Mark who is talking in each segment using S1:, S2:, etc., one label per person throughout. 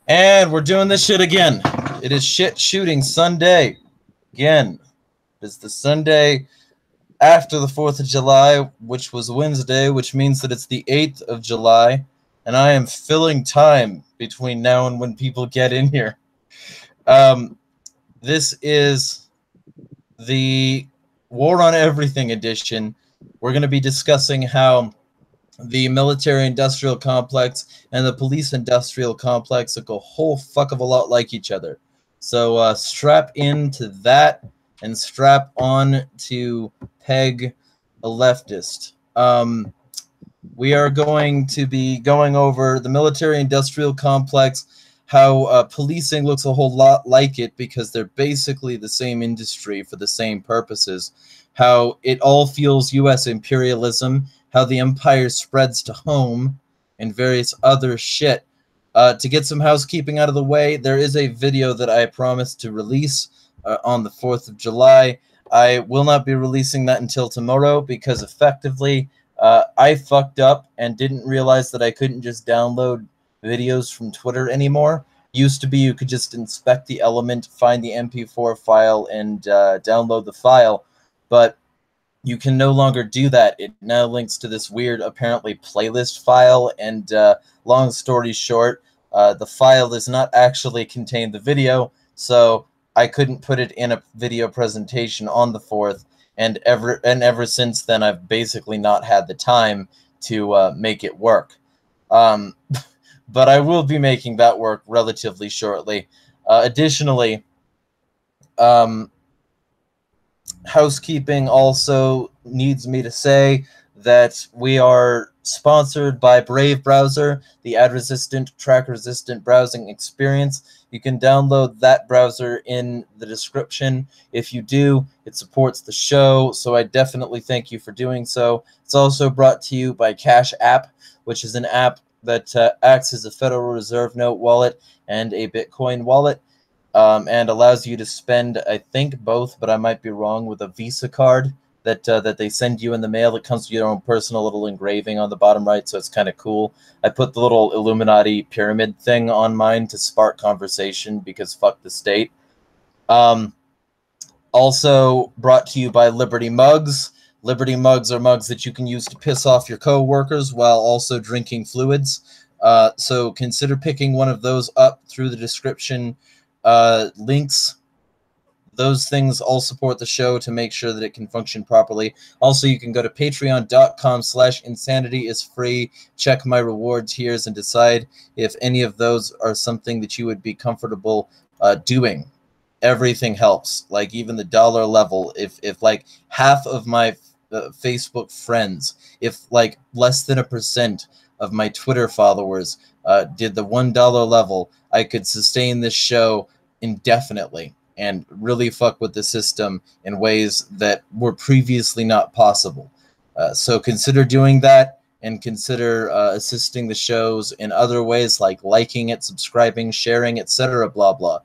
S1: And we're doing this shit again. It is shit shooting Sunday. Again. It's the Sunday after the 4th of July, which was Wednesday, which means that it's the 8th of July. And I am filling time between now and when people get in here. This is the War on Everything edition. We're going to be discussing how the military-industrial complex and the police-industrial complex look a whole fuck of a lot like each other. So strap into that and strap on to Peg a Leftist. We are going to be going over the military-industrial complex, how policing looks a whole lot like it because they're basically the same industry for the same purposes, how it all fuels U.S. imperialism, how the empire spreads to home, and various other shit. To get some housekeeping out of the way, there is a video that I promised to release on the 4th of July. I will not be releasing that until tomorrow because effectively I fucked up and didn't realize that I couldn't just download videos from Twitter anymore. Used to be you could just inspect the element, find the MP4 file, and download the file, but you can no longer do that. It now links to this weird, apparently, playlist file, and long story short, the file does not actually contain the video, so I couldn't put it in a video presentation on the 4th, and ever since then, I've basically not had the time to make it work. But I will be making that work relatively shortly. Additionally, housekeeping also needs me to say that we are sponsored by Brave Browser, the ad-resistant, track-resistant browsing experience. You can download that browser in the description. If you do, it supports the show, so I definitely thank you for doing so. It's also brought to you by Cash App, which is an app that acts as a Federal Reserve note wallet and a Bitcoin wallet. And allows you to spend, I think, both, but I might be wrong, with a Visa card that they send you in the mail. It comes with your own personal little engraving on the bottom right, so it's kind of cool. I put the little Illuminati pyramid thing on mine to spark conversation because fuck the state. Also brought to you by Liberty Mugs. Liberty Mugs are mugs that you can use to piss off your co-workers while also drinking fluids. So consider picking one of those up through the description links. Those things all support the show to make sure that it can function properly. Also, you can go to patreon.com/insanity is free. Check my reward tiers and decide if any of those are something that you would be comfortable doing. Everything helps, like even the dollar level. If like half of my Facebook friends, if like less than 1% of my Twitter followers did the $1 level, I could sustain this show indefinitely and really fuck with the system in ways that were previously not possible. So consider doing that and consider assisting the shows in other ways like liking it, subscribing, sharing, etc. blah blah.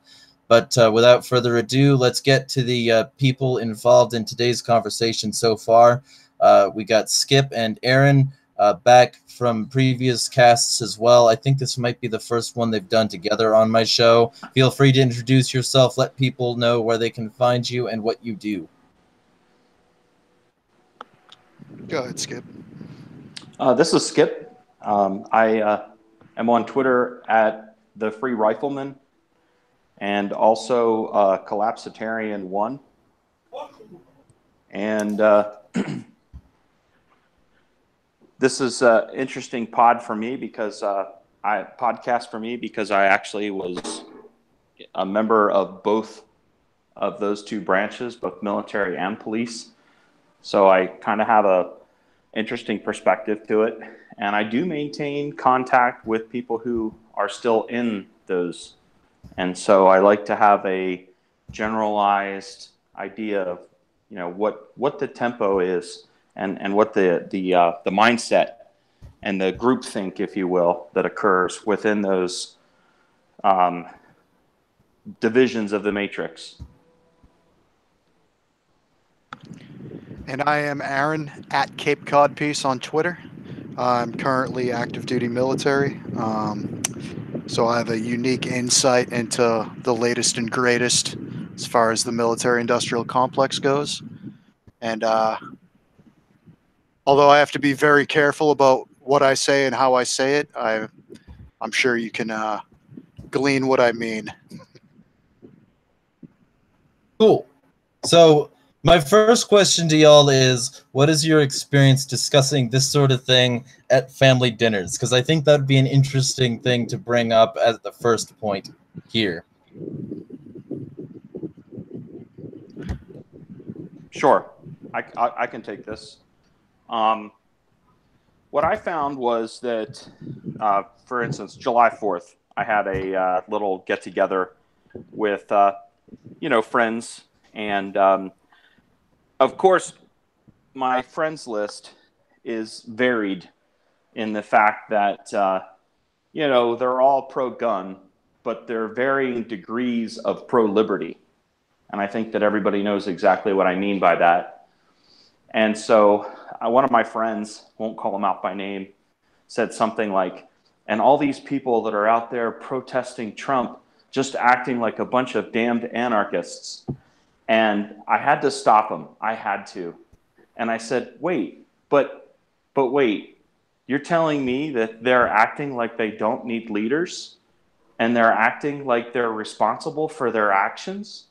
S1: But without further ado, let's get to the people involved in today's conversation so far. We got Skip and Aaron back from previous casts as well. I think this might be the first one they've done together on my show. Feel free to introduce yourself, let people know where they can find you and what you do.
S2: Go ahead, Skip.
S3: This is Skip. I am on Twitter at the Free Rifleman and also Collapsitarian1. And this is an interesting podcast for me because I actually was a member of both of those two branches, both military and police. So I kind of have a interesting perspective to it. And I do maintain contact with people who are still in those. And so I like to have a generalized idea of, you know, what the tempo is and what the mindset and the groupthink, if you will, that occurs within those divisions of the matrix.
S2: And I am Aaron at Cape Cod Peace on Twitter. I'm currently active duty military. So I have a unique insight into the latest and greatest as far as the military-industrial complex goes. And although I have to be very careful about what I say and how I say it, I'm sure you can glean what I mean.
S1: Cool. So my first question to y'all is, what is your experience discussing this sort of thing at family dinners? Because I think that'd be an interesting thing to bring up as the first point here.
S3: Sure, I can take this. What I found was that, for instance, July 4th, I had a little get together with, friends. And of course, my friends list is varied in the fact that, they're all pro-gun, but they're varying degrees of pro-liberty. And I think that everybody knows exactly what I mean by that. And so one of my friends, won't call him out by name, said something like, and all these people that are out there protesting Trump just acting like a bunch of damned anarchists. And I had to stop him. I had to. And I said, wait, but wait, you're telling me that they're acting like they don't need leaders and they're acting like they're responsible for their actions?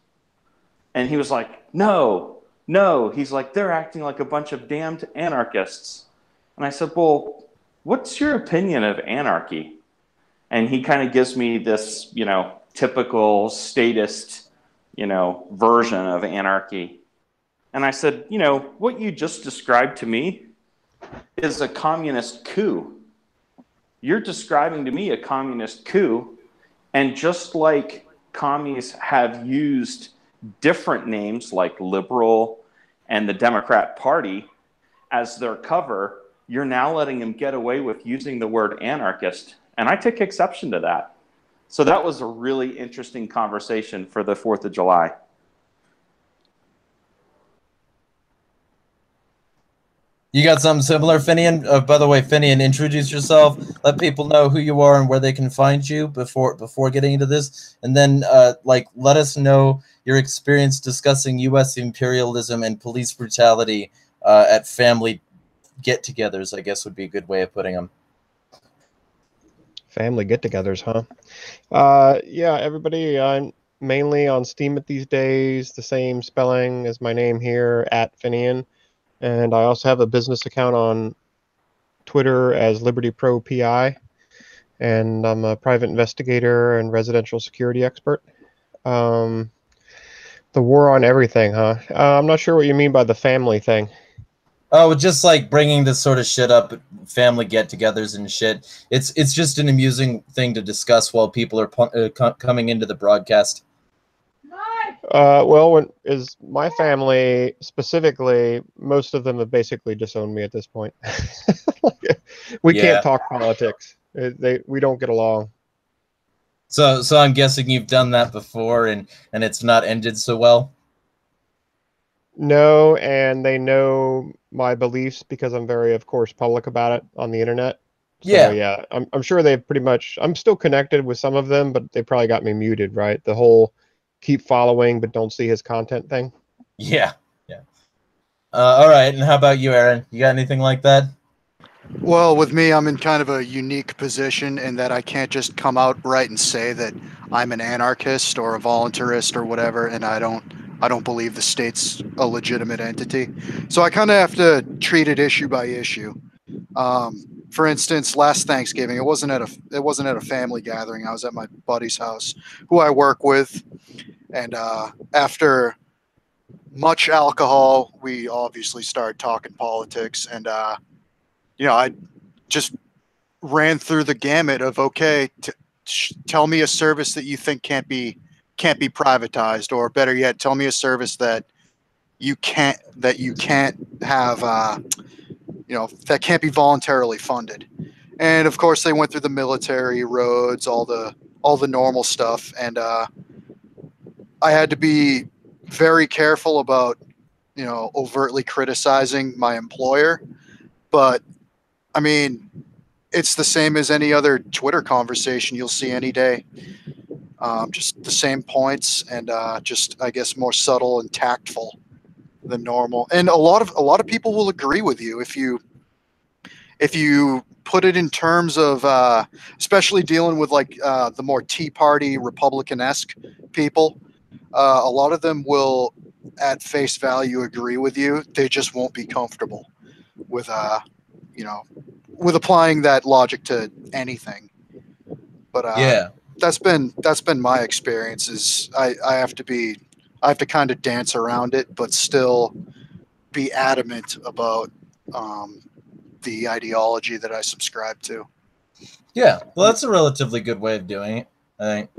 S3: And he was like, no. He's like, they're acting like a bunch of damned anarchists. And I said, well, what's your opinion of anarchy? And he kind of gives me this, typical statist, version of anarchy. And I said, what you just described to me is a communist coup. You're describing to me a communist coup. And just like commies have used different names like liberal and the Democrat Party as their cover, you're now letting them get away with using the word anarchist. And I take exception to that. So that was a really interesting conversation for the 4th of July.
S1: You got something similar, Finian? By the way, Finian, introduce yourself. Let people know who you are and where they can find you before getting into this. And then, let us know your experience discussing U.S. imperialism and police brutality at family get-togethers, I guess would be a good way of putting them.
S4: Family get-togethers, huh? Yeah, everybody, I'm mainly on Steemit these days, the same spelling as my name here, @Finian. And I also have a business account on Twitter as LibertyProPI. And I'm a private investigator and residential security expert. The war on everything, huh? I'm not sure what you mean by the family thing.
S1: Oh, just like bringing this sort of shit up at family get-togethers and shit. It's just an amusing thing to discuss while people are coming into the broadcast.
S4: Well, is my family specifically, most of them have basically disowned me at this point. We can't talk politics. We don't get along.
S1: So I'm guessing you've done that before, and it's not ended so well.
S4: No, and they know my beliefs because I'm very, of course, public about it on the internet. So, yeah, I'm sure they've pretty much. I'm still connected with some of them, but they probably got me muted, right? The whole keep following but don't see his content thing.
S1: Yeah. All right, and how about you, Aaron? You got anything like that?
S2: Well, with me, I'm in kind of a unique position in that I can't just come out right and say that I'm an anarchist or a voluntarist or whatever, and I don't believe the state's a legitimate entity. So I kind of have to treat it issue by issue. For instance, last Thanksgiving, it wasn't at a family gathering. I was at my buddy's house, who I work with, and after much alcohol, we obviously started talking politics, and I just ran through the gamut of, okay, tell me a service that you think can't be privatized, or better yet, tell me a service that you can't have that can't be voluntarily funded. And of course, they went through the military, roads, all the normal stuff, and I had to be very careful about overtly criticizing my employer. But I mean, it's the same as any other Twitter conversation you'll see any day. Just the same points, and just, I guess, more subtle and tactful than normal. And a lot of people will agree with you if you put it in terms of, especially dealing with like the more Tea Party Republican-esque people. A lot of them will, at face value, agree with you. They just won't be comfortable with you know, with applying that logic to anything. But
S1: Yeah.
S2: that's been my experience. Is I have to kind of dance around it, but still be adamant about the ideology that I subscribe to.
S1: Yeah. Well, that's a relatively good way of doing it, I think.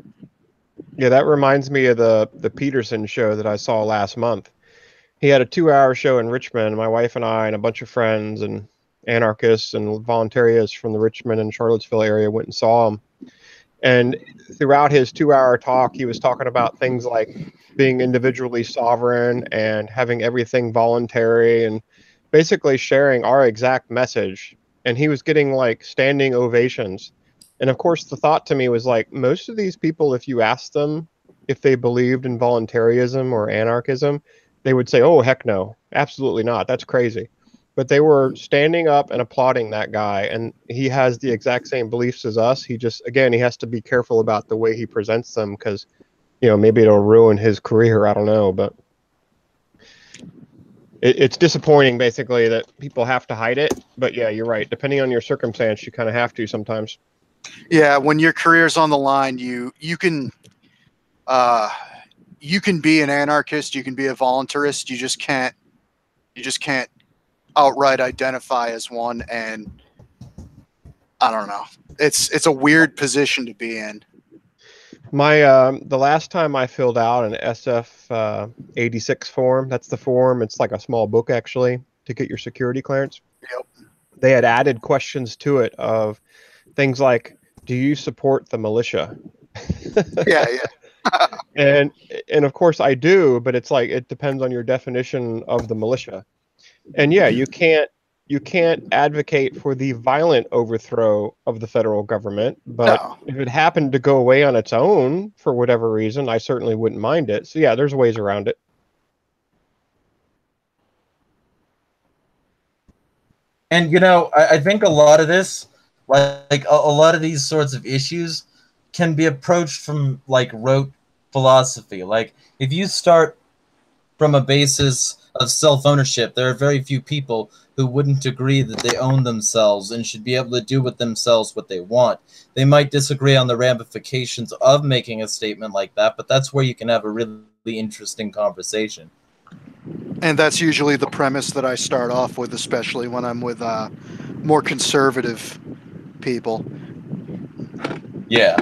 S4: Yeah, that reminds me of the Peterson Show that I saw last month. He had a 2-hour show in Richmond. My wife and I and a bunch of friends and anarchists and voluntarists from the Richmond and Charlottesville area went and saw him. And throughout his 2-hour talk, he was talking about things like being individually sovereign and having everything voluntary and basically sharing our exact message. And he was getting like standing ovations. And of course, the thought to me was like, most of these people, if you asked them if they believed in voluntarism or anarchism, they would say, oh, heck no, absolutely not. That's crazy. But they were standing up and applauding that guy. And he has the exact same beliefs as us. He just, again, he has to be careful about the way he presents them because, you know, maybe it'll ruin his career. I don't know. But it's disappointing, basically, that people have to hide it. But yeah, you're right. Depending on your circumstance, you kind of have to sometimes.
S2: Yeah, when your career's on the line, you can be an anarchist, you can be a voluntarist. You just can't outright identify as one. And I don't know. It's a weird position to be in.
S4: My the last time I filled out an SF 86 form, that's the form. It's like a small book actually to get your security clearance.
S2: Yep.
S4: They had added questions to it of things like, do you support the militia?
S2: Yeah.
S4: And of course I do, but it's like it depends on your definition of the militia. And yeah, you can't advocate for the violent overthrow of the federal government, but
S2: No.
S4: if it happened to go away on its own for whatever reason, I certainly wouldn't mind it. So yeah, there's ways around it.
S1: And, you know, I think a lot of this, like a lot of these sorts of issues can be approached from like rote philosophy. Like if you start from a basis of self-ownership, there are very few people who wouldn't agree that they own themselves and should be able to do with themselves what they want. They might disagree on the ramifications of making a statement like that, but that's where you can have a really interesting conversation.
S2: And that's usually the premise that I start off with, especially when I'm with more conservative people.
S1: Yeah.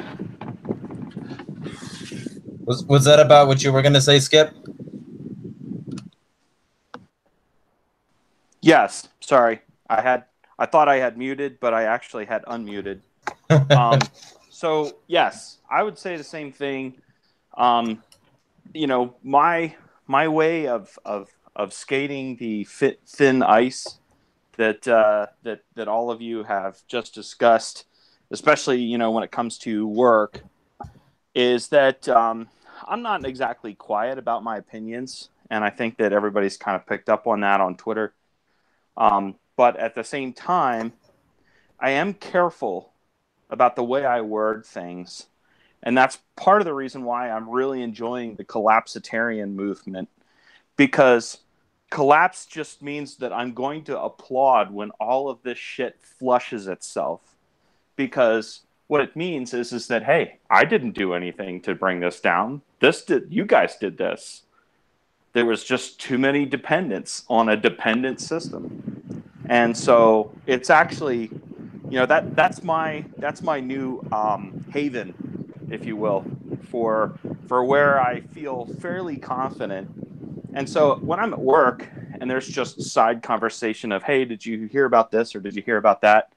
S1: Was that about what you were going to say, Skip?
S3: Yes, sorry. I thought I had muted, but I actually had unmuted. So yes, I would say the same thing. You know, my way of skating the thin ice that that all of you have just discussed, especially, you know, when it comes to work, is that I'm not exactly quiet about my opinions, and I think that everybody's kind of picked up on that on Twitter. But at the same time, I am careful about the way I word things. And that's part of the reason why I'm really enjoying the collapsitarian movement, because collapse just means that I'm going to applaud when all of this shit flushes itself. Because what it means is that, hey, I didn't do anything to bring this down. You guys did this. There was just too many dependents on a dependent system. And so it's actually, you know, that's my new haven, if you will, for where I feel fairly confident. And so when I'm at work and there's just side conversation of, hey, did you hear about this or did you hear about that?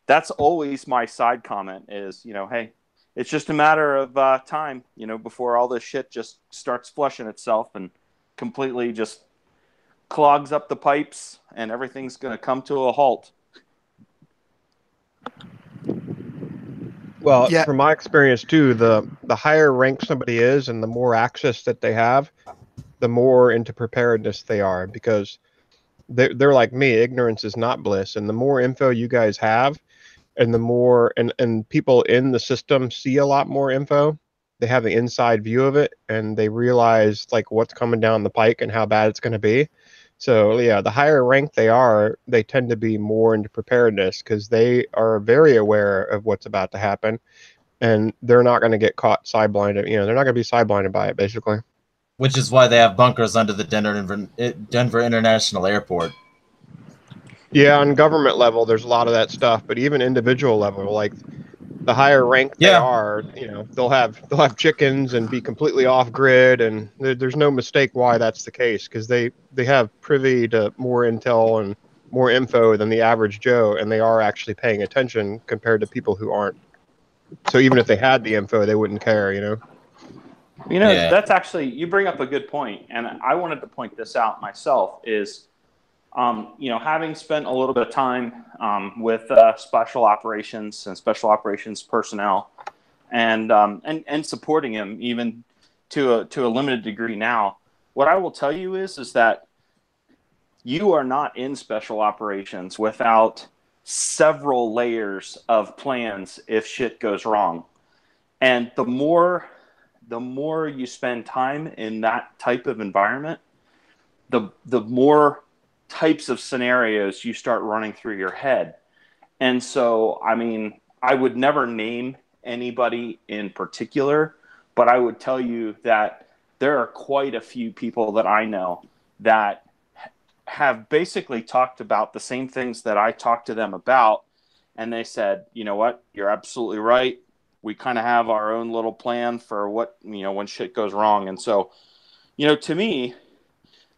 S3: That's always my side comment is, you know, hey, it's just a matter of time, you know, before all this shit just starts flushing itself and completely just clogs up the pipes and everything's going to come to a halt.
S4: Well,
S2: Yeah.
S4: from my experience too, the higher rank somebody is and the more access that they have, the more into preparedness they are, because they're like me, ignorance is not bliss. And the more info you guys have, and the more and people in the system see a lot more info, they have the inside view of it, and they realize like what's coming down the pike and how bad it's going to be. So yeah, the higher rank they are, they tend to be more into preparedness because they are very aware of what's about to happen, and they're not going to get caught sideblinded. They're not going to be sideblinded by it, basically.
S1: Which is why they have bunkers under the Denver International Airport.
S4: Yeah, on government level, there's a lot of that stuff, but even individual level, like the higher rank they are, they'll have chickens and be completely off grid, and there's no mistake why that's the case, because they have privy to more intel and more info than the average Joe, and they are actually paying attention compared to people who aren't. So even if they had the info, they wouldn't care.
S3: That's actually, you bring up a good point, and I wanted to point this out myself, is having spent a little bit of time with special operations and special operations personnel, and supporting him even to a limited degree now, what I will tell you is that you are not in special operations without several layers of plans if shit goes wrong. And the more you spend time in that type of environment, the more types of scenarios you start running through your head. And so, I mean, I would never name anybody in particular, but I would tell you that there are quite a few people that I know that have basically talked about the same things that I talked to them about. And they said, you know what, you're absolutely right. We kind of have our own little plan for what, when shit goes wrong. And so, to me,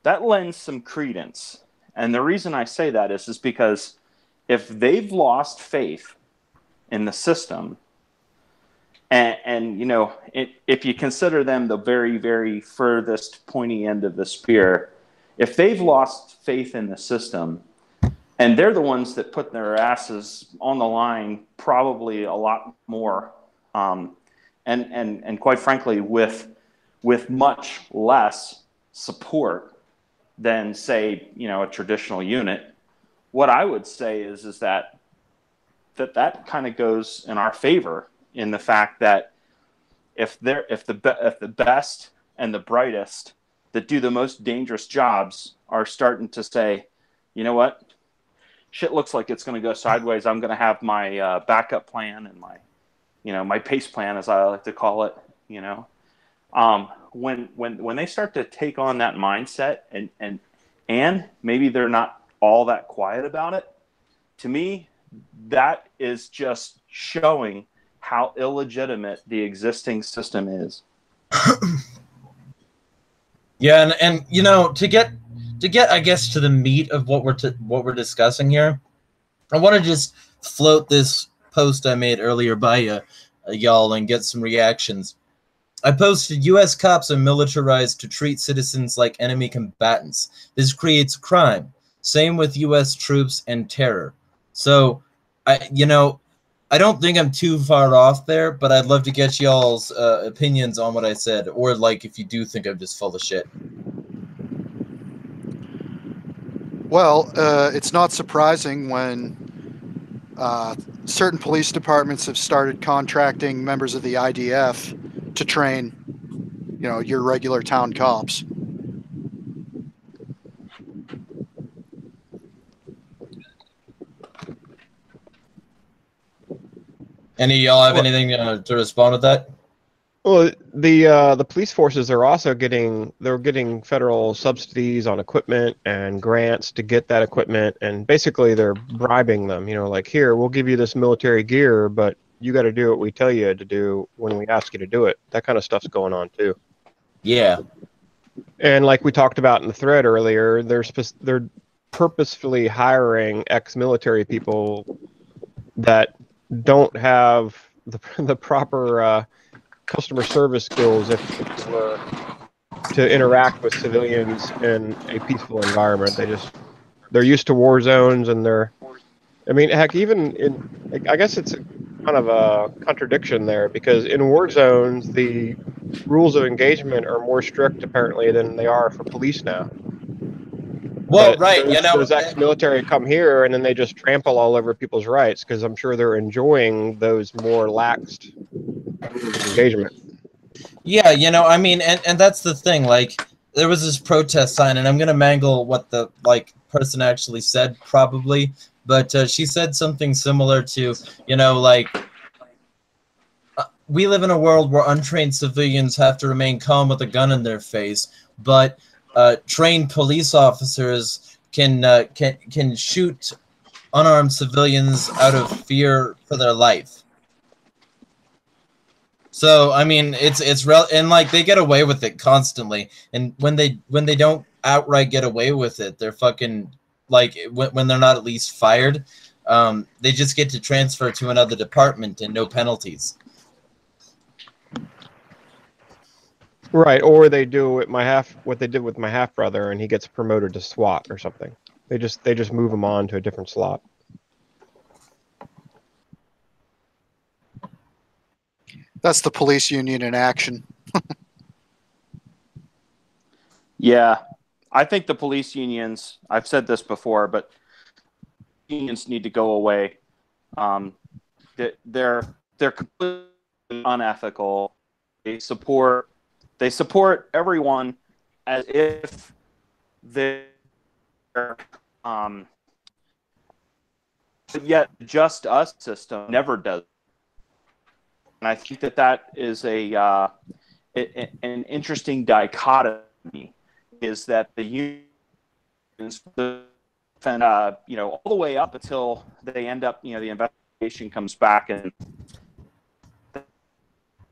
S3: that lends some credence. And the reason I say that is because if they've lost faith in the system, and if you consider them the very, very furthest pointy end of the spear, if they've lost faith in the system, and they're the ones that put their asses on the line probably a lot more, and quite frankly, with much less support than, say, a traditional unit, what I would say is that kind of goes in our favor, in the fact that if the best and the brightest that do the most dangerous jobs are starting to say, you know what, shit looks like it's going to go sideways, I'm going to have my backup plan and my pace plan, as I like to call it, when they start to take on that mindset, and maybe they're not all that quiet about it, to me, that is just showing how illegitimate the existing system is.
S1: Yeah, and to get I guess to the meat of what we're discussing here, I want to just float this post I made earlier by y'all and get some reactions. I posted, U.S. cops are militarized to treat citizens like enemy combatants. This creates crime. Same with U.S. troops and terror. So, I don't think I'm too far off there, but I'd love to get y'all's opinions on what I said, or like if you do think I'm just full of shit.
S2: Well, it's not surprising when certain police departments have started contracting members of the IDF to train, your regular town cops.
S1: Any of y'all have anything to respond to that?
S4: Well, the police forces are also getting federal subsidies on equipment and grants to get that equipment, and basically they're bribing them. Like, here, we'll give you this military gear, but you got to do what we tell you to do when we ask you to do it. That kind of stuff's going on too.
S1: Yeah.
S4: And like we talked about in the thread earlier, they're purposefully hiring ex-military people that don't have the proper customer service skills if they were to interact with civilians in a peaceful environment. They're used to war zones, and I mean, heck, even I guess it's kind of a contradiction there, because in war zones, the rules of engagement are more strict apparently than they are for police now.
S1: Well,
S4: But
S1: right,
S4: those ex-military come here and then they just trample all over people's rights, because I'm sure they're enjoying those more laxed rules of engagement.
S1: yeah, I mean, and that's the thing. Like, there was this protest sign, and I'm gonna mangle what the person actually said probably, but she said something similar to, we live in a world where untrained civilians have to remain calm with a gun in their face, but trained police officers can shoot unarmed civilians out of fear for their life. So I mean, it's real, and they get away with it constantly. And when they don't outright get away with it, they're fucking when they're not at least fired, they just get to transfer to another department and no penalties.
S4: Right, or they do what they did with my half brother, and he gets promoted to SWAT or something. They just move him on to a different slot.
S2: That's the police union in action.
S3: Yeah, I think the police unions, I've said this before, but unions need to go away. They're completely unethical. They support everyone as if they're but yet just us system never does. And I think that is an interesting dichotomy, is that the unions defend, all the way up until they end up, the investigation comes back and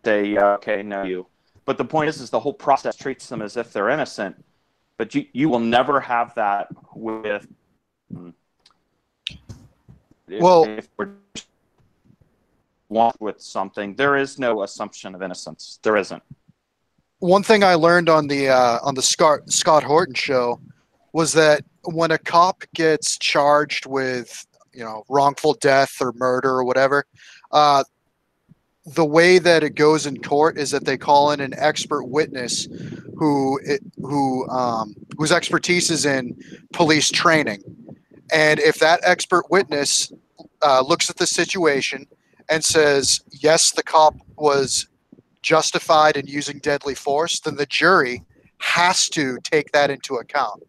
S3: say, okay, no, you. But the point is the whole process treats them as if they're innocent. But you will never have that with. If we're with something, there is no assumption of innocence. There isn't.
S2: One thing I learned on the Scott Horton show was that when a cop gets charged with wrongful death or murder or whatever, the way that it goes in court is that they call in an expert witness whose expertise is in police training, and if that expert witness looks at the situation and says, yes, the cop was justified in using deadly force, then the jury has to take that into account.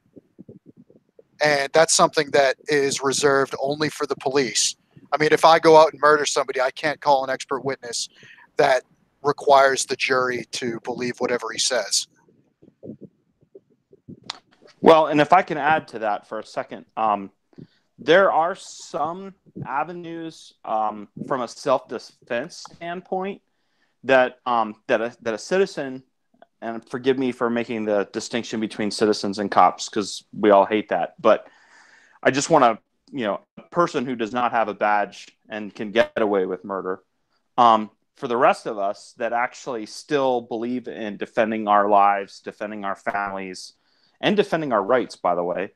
S2: And that's something that is reserved only for the police. I mean, if I go out and murder somebody, I can't call an expert witness. That requires the jury to believe whatever he says.
S3: Well, and if I can add to that for a second, there are some avenues from a self-defense standpoint that a citizen, and forgive me for making the distinction between citizens and cops because we all hate that, but I just want to, a person who does not have a badge and can get away with murder, for the rest of us that actually still believe in defending our lives, defending our families, and defending our rights, by the way,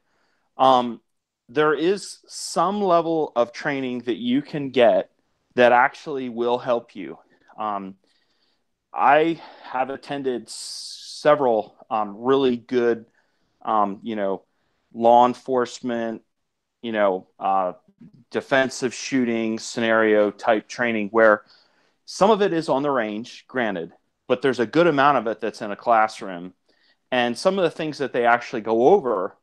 S3: there is some level of training that you can get that actually will help you. I have attended several really good, law enforcement, defensive shooting scenario type training where some of it is on the range, granted, but there's a good amount of it that's in a classroom. And some of the things that they actually go over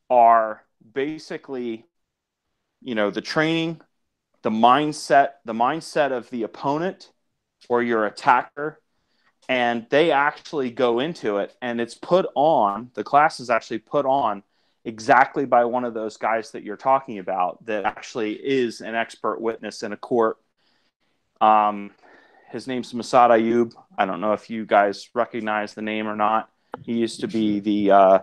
S3: are basically, the training, the mindset of the opponent or your attacker. And they actually go into it, and it's the class is actually put on exactly by one of those guys that you're talking about that actually is an expert witness in a court. His name's Masad Ayub. I don't know if you guys recognize the name or not. He used to be I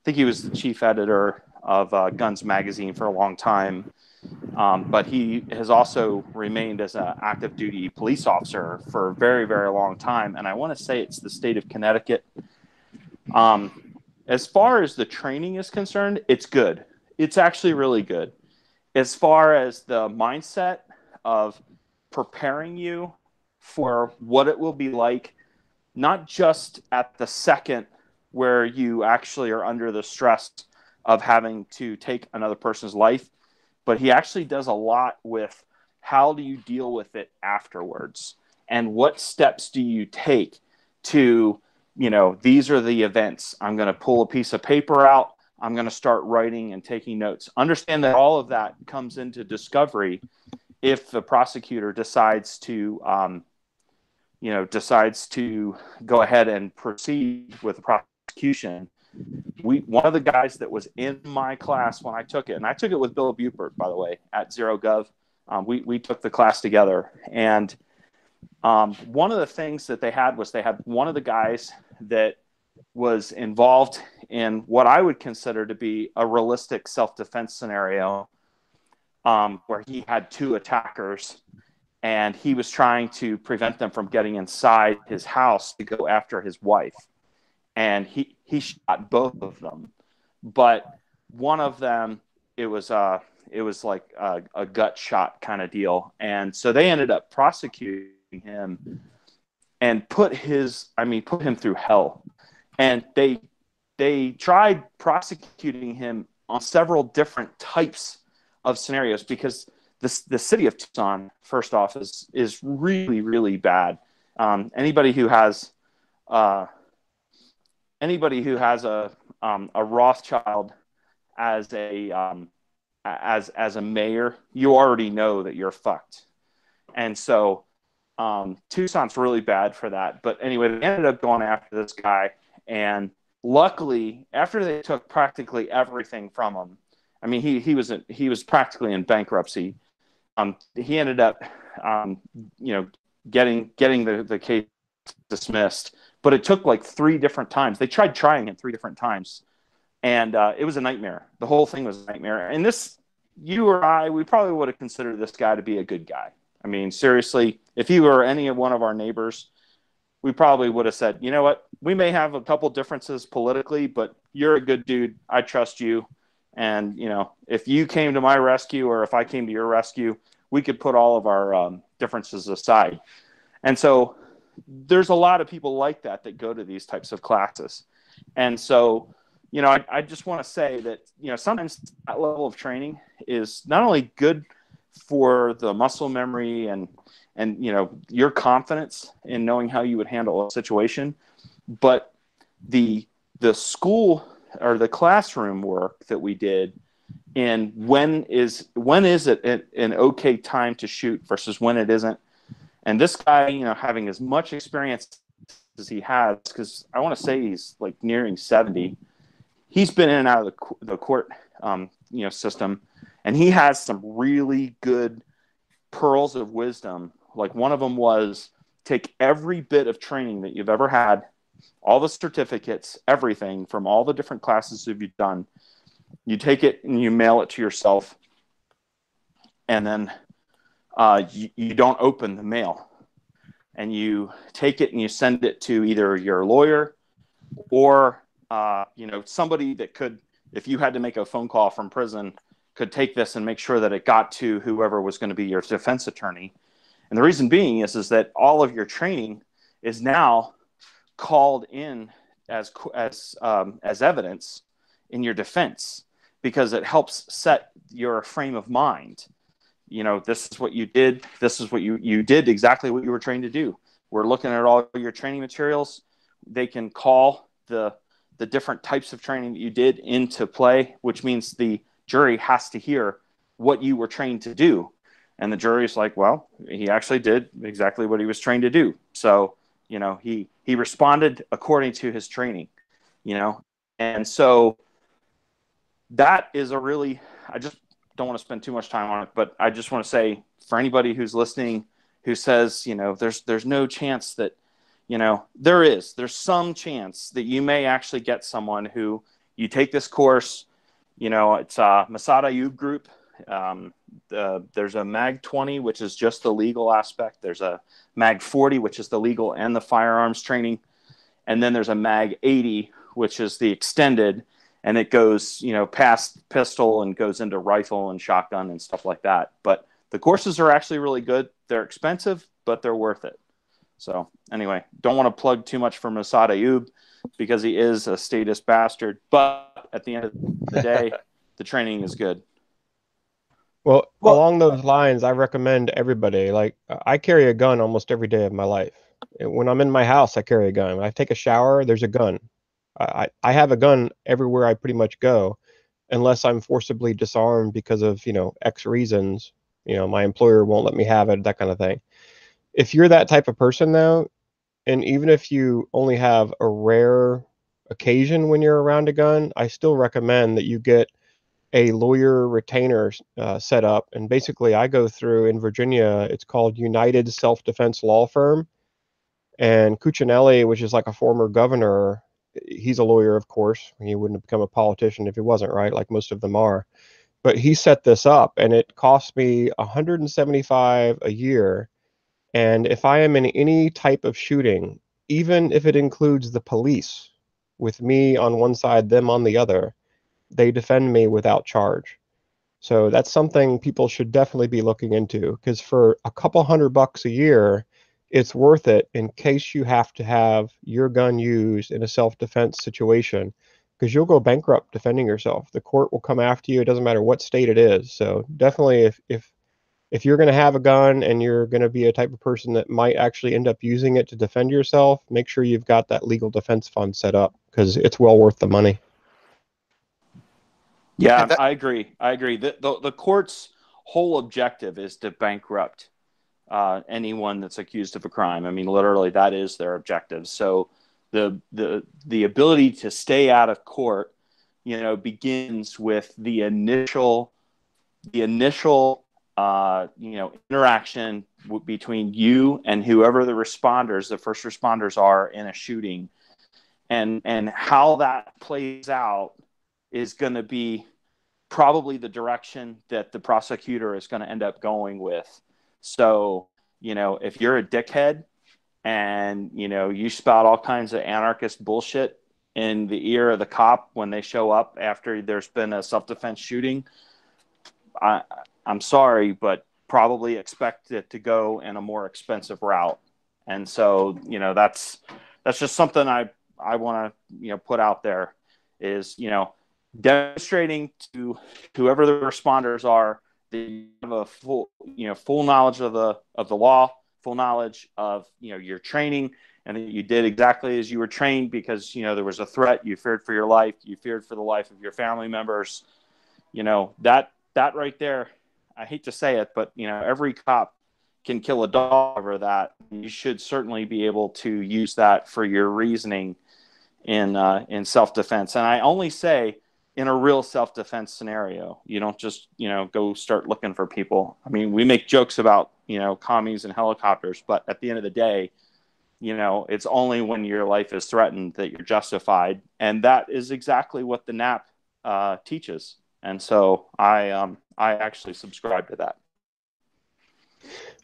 S3: think he was the chief editor of Guns Magazine for a long time. But he has also remained as an active duty police officer for a very, very long time. And I want to say it's the state of Connecticut. As far as the training is concerned, it's good. It's actually really good. as far as the mindset of preparing you for what it will be like, not just at the second where you actually are under the stress of having to take another person's life, but he actually does a lot with how do you deal with it afterwards, and what steps do you take to, these are the events. I'm going to pull a piece of paper out. I'm going to start writing and taking notes. Understand that all of that comes into discovery if the prosecutor decides to, go ahead and proceed with the prosecution. One of the guys that was in my class when I took it, and I took it with Bill Bupert, by the way, at Zero Gov. We took the class together, and one of the things that they had one of the guys that was involved in what I would consider to be a realistic self-defense scenario, where he had two attackers, and he was trying to prevent them from getting inside his house to go after his wife. And he shot both of them, but one of them, it was like a gut shot kind of deal. And so they ended up prosecuting him and put him through hell. And they tried prosecuting him on several different types of scenarios, because the city of Tucson, first off, is really, really bad. Anybody who has a Rothschild as a mayor, you already know that you're fucked. And so Tucson's really bad for that. But anyway, they ended up going after this guy, and luckily, after they took practically everything from him, I mean, he was practically in bankruptcy. He ended up getting the case dismissed. But it took like 3 different times. They tried trying it 3 different times. And it was a nightmare. The whole thing was a nightmare. And you or I, we probably would have considered this guy to be a good guy. I mean, seriously, if he were any of one of our neighbors, we probably would have said, you know what, we may have a couple differences politically, but you're a good dude. I trust you. And, if you came to my rescue, or if I came to your rescue, we could put all of our differences aside. And so there's a lot of people like that go to these types of classes. And so, I just want to say that, sometimes that level of training is not only good for the muscle memory and your confidence in knowing how you would handle a situation, but the school or the classroom work that we did in when is it an okay time to shoot versus when it isn't. And this guy, having as much experience as he has, because I want to say he's like nearing 70, he's been in and out of the court system, and he has some really good pearls of wisdom. Like, one of them was, take every bit of training that you've ever had, all the certificates, everything from all the different classes that you've done, you take it and you mail it to yourself, and then you don't open the mail, and you take it and you send it to either your lawyer or somebody that could, if you had to make a phone call from prison, could take this and make sure that it got to whoever was going to be your defense attorney. And the reason being is that all of your training is now called in as evidence in your defense, because it helps set your frame of mind. This is what you did. This is what you did exactly what you were trained to do. We're looking at all your training materials. They can call the different types of training that you did into play, which means the jury has to hear what you were trained to do. And the jury's like, well, he actually did exactly what he was trained to do. So, he responded according to his training, and so that is I just don't want to spend too much time on it, but I just want to say, for anybody who's listening who says, there's no chance that, there's some chance that you may actually get someone who, you take this course, it's Masada Ayub Group. There's a MAG 20, which is just the legal aspect. There's a MAG 40, which is the legal and the firearms training. And then there's a MAG 80, which is the extended. and it goes, past pistol and goes into rifle and shotgun and stuff like that. But the courses are actually really good. They're expensive, but they're worth it. So anyway, don't want to plug too much for Mossad Ayub because he is a statist bastard. But at the end of the day, the training is good.
S4: Well, along those lines, I recommend everybody, like, I carry a gun almost every day of my life. When I'm in my house, I carry a gun. When I take a shower, there's a gun. I have a gun everywhere I pretty much go, unless I'm forcibly disarmed because of, X reasons. My employer won't let me have it, that kind of thing. If you're that type of person though, and even if you only have a rare occasion when you're around a gun, I still recommend that you get a lawyer retainer set up. And basically I go through, in Virginia, it's called United Self-Defense Law Firm. And Cuccinelli, which is like a former governor, he's a lawyer, of course. He wouldn't have become a politician if he wasn't, right? Like most of them are. But he set this up, and it cost me $175 a year. And if I am in any type of shooting, even if it includes the police, with me on one side, them on the other, they defend me without charge. So that's something people should definitely be looking into, because for a couple $100 a year, it's worth it in case you have to have your gun used in a self-defense situation, because you'll go bankrupt defending yourself. The court will come after you. It doesn't matter what state it is. So definitely, if you're going to have a gun and you're going to be a type of person that might actually end up using it to defend yourself, make sure you've got that legal defense fund set up, because it's well worth the money.
S3: Yeah, I agree. The court's whole objective is to bankrupt anyone that's accused of a crime. I mean, literally, that is their objective. So the ability to stay out of court, begins with the initial interaction between you and whoever the first responders are in a shooting, and how that plays out is going to be probably the direction that the prosecutor is going to end up going with. So, if you're a dickhead and, you spout all kinds of anarchist bullshit in the ear of the cop when they show up after there's been a self-defense shooting, I'm sorry, but probably expect it to go in a more expensive route. And so, that's just something I want to, put out there is, demonstrating to whoever the responders are that you have a full knowledge of the law, full knowledge of, your training, and that you did exactly as you were trained because, there was a threat, you feared for your life, you feared for the life of your family members. That right there, I hate to say it, but, every cop can kill a dog over that. You should certainly be able to use that for your reasoning in self-defense. And I only say in a real self-defense scenario. You don't just, go start looking for people. I mean, we make jokes about, commies and helicopters, but at the end of the day, it's only when your life is threatened that you're justified. And that is exactly what the NAP teaches. And so I actually subscribe to that.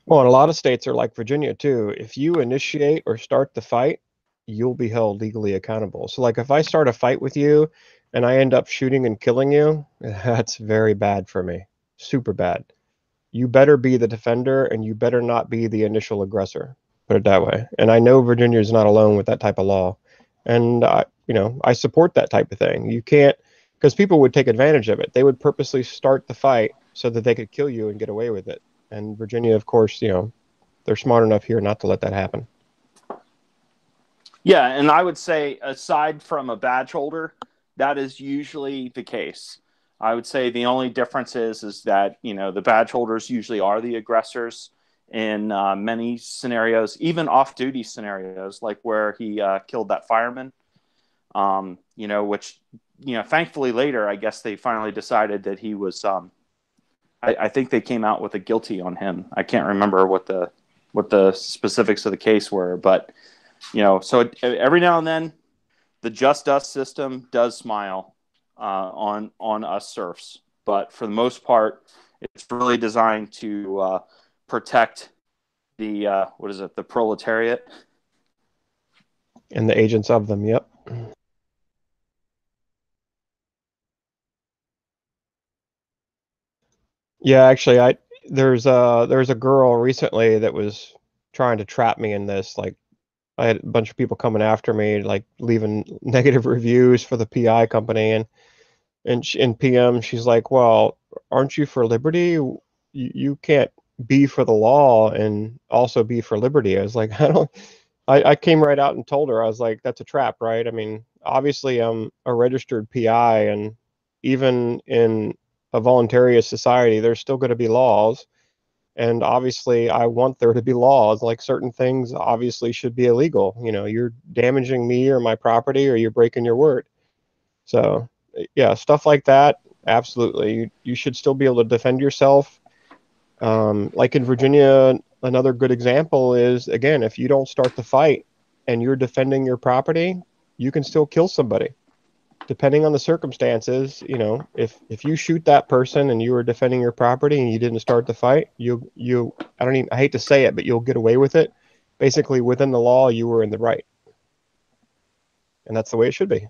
S4: Well, and a lot of states are like Virginia too. If you initiate or start the fight, you'll be held legally accountable. So like if I start a fight with you and I end up shooting and killing you, that's very bad for me. Super bad. You better be the defender and you better not be the initial aggressor. Put it that way. And I know Virginia is not alone with that type of law. And I support that type of thing. You can't, because people would take advantage of it. They would purposely start the fight so that they could kill you and get away with it. And Virginia, of course, they're smart enough here not to let that happen.
S3: Yeah, and I would say, aside from a badge holder, that is usually the case. I would say the only difference is that, the badge holders usually are the aggressors in many scenarios, even off-duty scenarios, like where he killed that fireman, which, thankfully later, I guess they finally decided that he was, I think they came out with a guilty on him. I can't remember what the specifics of the case were, but, so every now and then, the just us system does smile on us serfs, but for the most part, it's really designed to protect the the proletariat
S4: and the agents of them. Yep. Yeah, actually, there's a girl recently that was trying to trap me in this. Like, I had a bunch of people coming after me, like leaving negative reviews for the PI company, and in PM, she's like, "Well, aren't you for liberty? You can't be for the law and also be for liberty." I was like, I don't. I came right out and told her, I was like, "That's a trap, right? I mean, obviously, I'm a registered PI, and even in a voluntarist society, there's still going to be laws." And obviously, I want there to be laws. Like, certain things obviously should be illegal. You know, you're damaging me or my property, or you're breaking your word. So, yeah, stuff like that. Absolutely, you should still be able to defend yourself. Like in Virginia, another good example is, again, if you don't start the fight and you're defending your property, you can still kill somebody. Depending on the circumstances, you know, if you shoot that person and you were defending your property and you didn't start the fight, I hate to say it, but you'll get away with it. Basically, within the law, you were in the right, and that's the way it should be.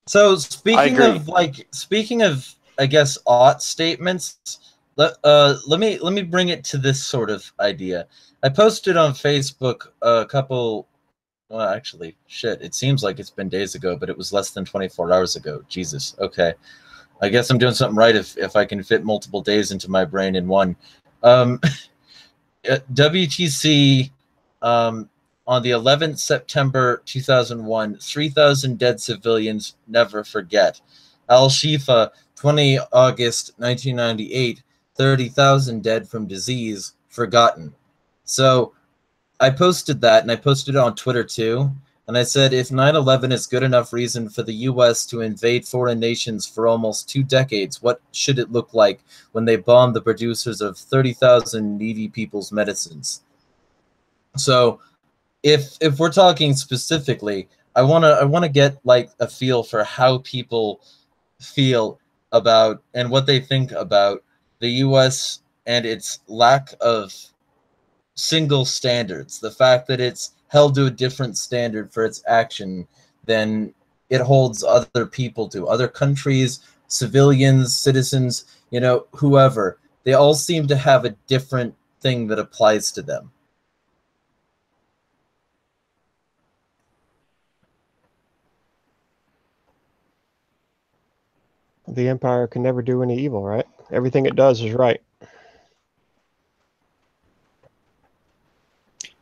S1: So
S3: I agree.
S1: speaking of, I guess, ought statements, let me bring it to this sort of idea. I posted on Facebook a couple. Well, actually, shit, it seems like it's been days ago, but it was less than 24 hours ago. Jesus. Okay. I guess I'm doing something right if I can fit multiple days into my brain in one. Um, WTC, on the 11th September 2001, 3,000 dead civilians never forget. Al-Shifa, 20 August 1998, 30,000 dead from disease forgotten. So I posted that, and I posted it on Twitter too. And I said, if 9/11 is good enough reason for the U.S. to invade foreign nations for almost 2 decades, what should it look like when they bomb the producers of 30,000 needy people's medicines? So, if we're talking specifically, I wanna get like a feel for how people feel about and what they think about the U.S. and its lack of single standards. The fact that it's held to a different standard for its action than it holds other people to, other countries, civilians, citizens, you know, whoever. They all seem to have a different thing that applies to them.
S4: The empire can never do any evil, right? Everything it does is right.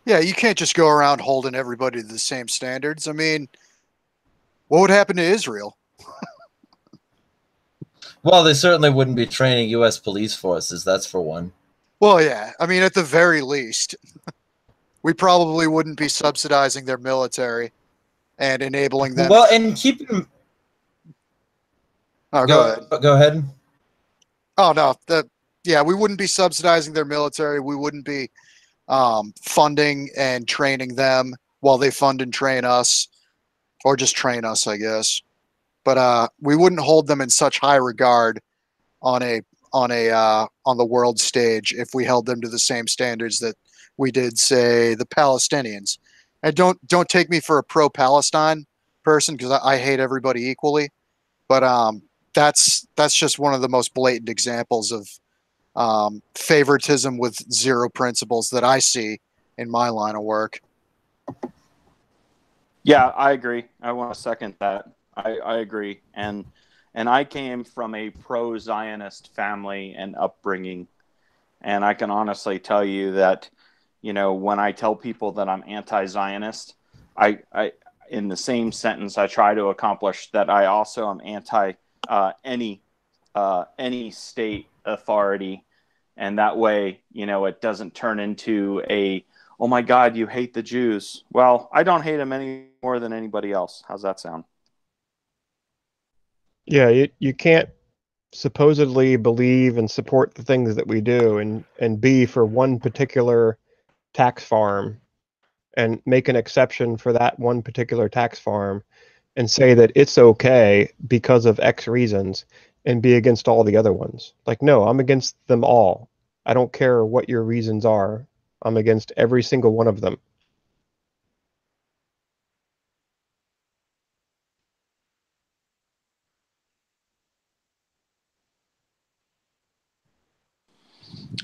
S2: Yeah, you can't just go around holding everybody to the same standards. I mean, what would happen to Israel?
S1: Well, they certainly wouldn't be training U.S. police forces, that's for one.
S2: Well, yeah. I mean, at the very least, we probably wouldn't be subsidizing their military and enabling them.
S1: Well, and keep in...
S2: Oh, go ahead.
S1: Go ahead.
S2: Oh, no. Yeah, we wouldn't be subsidizing their military. We wouldn't be funding and training them while they fund and train us, or just train us, I guess. But we wouldn't hold them in such high regard on the world stage if we held them to the same standards that we did, say, the Palestinians. And don't take me for a pro-Palestine person, because I hate everybody equally. But that's just one of the most blatant examples of favoritism with zero principles that I see in my line of work.
S3: Yeah, I agree. I want to second that. I agree. And I came from a pro-Zionist family and upbringing. And I can honestly tell you that, you know, when I tell people that I'm anti-Zionist, I in the same sentence, I try to accomplish that I also am anti any state authority. And that way, you know, it doesn't turn into a, oh my God, you hate the Jews. Well, I don't hate them any more than anybody else. How's that sound?
S4: Yeah, you can't supposedly believe and support the things that we do and be for one particular tax farm and make an exception for that one particular tax farm and say that it's okay because of X reasons and be against all the other ones. Like, no, I'm against them all. I don't care what your reasons are. I'm against every single one of them.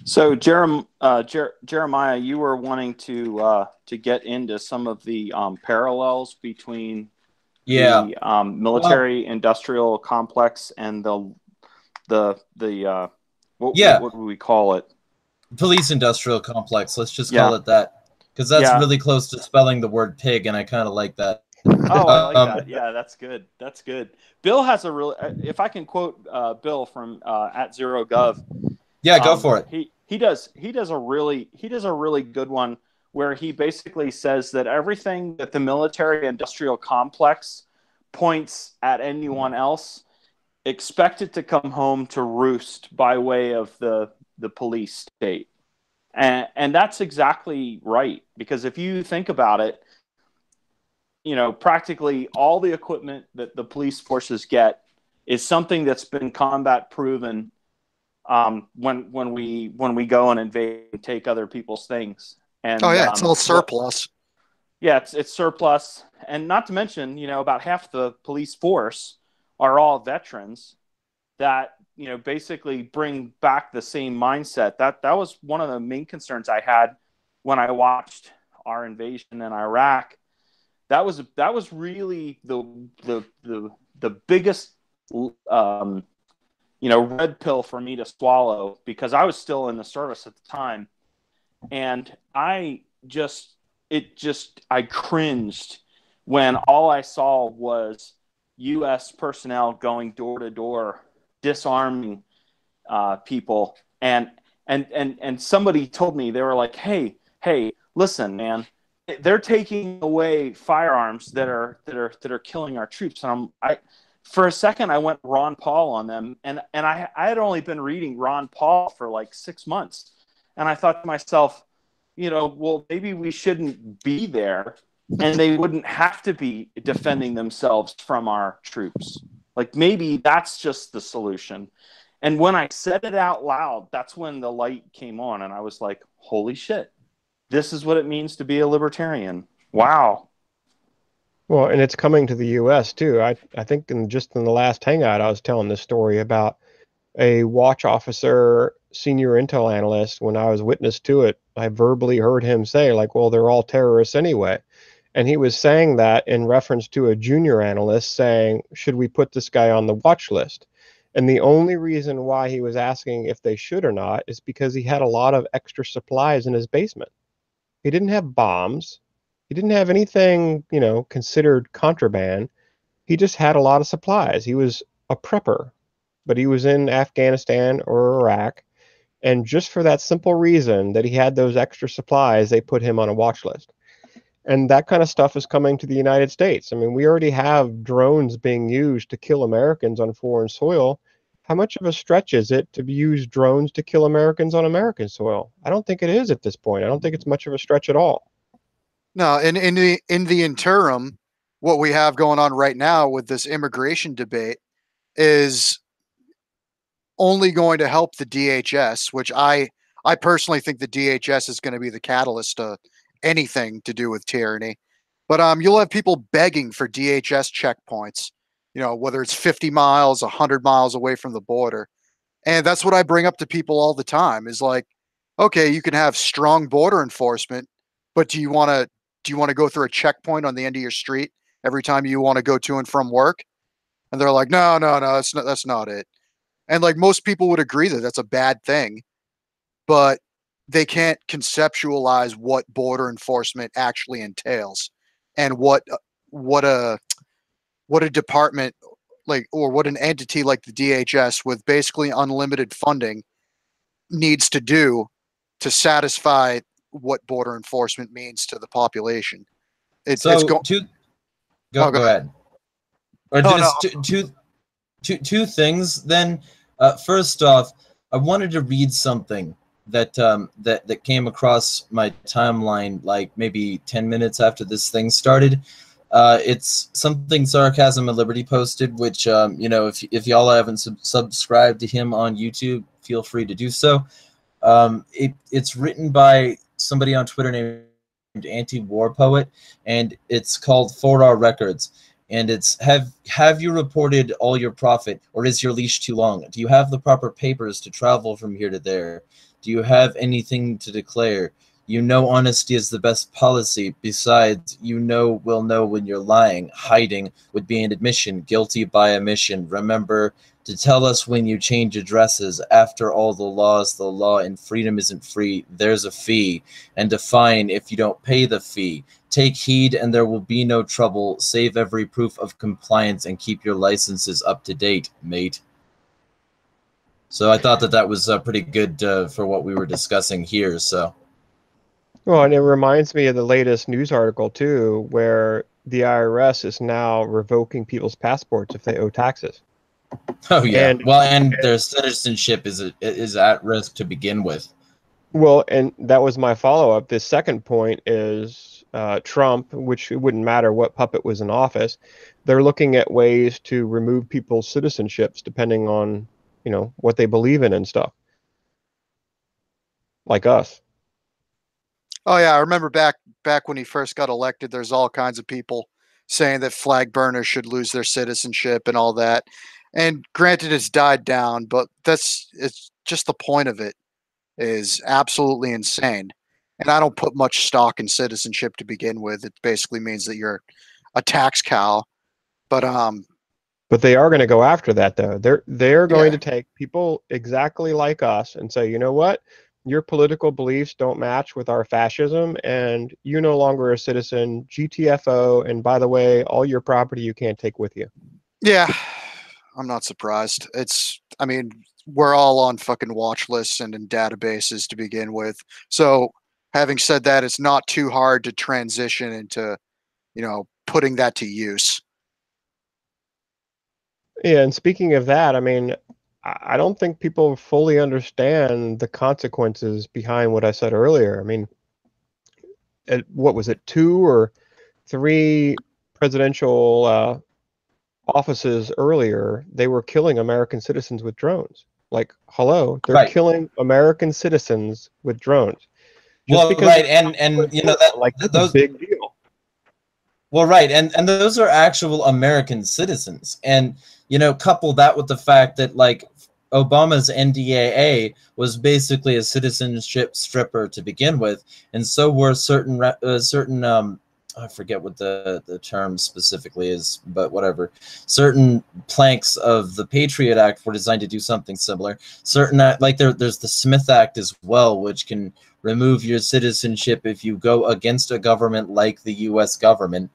S3: So, Jeremiah, you were wanting to get into some of the parallels between the military-industrial complex and what would we call it?
S1: Police-industrial complex. Let's just call it that, because that's really close to spelling the word pig, and I kind of like that.
S3: Oh, I like that. Yeah, that's good. That's good. Bill has a really, if I can quote Bill from @0gov.
S1: Yeah, go for it.
S3: He does a really good one where he basically says that everything that the military-industrial complex points at anyone else, expect it to come home to roost by way of the police state. And that's exactly right, because if you think about it, you know, practically all the equipment that the police forces get is something that's been combat proven when we go and invade and take other people's things. And
S2: it's all surplus.
S3: It's surplus. And not to mention, you know, about half the police force are all veterans that, you know, basically bring back the same mindset. That was one of the main concerns I had when I watched our invasion in Iraq. That was really the biggest red pill for me to swallow, because I was still in the service at the time, and I cringed when all I saw was U.S. personnel going door to door, disarming people, and somebody told me, they were like, hey, listen, man, they're taking away firearms that are killing our troops. And for a second, I went Ron Paul on them, and I had only been reading Ron Paul for like 6 months, and I thought to myself, you know, well, maybe we shouldn't be there, and they wouldn't have to be defending themselves from our troops. Like, maybe that's just the solution. And when I said it out loud, that's when the light came on, and I was like, holy shit, this is what it means to be a libertarian. Wow.
S4: Well, and it's coming to the U.S. too. I think in the last hangout, I was telling this story about a watch officer, senior intel analyst. When I was witness to it, I verbally heard him say, like, well, they're all terrorists anyway. And he was saying that in reference to a junior analyst saying, should we put this guy on the watch list? And the only reason why he was asking if they should or not is because he had a lot of extra supplies in his basement. He didn't have bombs. He didn't have anything, you know, considered contraband. He just had a lot of supplies. He was a prepper, but he was in Afghanistan or Iraq. And just for that simple reason that he had those extra supplies, they put him on a watch list. And that kind of stuff is coming to the United States. I mean, we already have drones being used to kill Americans on foreign soil. How much of a stretch is it to use drones to kill Americans on American soil? I don't think it is at this point. I don't think it's much of a stretch at all.
S2: No, in the interim, what we have going on right now with this immigration debate is only going to help the DHS, which I personally think the DHS is going to be the catalyst to anything to do with tyranny. But you'll have people begging for DHS checkpoints, you know, whether it's 50 miles, 100 miles away from the border. And that's what I bring up to people all the time is like, okay, you can have strong border enforcement, but do you want to go through a checkpoint on the end of your street every time you want to go to and from work? And they're like, no, that's not it. And like most people would agree that that's a bad thing, but they can't conceptualize what border enforcement actually entails and what a department like, or what an entity like the DHS with basically unlimited funding needs to do to satisfy what border enforcement means to the population.
S1: Go ahead. Or two things then. First off, I wanted to read something that came across my timeline like maybe 10 minutes after this thing started. It's something Sarcasm and Liberty posted, which you know, if y'all haven't subscribed to him on YouTube, feel free to do so. It's written by somebody on Twitter named Anti-War Poet, and it's called 4R Records. And it's have you reported all your profit, or is your leash too long? Do you have the proper papers to travel from here to there? Do you have anything to declare? You know honesty is the best policy. Besides, you know we'll know when you're lying. Hiding would be an admission, guilty by omission. Remember to tell us when you change addresses. After all, the law is the law, and freedom isn't free. There's a fee, and a fine if you don't pay the fee. Take heed, and there will be no trouble. Save every proof of compliance, and keep your licenses up to date, mate. So I thought that that was pretty good for what we were discussing here, so...
S4: Well, and it reminds me of the latest news article, too, where the IRS is now revoking people's passports if they owe taxes.
S1: Oh, yeah. And their citizenship is at risk to begin with.
S4: Well, and that was my follow-up. The second point is Trump, which it wouldn't matter what puppet was in office. They're looking at ways to remove people's citizenships depending on, you know, what they believe in and stuff. Like us.
S2: Oh yeah, I remember back when he first got elected, there's all kinds of people saying that flag burners should lose their citizenship and all that. And granted, it's died down, but it's just the point of it is absolutely insane. And I don't put much stock in citizenship to begin with. It basically means that you're a tax cow. But
S4: they are going to go after that, though. They're going to take people exactly like us and say, you know what? Your political beliefs don't match with our fascism, and you're no longer a citizen. GTFO, and by the way, all your property you can't take with you.
S2: Yeah, I'm not surprised. I mean, we're all on fucking watch lists and in databases to begin with. So having said that, it's not too hard to transition into, you know, putting that to use.
S4: Yeah, and speaking of that, I mean, I don't think people fully understand the consequences behind what I said earlier. I mean, what was it, 2 or 3 presidential offices earlier, they were killing American citizens with drones. Like, hello, they're killing American citizens with drones.
S1: Just because and you know
S4: that's a big deal.
S1: Well, right, and those are actual American citizens, and you know, couple that with the fact that like Obama's NDAA was basically a citizenship stripper to begin with, and so were certain I forget what the term specifically is, but whatever. Certain planks of the Patriot Act were designed to do something similar. Certain like there's the Smith Act as well, which can remove your citizenship if you go against a government like the U.S. government.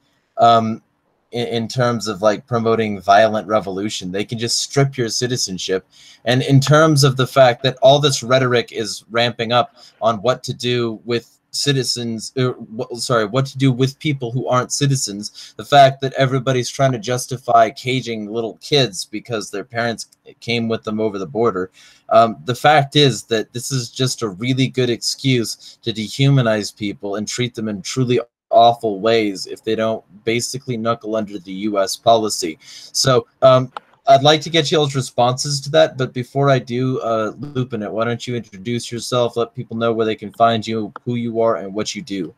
S1: In terms of like promoting violent revolution, they can just strip your citizenship. And in terms of the fact that all this rhetoric is ramping up on what to do with citizens, what to do with people who aren't citizens, the fact that everybody's trying to justify caging little kids because their parents came with them over the border. The fact is that this is just a really good excuse to dehumanize people and treat them in truly awful ways if they don't basically knuckle under the U.S. policy. So I'd like to get y'all's responses to that, but before I do, Lupinit, why don't you introduce yourself, let people know where they can find you, who you are, and what you do.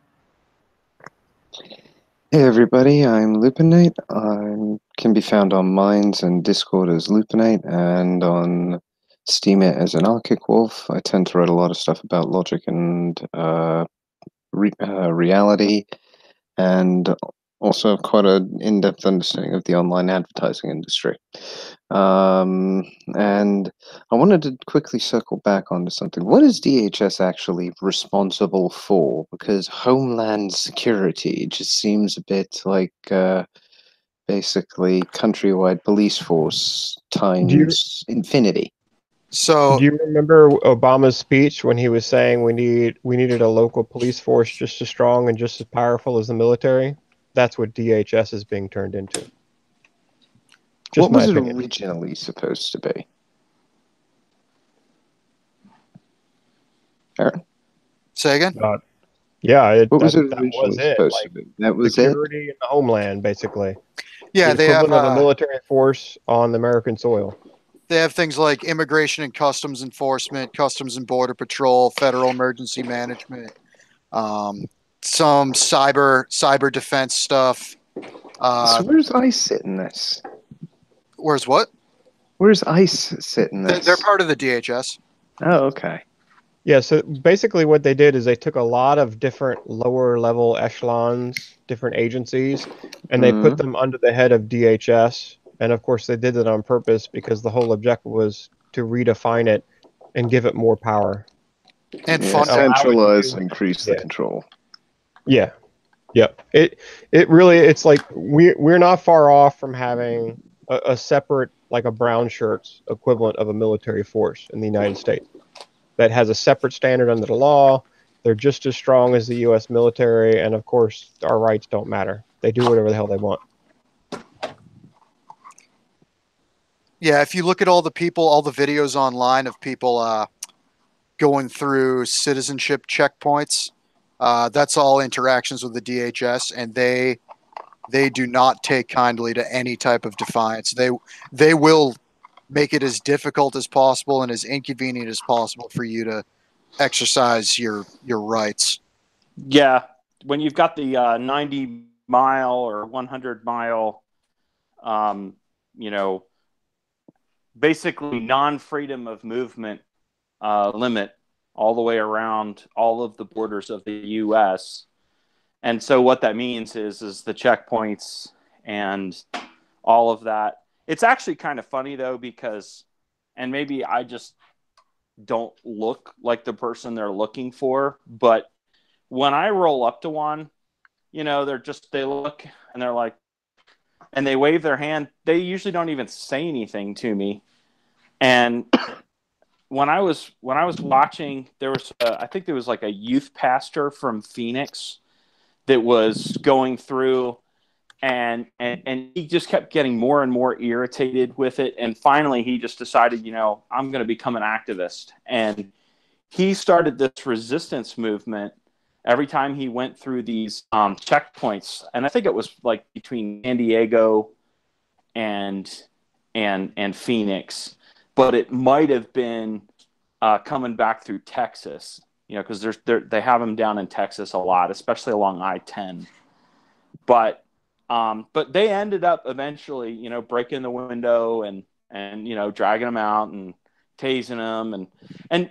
S5: Hey everybody, I'm Lupinite. I can be found on Minds and Discord as Lupinite, and on Steemit as Anarchic Wolf. I tend to write a lot of stuff about logic and reality, and also have quite an in-depth understanding of the online advertising industry. And I wanted to quickly circle back onto something. What is DHS actually responsible for? Because Homeland Security just seems a bit like basically countrywide police force times infinity.
S2: So
S4: do you remember Obama's speech when he was saying we needed a local police force just as strong and just as powerful as the military? That's what DHS is being turned into.
S5: What was it originally supposed to be? Aaron?
S2: Say again?
S4: Yeah,
S5: what was it originally supposed to be? That was
S4: security in the homeland, basically.
S2: Yeah,
S4: the equivalent of a military force on American soil.
S2: They have things like immigration and customs enforcement, customs and border patrol, federal emergency management, some cyber defense stuff.
S5: So where's ICE sit in this?
S2: Where's what?
S5: Where's ICE sit in this?
S2: They're part of the DHS.
S5: Oh, okay.
S4: Yeah, so basically what they did is they took a lot of different lower level echelons, different agencies, and they put them under the head of DHS. And of course, they did it on purpose because the whole objective was to redefine it and give it more power.
S2: And
S5: Yeah,
S2: fund
S5: centralize and increase the
S4: Yeah.
S5: control.
S4: Yeah. Yep. It really, it's like we're not far off from having a separate, like a brown shirts equivalent of a military force in the United States that has a separate standard under the law. They're just as strong as the U.S. military, and of course, our rights don't matter. They do whatever the hell they want.
S2: Yeah, if you look at all the people, all the videos online of people going through citizenship checkpoints, that's all interactions with the DHS, and they do not take kindly to any type of defiance. They will make it as difficult as possible and as inconvenient as possible for you to exercise your rights.
S3: Yeah, when you've got the 90-mile or 100-mile, basically non-freedom of movement limit all the way around all of the borders of the U.S. And so what that means is the checkpoints and all of that. It's actually kind of funny, though, because, and maybe I just don't look like the person they're looking for, but when I roll up to one, they look and they're like, and they wave their hand. They usually don't even say anything to me. And when I was watching, there was I think there was like a youth pastor from Phoenix that was going through, and he just kept getting more and more irritated with it. And finally, he just decided, I'm going to become an activist. And he started this resistance movement every time he went through these checkpoints. And I think it was like between San Diego and Phoenix, but it might have been coming back through Texas, because they have them down in Texas a lot, especially along I-10. But they ended up eventually, breaking the window and dragging them out and tasing them. And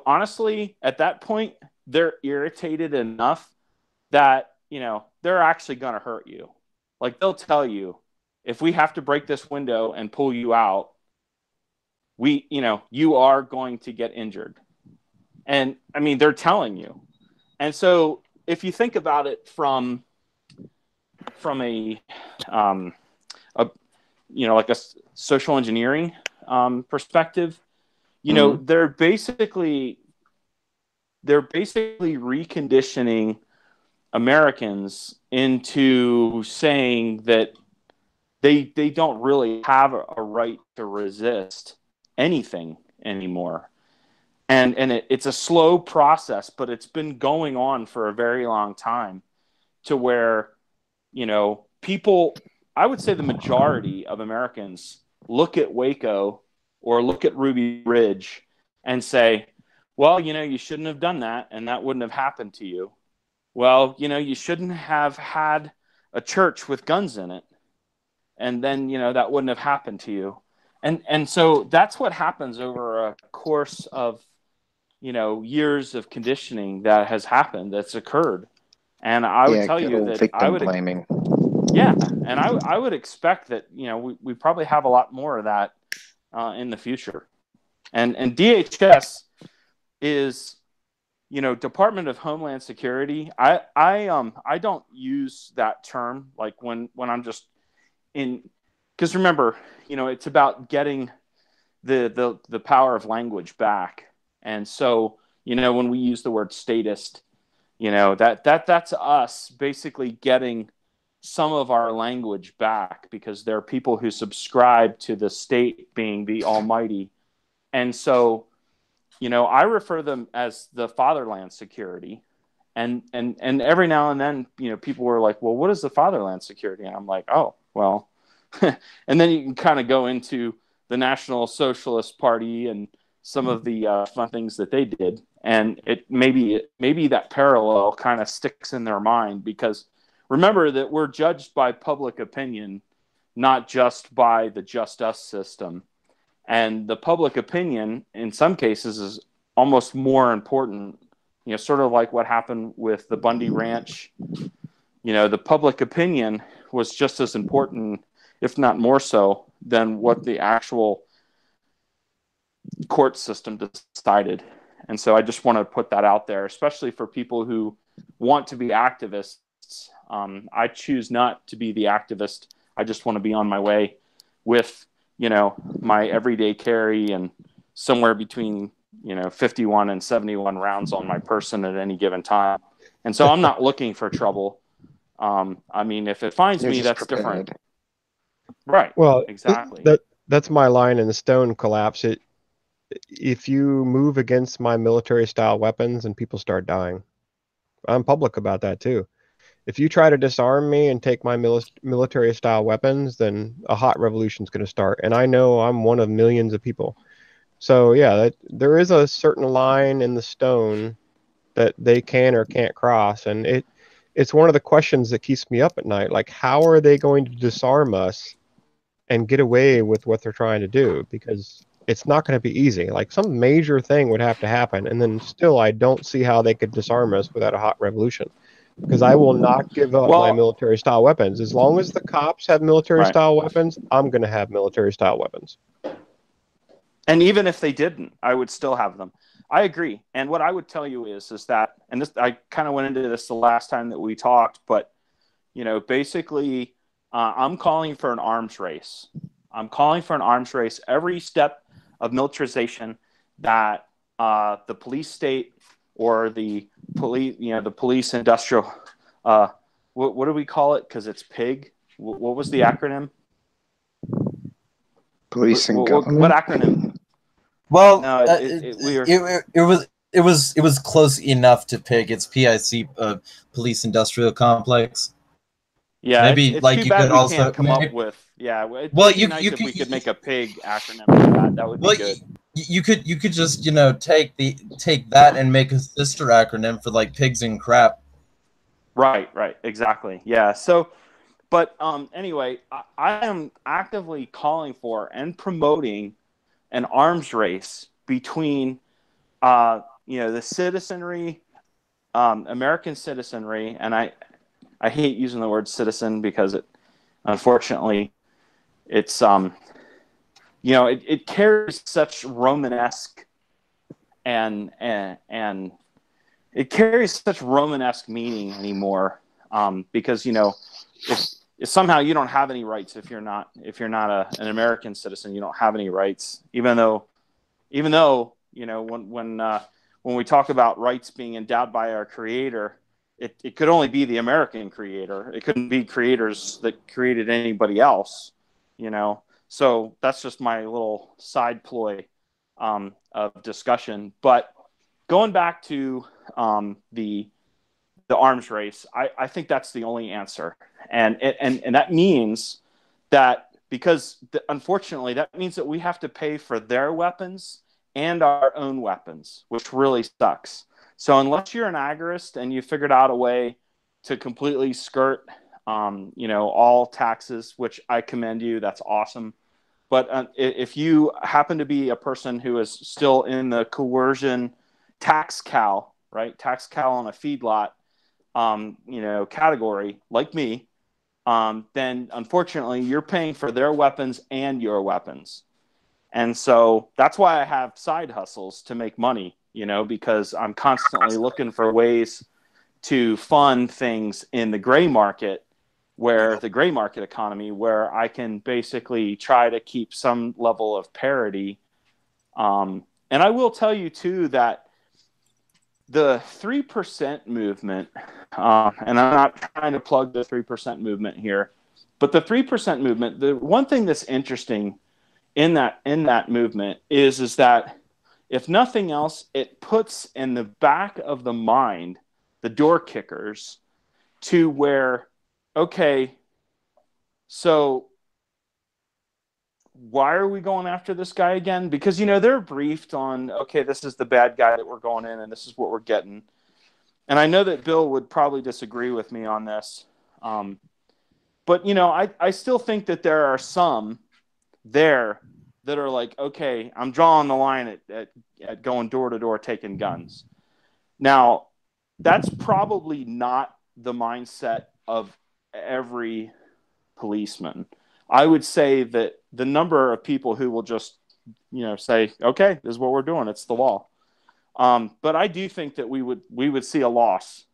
S3: honestly, at that point, they're irritated enough that, they're actually going to hurt you. Like, they'll tell you, if we have to break this window and pull you out, you are going to get injured. And I mean, they're telling you. And so if you think about it from a like a social engineering perspective, they're basically reconditioning Americans into saying that they don't really have a right to resist anything anymore. And it's a slow process, but it's been going on for a very long time, to where, people, I would say the majority of Americans look at Waco or look at Ruby Ridge and say, well, you shouldn't have done that, and that wouldn't have happened to you. Well, you shouldn't have had a church with guns in it, and then, that wouldn't have happened to you. And so that's what happens over a course of, years of conditioning that has happened, that's occurred. And I would tell you that
S5: victim blaming.
S3: Yeah, and I would expect that, we probably have a lot more of that in the future. And DHS is, Department of Homeland Security. I don't use that term like when I'm just in, because remember, it's about getting the power of language back. And so, when we use the word statist, that's us basically getting some of our language back, because there are people who subscribe to the state being the almighty. And so, I refer them as the fatherland security. And every now and then, people were like, well, what is the fatherland security? And I'm like, oh, well, and then you can kind of go into the National Socialist Party and some of the fun things that they did. And it maybe that parallel kind of sticks in their mind, because remember that we're judged by public opinion, not just by the just us system. And the public opinion in some cases almost more important, sort of like what happened with the Bundy Ranch. The public opinion was just as important, if not more so, than what the actual court system decided. And so I just want to put that out there, especially for people who want to be activists. I choose not to be the activist. I just want to be on my way with, my everyday carry and somewhere between, 51 and 71 rounds on my person at any given time. And so I'm not looking for trouble. If it finds me, that's prepared. Different. Right.
S4: Well,
S3: exactly.
S4: That's my line in the Stone collapse. If you move against my military style weapons and people start dying, I'm public about that too. If you try to disarm me and take my military style weapons, then a hot revolution is going to start. And I know I'm one of millions of people. So yeah, there is a certain line in the Stone that they can or can't cross. And it's one of the questions that keeps me up at night. Like, how are they going to disarm us and get away with what they're trying to do? Because it's not going to be easy. Like, some major thing would have to happen. And then still, I don't see how they could disarm us without a hot revolution. Because I will not give up my military style weapons. As long as the cops have military style weapons, I'm going to have military style weapons.
S3: And even if they didn't, I would still have them. I agree. And what I would tell you is that, and this, I kind of went into this the last time that we talked, but, basically, I'm calling for an arms race. I'm calling for an arms race. Every step of militarization that the police state or the police, the police industrial, what do we call it? Because it's PIG. What was the acronym?
S5: Police and government.
S3: What acronym?
S1: Well,
S3: no,
S1: it was close enough to PIG. It's PIC, Police Industrial Complex.
S3: Yeah,
S1: maybe
S3: it's
S1: like
S3: too
S1: you
S3: bad
S1: could
S3: we
S1: also
S3: can't come up with. Yeah, it'd be nice if we could make a PIG acronym for that. That would be good.
S1: You could just take that and make a sister acronym for like pigs and crap.
S3: Right, exactly. Yeah. So, but anyway, I am actively calling for and promoting an arms race between the citizenry, American citizenry, and I hate using the word citizen because unfortunately it's it carries such Romanesque and it carries such Romanesque meaning anymore, because if somehow you don't have any rights if you're not an American citizen, you don't have any rights, even though when we talk about rights being endowed by our Creator, it could only be the American Creator. It couldn't be creators that created anybody else, So that's just my little side ploy of discussion. But going back to the arms race, I think that's the only answer, and that means that unfortunately that means that we have to pay for their weapons and our own weapons, which really sucks. So unless you're an agorist and you figured out a way to completely skirt, all taxes, which I commend you, that's awesome. But if you happen to be a person who is still in the coercion tax cow on a feedlot, category like me, then unfortunately you're paying for their weapons and your weapons. And so that's why I have side hustles to make money, because I'm constantly looking for ways to fund things in the gray market, the gray market economy, where I can basically try to keep some level of parity. And I will tell you too that the 3% movement, and I'm not trying to plug the 3% movement here, but the 3% movement, the one thing that's interesting in that movement is that if nothing else, it puts in the back of the mind the door kickers to where, okay, so why are we going after this guy again? Because, they're briefed on, okay, this is the bad guy that we're going in and this is what we're getting. And I know that Bill would probably disagree with me on this. But, I still think that there are some there that are like, okay, I'm drawing the line at going door to door taking guns. Now, that's probably not the mindset of every policeman. I would say that the number of people who will just, say, okay, this is what we're doing. It's the law. But I do think that we would see a loss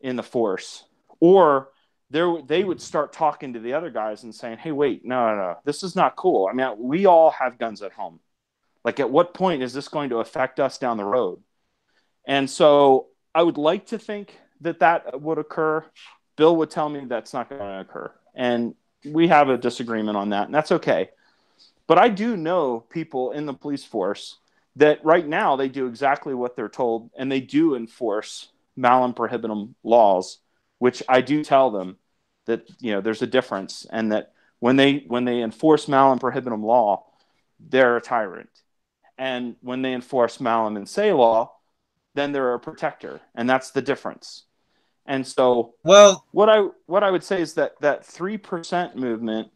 S3: in the force, or they would start talking to the other guys and saying, hey, wait, no, this is not cool. I mean, we all have guns at home. Like, at what point is this going to affect us down the road? And so I would like to think that would occur. Bill would tell me that's not going to occur. And we have a disagreement on that, and that's okay. But I do know people in the police force that right now they do exactly what they're told, and they do enforce malum prohibitum laws, which I do tell them that, there's a difference, and that when they enforce malum prohibitum law, they're a tyrant. And when they enforce malum in se law, then they're a protector, and that's the difference. And so,
S1: well,
S3: what I would say is that 3% movement,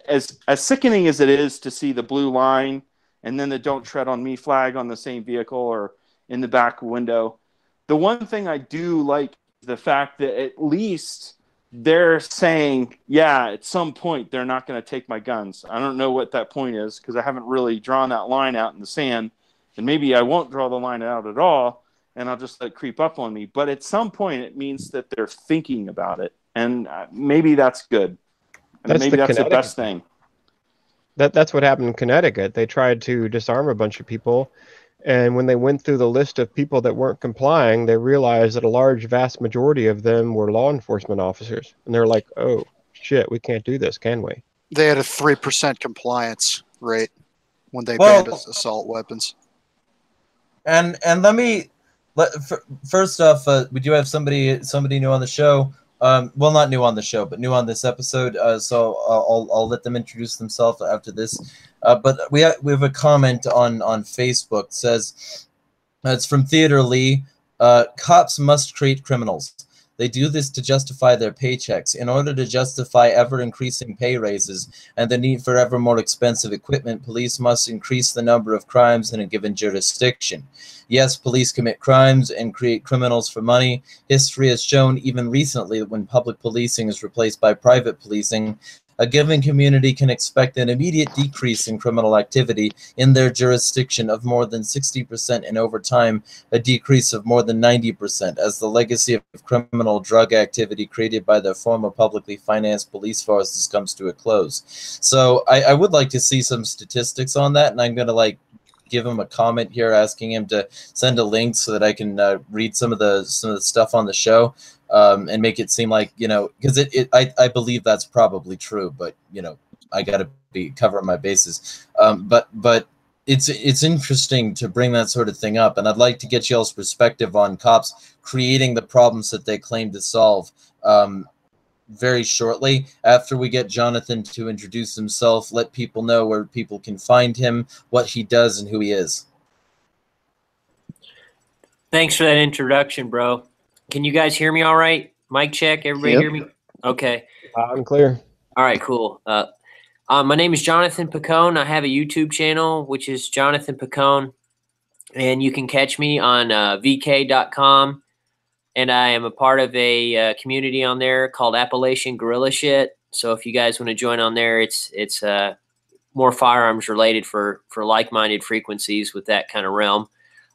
S3: as sickening as it is to see the blue line and then the "Don't Tread on Me" flag on the same vehicle or in the back window, the one thing I do like is the fact that at least they're saying, yeah, at some point they're not going to take my guns. I don't know what that point is because I haven't really drawn that line out in the sand, and maybe I won't draw the line out at all, and I'll just let it creep up on me. But at some point, it means that they're thinking about it, and maybe that's good. Maybe that's the best thing.
S4: That's what happened in Connecticut. They tried to disarm a bunch of people, and when they went through the list of people that weren't complying, they realized that a vast majority of them were law enforcement officers. And they're like, oh, shit, we can't do this, can we?
S2: They had a 3% compliance rate when they banned assault weapons.
S1: And first off, we do have somebody new on the show. Well, not new on the show, but new on this episode. So I'll let them introduce themselves after this. But we have a comment on Facebook. It says, it's from Theodore Lee. Cops must create criminals. They do this to justify their paychecks. In order to justify ever-increasing pay raises and the need for ever more expensive equipment, police must increase the number of crimes in a given jurisdiction. Yes, police commit crimes and create criminals for money. History has shown, even recently, that when public policing is replaced by private policing, a given community can expect an immediate decrease in criminal activity in their jurisdiction of more than 60%, and over time, a decrease of more than 90%, as the legacy of criminal drug activity created by the former publicly financed police forces comes to a close. So I would like to see some statistics on that, and I'm going to give him a comment here asking him to send a link so that I can read some of the stuff on the show. And make it seem like, because I believe that's probably true, but I got to be covering my bases. But it's interesting to bring that sort of thing up, and I'd like to get y'all's perspective on cops creating the problems that they claim to solve. Very shortly after we get Jonathan to introduce himself, let people know where people can find him, what he does, and who he is.
S6: Thanks for that introduction, bro. Can you guys hear me all right? Mic check. Everybody hear me? Okay.
S4: I'm clear.
S6: All right, cool. My name is Jonathan Picone. I have a YouTube channel, which is Jonathan Picone. And you can catch me on vk.com. And I am a part of a community on there called Appalachian Guerrilla Shit. So if you guys want to join on there, it's more firearms related for like-minded frequencies with that kind of realm.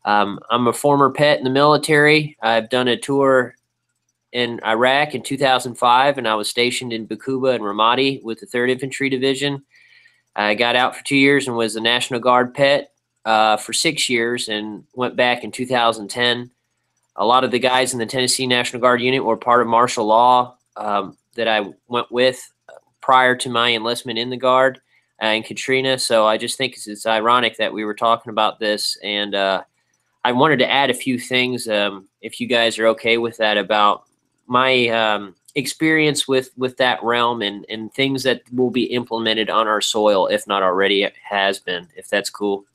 S6: I'm a former pet in the military. I've done a tour in Iraq in 2005, and I was stationed in Bakuba and Ramadi with the 3rd Infantry Division. I got out for 2 years and was a National Guard pet for 6 years and went back in 2010. A lot of the guys in the Tennessee National Guard unit were part of martial law that I went with prior to my enlistment in the Guard in Katrina. So I just think it's ironic that we were talking about this, and I wanted to add a few things, if you guys are okay with that, about my experience with that realm and things that will be implemented on our soil, if not already has been, if that's cool.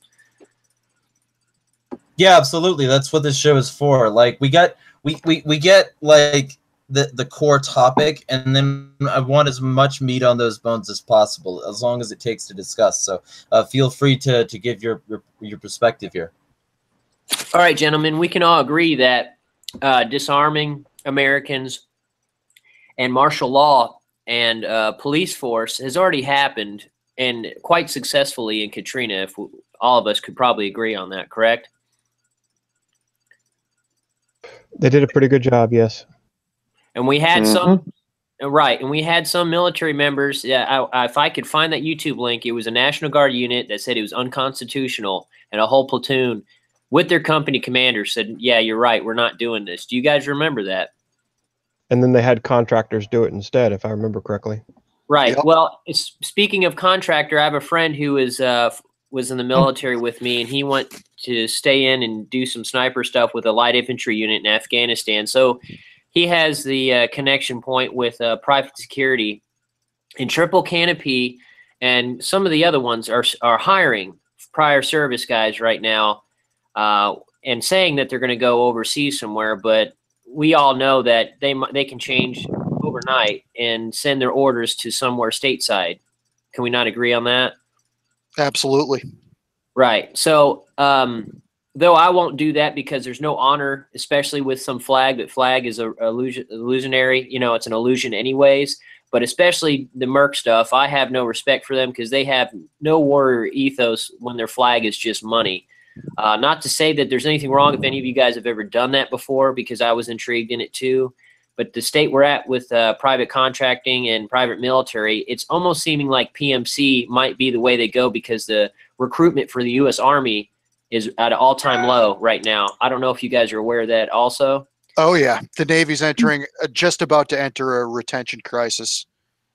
S1: Yeah, absolutely. That's what this show is for. Like we get like the core topic, and then I want as much meat on those bones as possible, as long as it takes to discuss. So feel free to give your perspective here.
S6: All right, gentlemen, we can all agree that disarming Americans and martial law and police force has already happened, and quite successfully in Katrina. If all of us could probably agree on that, correct?
S4: They did a pretty good job, yes.
S6: And we had some, right, and we had some military members. Yeah, if I could find that YouTube link, it was a National Guard unit that said it was unconstitutional, and a whole platoon with their company commander said, yeah, you're right, we're not doing this. Do you guys remember that?
S4: And then they had contractors do it instead, if I remember correctly.
S6: Right.
S2: Yep.
S6: Well, speaking of contractor, I have a friend who was in the military with me, and he went to stay in and do some sniper stuff with a light infantry unit in Afghanistan. So he has the connection point with private security, and Triple Canopy and some of the other ones are hiring prior service guys right now, and saying that they're going to go overseas somewhere. But we all know that they can change overnight and send their orders to somewhere stateside. Can we not agree on that?
S2: Absolutely.
S6: Right. So, though I won't do that because there's no honor, especially with some flag. That flag is illusionary. You know, it's an illusion anyways. But especially the Merc stuff, I have no respect for them because they have no warrior ethos when their flag is just money. Not to say that there's anything wrong if any of you guys have ever done that before, because I was intrigued in it too. But the state we're at with private contracting and private military, it's almost seeming like PMC might be the way they go, because the recruitment for the U.S. Army is at an all-time low right now. I don't know if you guys are aware of that also.
S2: Oh, yeah. The Navy's entering, just about to enter a retention crisis.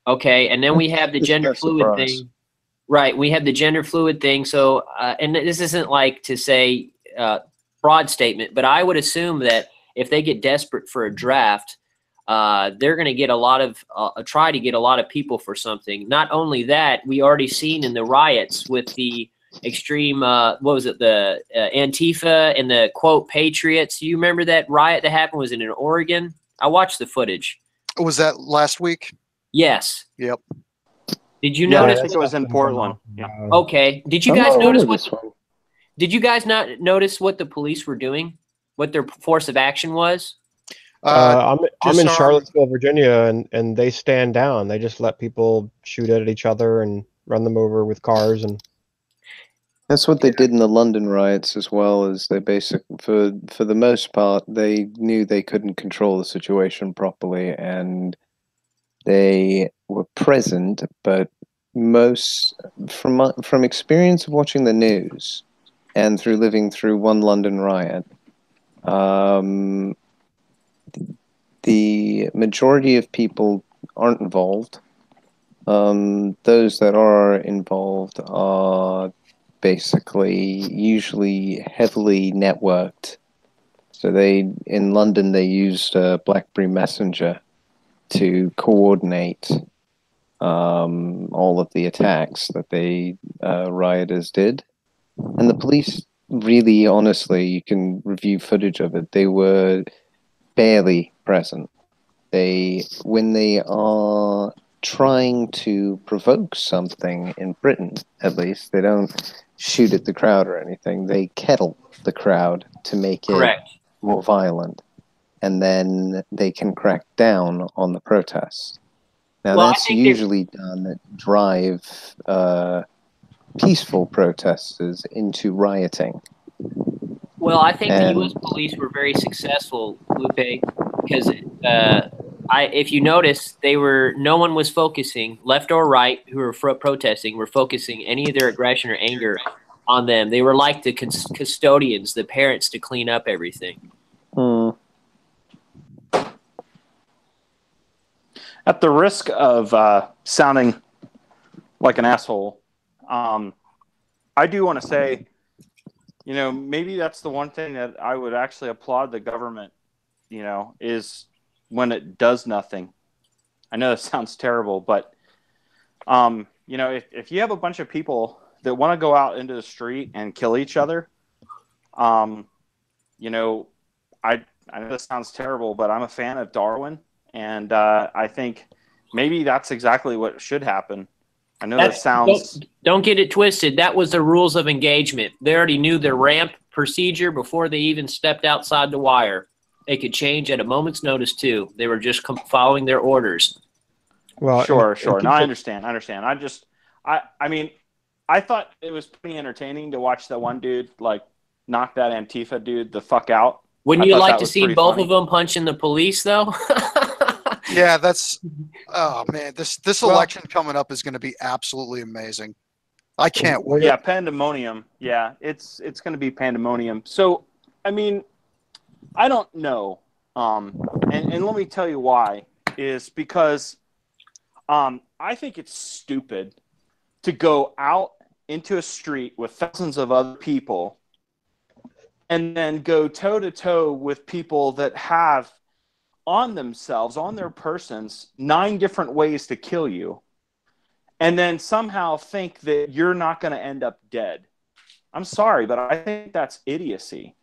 S6: Okay, and then we have the
S5: It's
S6: gender
S5: no
S6: fluid
S5: surprise.
S6: thing. Right, we have the gender fluid thing. So, and this isn't like to say broad statement, but I would assume that if they get desperate for a draft, they're going to get a lot of try to get a lot of people for something. Not only that, we already seen in the riots with the extreme what was it, the Antifa and the quote patriots. You remember that riot that happened? Was it in Oregon? I watched the footage.
S2: Was that last week?
S6: Yes.
S2: Yep.
S6: Did you
S3: Yeah,
S6: notice?
S3: I think it was in Portland. Yeah.
S6: Okay. Did you
S5: I'm
S6: guys
S5: not aware
S6: notice
S5: of
S6: what?
S5: this one.
S6: Did you guys not notice what the police were doing? What their force of action was?
S4: I'm in
S2: disarm-
S4: Charlottesville, Virginia, and they stand down. They just let people shoot at each other and run them over with cars. And
S5: That's what they did in the London riots as well. As they basically, for the most part, they knew they couldn't control the situation properly, and they were present. But most, from experience of watching the news, and through living through one London riot, the majority of people aren't involved. Those that are involved are basically usually heavily networked. So in London, they used BlackBerry Messenger to coordinate all of the attacks that the rioters did. And the police, really, honestly, you can review footage of it, they were barely present. When they are trying to provoke something in Britain, at least, they don't shoot at the crowd or anything. They kettle the crowd to make it more violent, and then they can crack down on the protests. Now,
S6: Well,
S5: that's usually done to drive peaceful protesters into rioting.
S6: Well, I think the U.S. police were very successful, Lupe, because if you notice, no one was focusing, left or right, who were protesting, were focusing any of their aggression or anger on them. They were like the custodians, the parents, to clean up everything.
S3: At the risk of sounding like an asshole, I do want to say, maybe that's the one thing that I would actually applaud the government, is when it does nothing. I know that sounds terrible, but, if you have a bunch of people that want to go out into the street and kill each other, I know this sounds terrible, but I'm a fan of Darwin, And I think maybe that's exactly what should happen. I know that sounds...
S6: Don't get it twisted. That was the rules of engagement. They already knew their ramp procedure before they even stepped outside the wire. They could change at a moment's notice, too. They were just following their orders.
S3: Well, sure. No, I understand. I mean, I thought it was pretty entertaining to watch that one dude, like, knock that Antifa dude the fuck out.
S6: Wouldn't you like to see both of them punching the police, though?
S2: Yeah, that's... Oh, man. This election coming up is going to be absolutely amazing. I can't wait.
S3: Yeah, pandemonium. Yeah, it's going to be pandemonium. So, I mean, I don't know. And let me tell you why. Is because I think it's stupid to go out into a street with thousands of other people and then go toe-to-toe with people that have on themselves, on their persons, 9 different ways to kill you, and then somehow think that you're not going to end up dead. I'm sorry, but I think that's idiocy.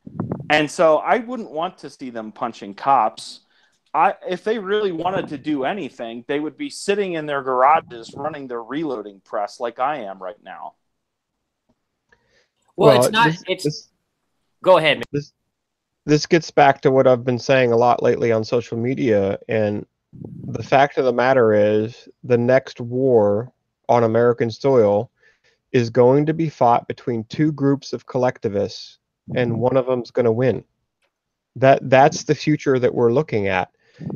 S3: And so I wouldn't want to see them punching cops. If they really wanted to do anything, they would be sitting in their garages running their reloading press like I am right now.
S6: Well, it's not... Go ahead, man.
S4: This gets back to what I've been saying a lot lately on social media, and the fact of the matter is the next war on American soil is going to be fought between 2 groups of collectivists, and one of them's going to win. That's the future that we're looking at.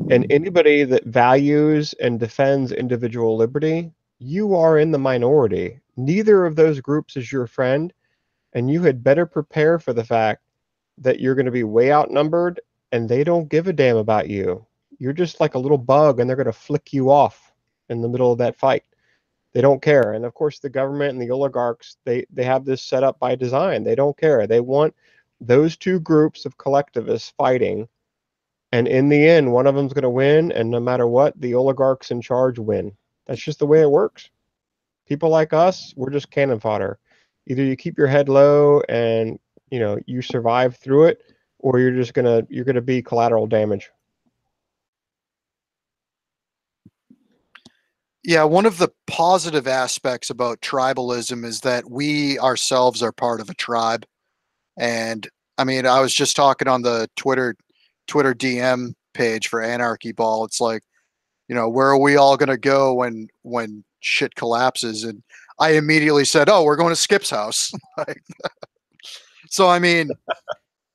S4: And anybody that values and defends individual liberty, you are in the minority. Neither of those groups is your friend, and you had better prepare for the fact that you're going to be way outnumbered, and they don't give a damn about you. You're just like a little bug, and they're going to flick you off in the middle of that fight. They don't care. And of course, the government and the oligarchs, they have this set up by design. They don't care. They want those 2 groups of collectivists fighting, and in the end, one of them's going to win, and no matter what, the oligarchs in charge win. That's just the way it works. People like us, we're just cannon fodder. Either you keep your head low and you survive through it, or you're gonna be collateral damage.
S2: Yeah, one of the positive aspects about tribalism is that we ourselves are part of a tribe. And I mean, I was just talking on the Twitter DM page for Anarchy Ball. It's like, where are we all gonna go when shit collapses? And I immediately said, "Oh, we're going to Skip's house." So I mean,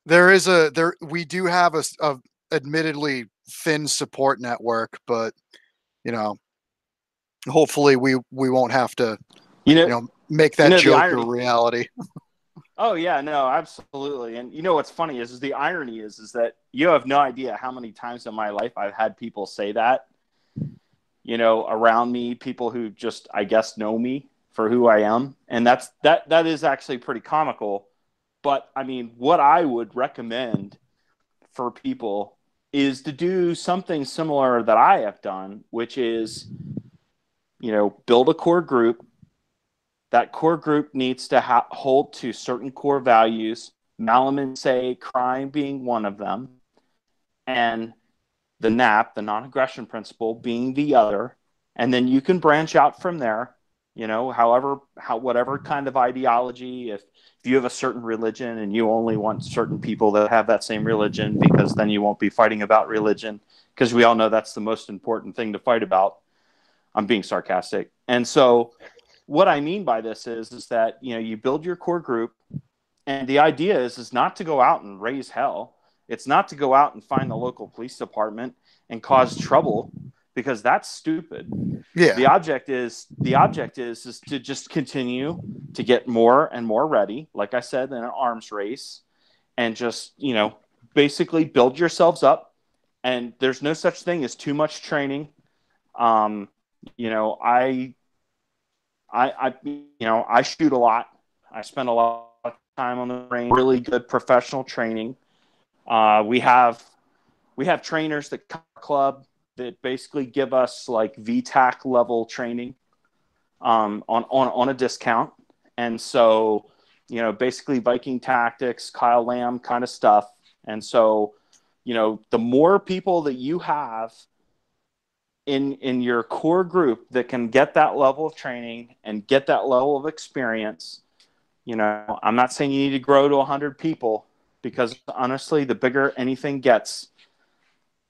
S2: we do have a admittedly thin support network, but hopefully we won't have to make that joke a reality.
S3: Oh yeah, no, absolutely. And what's funny is the irony is that you have no idea how many times in my life I've had people say that, around me, people who just, I guess, know me for who I am. And that is actually pretty comical. But I mean, what I would recommend for people is to do something similar that I have done, which is, build a core group. That core group needs to hold to certain core values, Malaman say crime being one of them, and the NAP, the non-aggression principle, being the other. And then you can branch out from there, whatever kind of ideology. If you have a certain religion and you only want certain people that have that same religion, because then you won't be fighting about religion, because we all know that's the most important thing to fight about. I'm being sarcastic. And so what I mean by this is that, you build your core group, and the idea is not to go out and raise hell. It's not to go out and find the local police department and cause trouble, because that's stupid. Yeah. The object is to just continue to get more and more ready, like I said, in an arms race, and just, basically build yourselves up. And there's no such thing as too much training. I shoot a lot. I spend a lot of time on the range, really good professional training. We have trainers that come to our club that basically give us like VTAC level training on a discount. And so, basically Viking tactics, Kyle Lamb kind of stuff. And so, the more people that you have in your core group that can get that level of training and get that level of experience, you know, I'm not saying you need to grow to 100 people, because honestly, the bigger anything gets,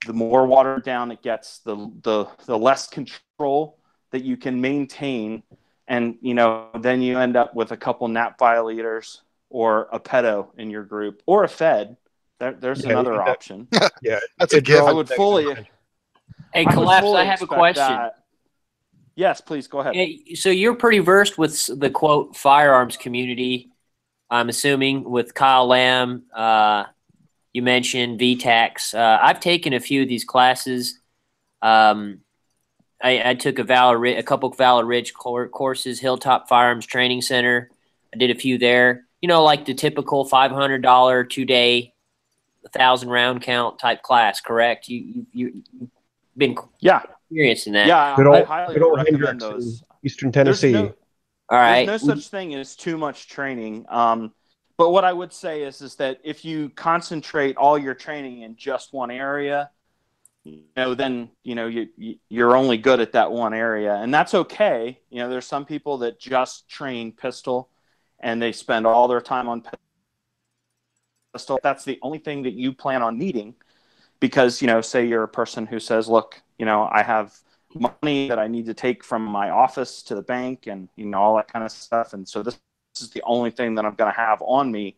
S3: the more watered down it gets, the less control that you can maintain. And, you know, then you end up with a couple NAP violators or a pedo in your group, or a Fed. There's another option.
S4: Yeah,
S2: That's a gift.
S3: I would fully.
S6: Hey,
S3: I would
S6: Collapse,
S3: fully
S6: I have a
S3: expect
S6: question.
S3: that. Yes, please go ahead.
S6: So you're pretty versed with the quote firearms community, I'm assuming, with Kyle Lamb. You mentioned VTAX. I've taken a few of these classes. I took a couple Valor Ridge courses, Hilltop Firearms Training Center. I did a few there. You know, like the typical $500 2-day, 1,000 round count type class. Correct? You've been experienced in that.
S3: Yeah, I highly recommend
S4: Hendricks
S3: those.
S4: Eastern Tennessee.
S6: All right.
S3: There's no such thing as too much training. But what I would say is that if you concentrate all your training in just one area, you know, then, you know, you're only good at that one area, and that's okay. You know, there's some people that just train pistol and they spend all their time on pistol. That's the only thing that you plan on needing, because, you know, say you're a person who says, look, you know, I have money that I need to take from my office to the bank, and, you know, all that kind of stuff. And so this is the only thing that I'm going to have on me.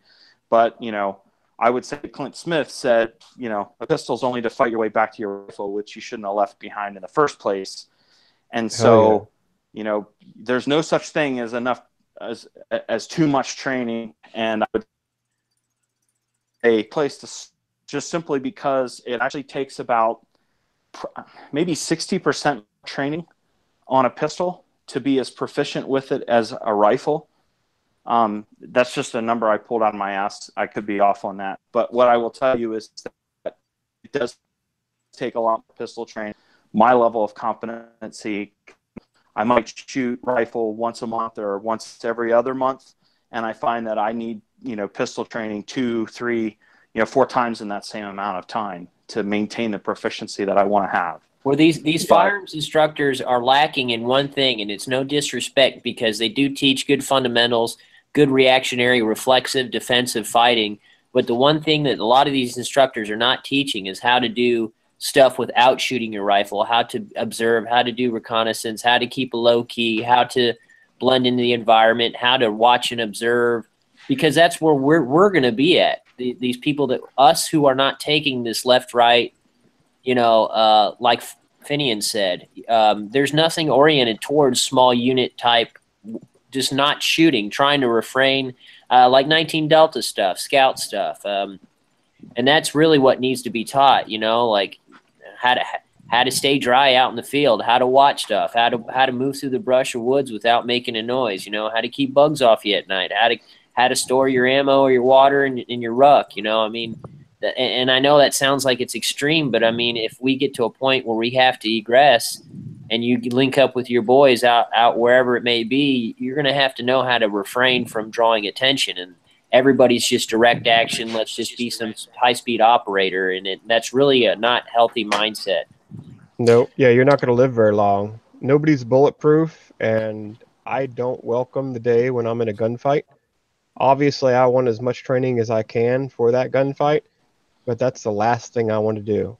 S3: But, you know, I would say Clint Smith said, you know, a pistol's only to fight your way back to your rifle, which you shouldn't have left behind in the first place. And so, you know, there's no such thing as as too much training. And I would say a place to just simply because it actually takes about maybe 60% training on a pistol to be as proficient with it as a rifle. That's just a number I pulled out of my ass. I could be off on that. But what I will tell you is that it does take a lot of pistol training. My level of competency, I might shoot rifle once a month or once every other month, and I find that I need, you know, pistol training 2, 3, 4 times in that same amount of time to maintain the proficiency that I want to have.
S6: Well, these firearms instructors are lacking in one thing, and it's no disrespect, because they do teach good fundamentals, good reactionary, reflexive, defensive fighting. But the one thing that a lot of these instructors are not teaching is how to do stuff without shooting your rifle, how to observe, how to do reconnaissance, how to keep a low key, how to blend into the environment, how to watch and observe, because that's where we're going to be at. These people us who are not taking this left-right, you know, like Finian said, there's nothing oriented towards small unit type, just not shooting, trying to refrain, like 19 Delta stuff, scout stuff. And that's really what needs to be taught, you know, like how to stay dry out in the field, how to watch stuff, how to move through the brush or woods without making a noise, you know, how to keep bugs off you at night, how to store your ammo or your water in your ruck, you know. I mean, and I know that sounds like it's extreme, but I mean, if we get to a point where we have to egress and you link up with your boys out wherever it may be, you're going to have to know how to refrain from drawing attention. And everybody's just direct action. Let's just be some high-speed operator. And that's really a not healthy mindset.
S4: No, yeah, you're not going to live very long. Nobody's bulletproof, and I don't welcome the day when I'm in a gunfight. Obviously, I want as much training as I can for that gunfight, but that's the last thing I want to do.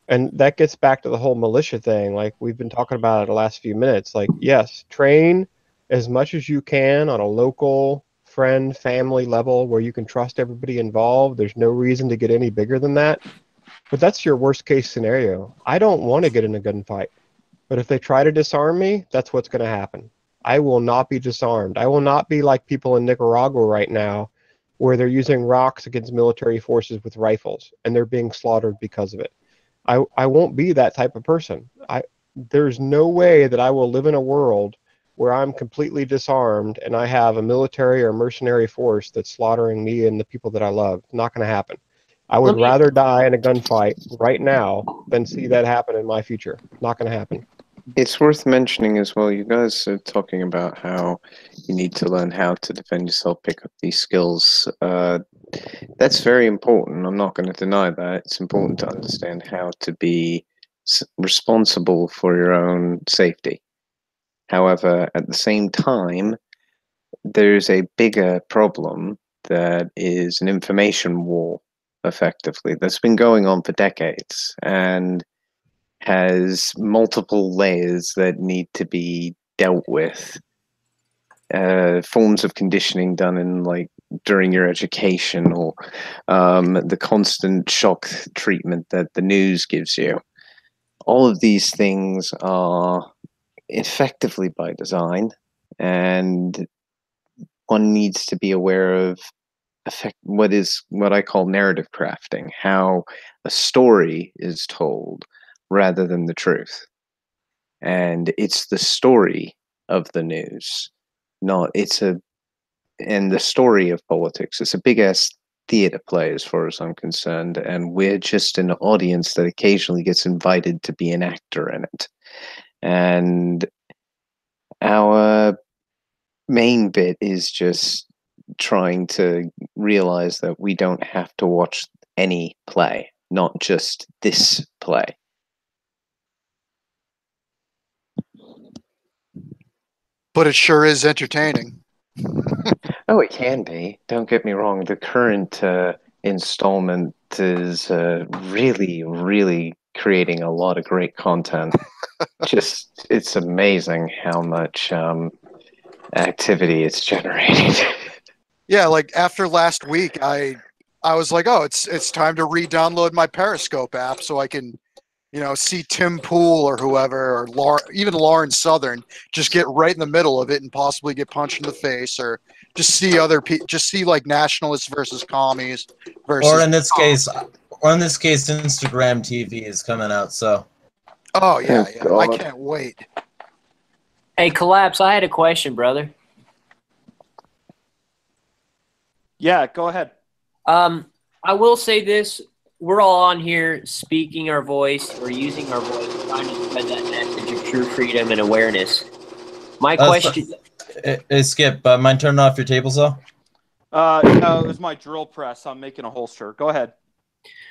S4: And that gets back to the whole militia thing, like we've been talking about it the last few minutes. Like, yes, train as much as you can on a local friend, family level where you can trust everybody involved. There's no reason to get any bigger than that. But that's your worst case scenario. I don't want to get in a gunfight. But if they try to disarm me, that's what's going to happen. I will not be disarmed. I will not be like people in Nicaragua right now where they're using rocks against military forces with rifles and they're being slaughtered because of it. I won't be that type of person. There's no way that I will live in a world where I'm completely disarmed and I have a military or mercenary force that's slaughtering me and the people that I love. It's not going to happen. I would rather die in a gunfight right now than see that happen in my future. Not going to happen.
S5: It's worth mentioning as well, you guys are talking about how you need to learn how to defend yourself, pick up these skills. That's very important. I'm not going to deny that. It's important to understand how to be responsible for your own safety. However, at the same time, there's a bigger problem that is an information war, effectively, that's been going on for decades and has multiple layers that need to be dealt with. Forms of conditioning done in during your education, or the constant shock treatment that the news gives you. All of these things are effectively by design, and one needs to be aware of what I call narrative crafting, how a story is told rather than the truth. And it's the story of the news, and the story of politics. It's a big ass theater play as far as I'm concerned, and we're just an audience that occasionally gets invited to be an actor in it. And our main bit is just trying to realize that we don't have to watch any play, not just this play.
S2: But it sure is entertaining.
S5: Oh, it can be. Don't get me wrong. The current installment is really, really creating a lot of great content. It's amazing how much activity it's generating.
S2: Yeah, like after last week, I was like, oh, it's time to re-download my Periscope app so I can, see Tim Pool or whoever, or even Lauren Southern, just get right in the middle of it and possibly get punched in the face, or just see other people, just see like nationalists versus commies versus.
S1: Or in this case, Instagram TV is coming out. So.
S2: Oh yeah, I can't wait.
S6: Hey, Collapse, I had a question, brother.
S3: Yeah, go ahead.
S6: I will say this. We're all on here speaking our voice or using our voice, trying to spread that message of true freedom and awareness. My question...
S1: Hey, Skip, mind turning off your table saw?
S3: No, it was my drill press. I'm making a holster. Go ahead.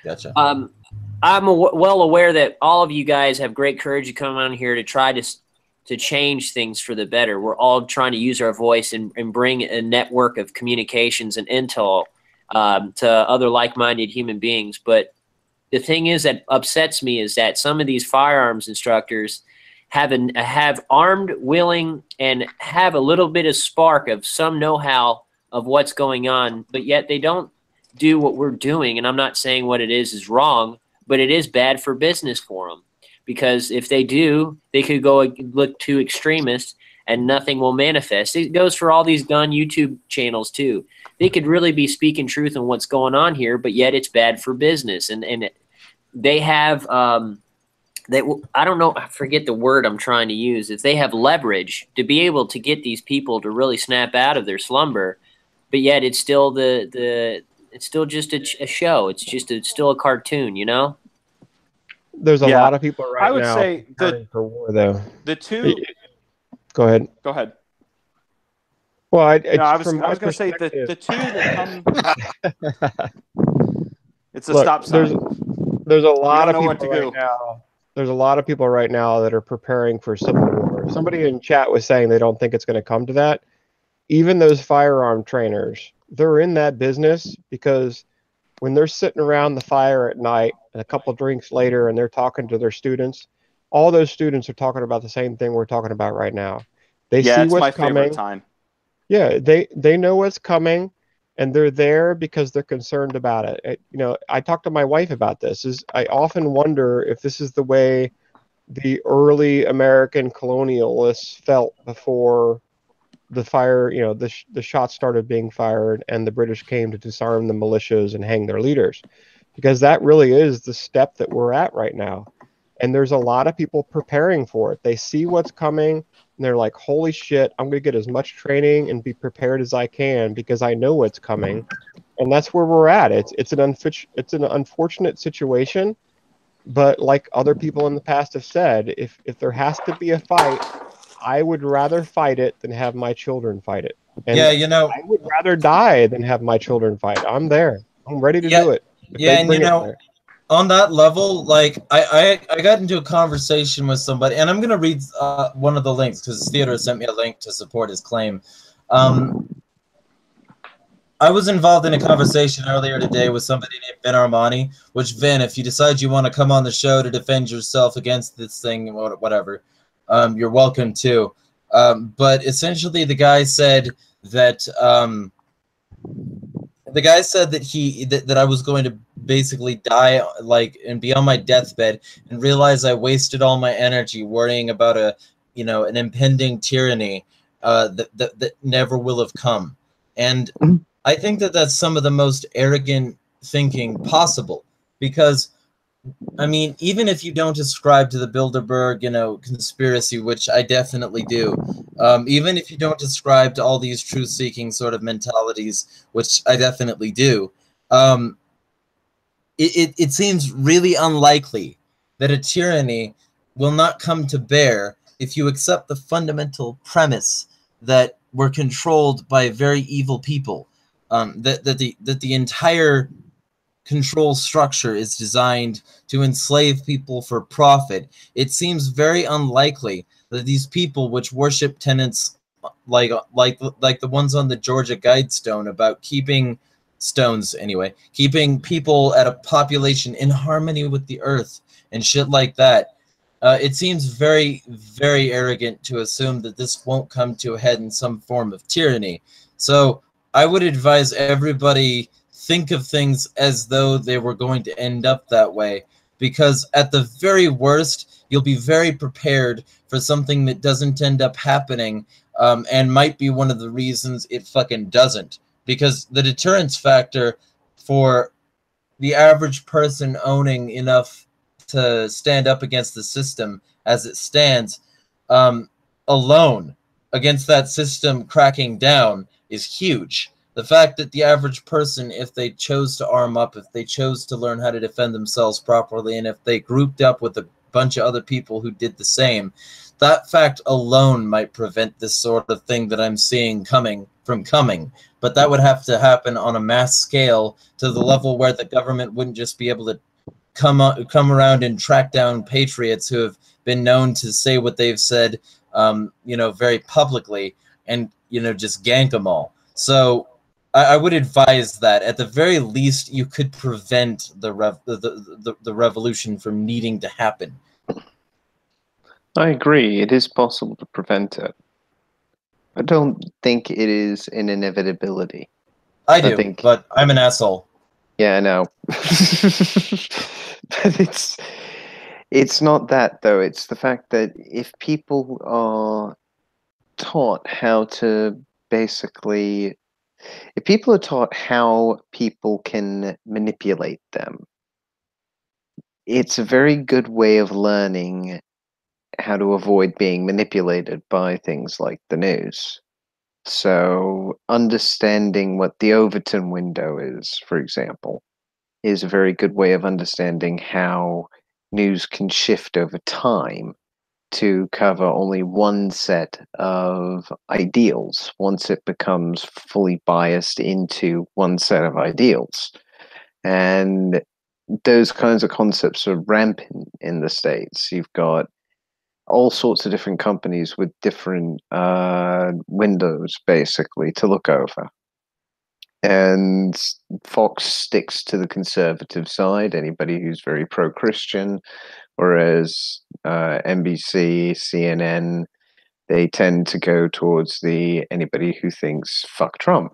S1: Gotcha.
S6: I'm well aware that all of you guys have great courage to come on here to try to change things for the better. We're all trying to use our voice and bring a network of communications and intel to other like-minded human beings. But the thing is that upsets me is that some of these firearms instructors have armed, willing, and have a little bit of spark of some know-how of what's going on, but yet they don't do what we're doing. And I'm not saying what it is wrong, but it is bad for business for them. Because if they do, they could go look too extremist and nothing will manifest. It goes for all these gun YouTube channels too. They could really be speaking truth on what's going on here, but yet it's bad for business. And they have, I don't know, I forget the word I'm trying to use. If they have leverage to be able to get these people to really snap out of their slumber, but yet it's still it's still just a show. It's still a cartoon,
S4: There's a lot of people right now.
S3: I would say
S4: for war, though.
S3: The two.
S4: Go ahead.
S3: Go ahead.
S4: Well, I
S3: was going to say the two that come. It's a
S4: Look,
S3: stop sign.
S4: There's a lot of people right now. There's a lot of people right now that are preparing for civil war. Somebody in chat was saying they don't think it's going to come to that. Even those firearm trainers, they're in that business because when they're sitting around the fire at night and a couple of drinks later and they're talking to their students, all those students are talking about the same thing we're talking about right now. They see what's
S3: my
S4: coming.
S3: favorite time.
S4: Yeah, they know what's coming, and they're there because they're concerned about it. I talked to my wife about this. I often wonder if this is the way the early American colonialists felt before the fire, the shots started being fired and the British came to disarm the militias and hang their leaders, because that really is the step that we're at right now. And there's a lot of people preparing for it. They see what's coming and they're like, holy shit, I'm going to get as much training and be prepared as I can because I know what's coming. And that's where we're at. It's an unfortunate situation, but like other people in the past have said, if there has to be a fight, I would rather fight it than have my children fight it. And I would rather die than have my children fight. I'm there. I'm ready to do it.
S1: on that level, like I got into a conversation with somebody, and I'm gonna read one of the links because Theodore sent me a link to support his claim. I was involved in a conversation earlier today with somebody named Vin Armani, which, Vin, if you decide you want to come on the show to defend yourself against this thing, whatever, you're welcome to. But essentially, the guy said that that I was going to basically die, like, and be on my deathbed and realize I wasted all my energy worrying about an impending tyranny that never will have come. And I think that that's some of the most arrogant thinking possible, because, I mean, even if you don't ascribe to the Bilderberg, conspiracy, which I definitely do, even if you don't ascribe to all these truth-seeking sort of mentalities, which I definitely do, it seems really unlikely that a tyranny will not come to bear if you accept the fundamental premise that we're controlled by very evil people. That the entire control structure is designed to enslave people for profit. It seems very unlikely that these people, which worship tenets like the ones on the Georgia Guidestone about keeping people at a population in harmony with the earth and shit like that. It seems very, very arrogant to assume that this won't come to a head in some form of tyranny. So I would advise everybody think of things as though they were going to end up that way, because at the very worst, you'll be very prepared for something that doesn't end up happening, and might be one of the reasons it fucking doesn't. Because the deterrence factor for the average person owning enough to stand up against the system as it stands, alone against that system cracking down, is huge. The fact that the average person, if they chose to arm up, if they chose to learn how to defend themselves properly, and if they grouped up with a bunch of other people who did the same, that fact alone might prevent this sort of thing that I'm seeing coming. But that would have to happen on a mass scale to the level where the government wouldn't just be able to come around and track down patriots who have been known to say what they've said, very publicly, and just gank them all. So I would advise that at the very least you could prevent the revolution from needing to happen.
S5: I agree. It is possible to prevent it. I don't think it is an inevitability.
S1: I do, but I'm an asshole.
S5: Yeah, I know. But it's not that, though. It's the fact that if people are taught how to basically... If people are taught how people can manipulate them, it's a very good way of learning how to avoid being manipulated by things like the news. So understanding what the Overton window is, for example, is a very good way of understanding how news can shift over time to cover only one set of ideals once it becomes fully biased into one set of ideals. And those kinds of concepts are rampant in the States. You've got all sorts of different companies with different windows, basically, to look over. And Fox sticks to the conservative side, anybody who's very pro-Christian, whereas NBC, CNN, they tend to go towards anybody who thinks fuck Trump.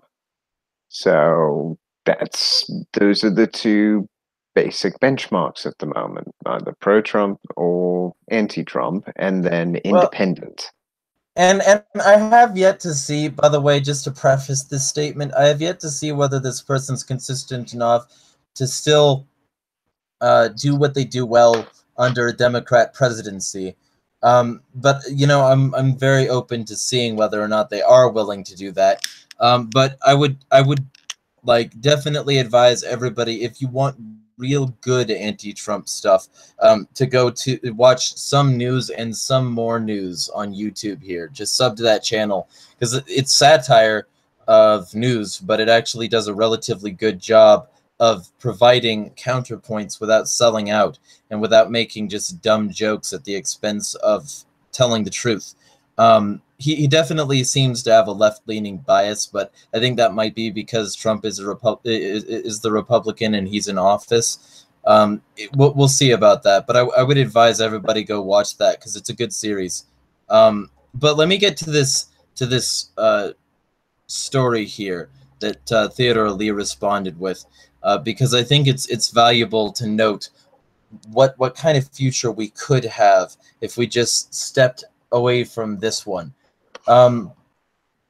S5: So those are the two basic benchmarks at the moment, either pro-Trump or anti-Trump, and then independent.
S1: And I have yet to see, by the way, just to preface this statement, I have yet to see whether this person's consistent enough to still do what they do well under a Democrat presidency. But I'm very open to seeing whether or not they are willing to do that. But I would like definitely advise everybody, if you want real good anti-Trump stuff, to go to watch some news and some more news on YouTube here. Just sub to that channel, because it's satire of news, but it actually does a relatively good job of providing counterpoints without selling out and without making just dumb jokes at the expense of telling the truth. He definitely seems to have a left-leaning bias, but I think that might be because Trump is the Republican and he's in office. We'll see about that, but I would advise everybody go watch that because it's a good series. But let me get to this story here that Theodore Lee responded with, because I think it's valuable to note what kind of future we could have if we just stepped away from this one.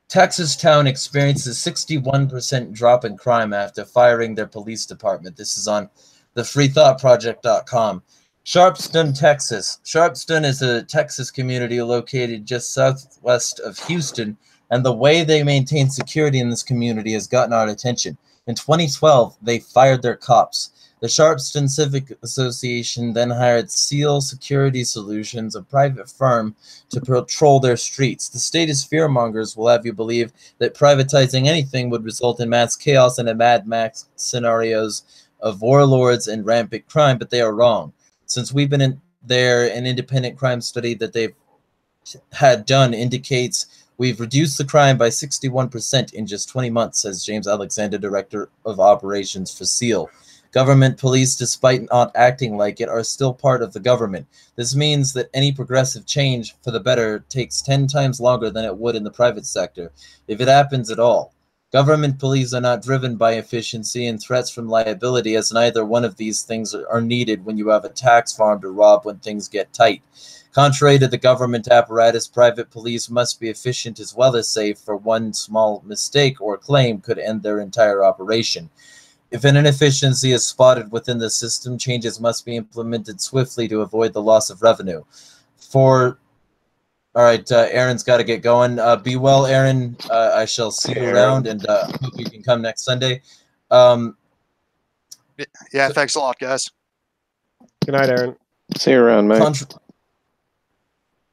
S1: Texas town experiences 61% drop in crime after firing their police department. This is on thefreethoughtproject.com. Sharpston, Texas. Sharpston is a Texas community located just southwest of Houston, and the way they maintain security in this community has gotten our attention. In 2012, they fired their cops. The Sharpston Civic Association then hired Seal Security Solutions, a private firm, to patrol their streets. The statist fearmongers will have you believe that privatizing anything would result in mass chaos and a Mad Max scenarios of warlords and rampant crime, but they are wrong. Since we've been in there, an independent crime study that they've had done indicates we've reduced the crime by 61% in just 20 months, says James Alexander, Director of Operations for SEAL. Government police, despite not acting like it, are still part of the government. This means that any progressive change for the better takes 10 times longer than it would in the private sector, if it happens at all. Government police are not driven by efficiency and threats from liability, as neither one of these things are needed when you have a tax farm to rob when things get tight. Contrary to the government apparatus, private police must be efficient as well as safe, for one small mistake or claim could end their entire operation. If an inefficiency is spotted within the system, changes must be implemented swiftly to avoid the loss of revenue. All right, Aaron's got to get going. Be well, Aaron. I shall see you around, and hope you can come next Sunday.
S2: Yeah, thanks a lot, guys.
S4: Good night, Aaron.
S5: See you around, mate.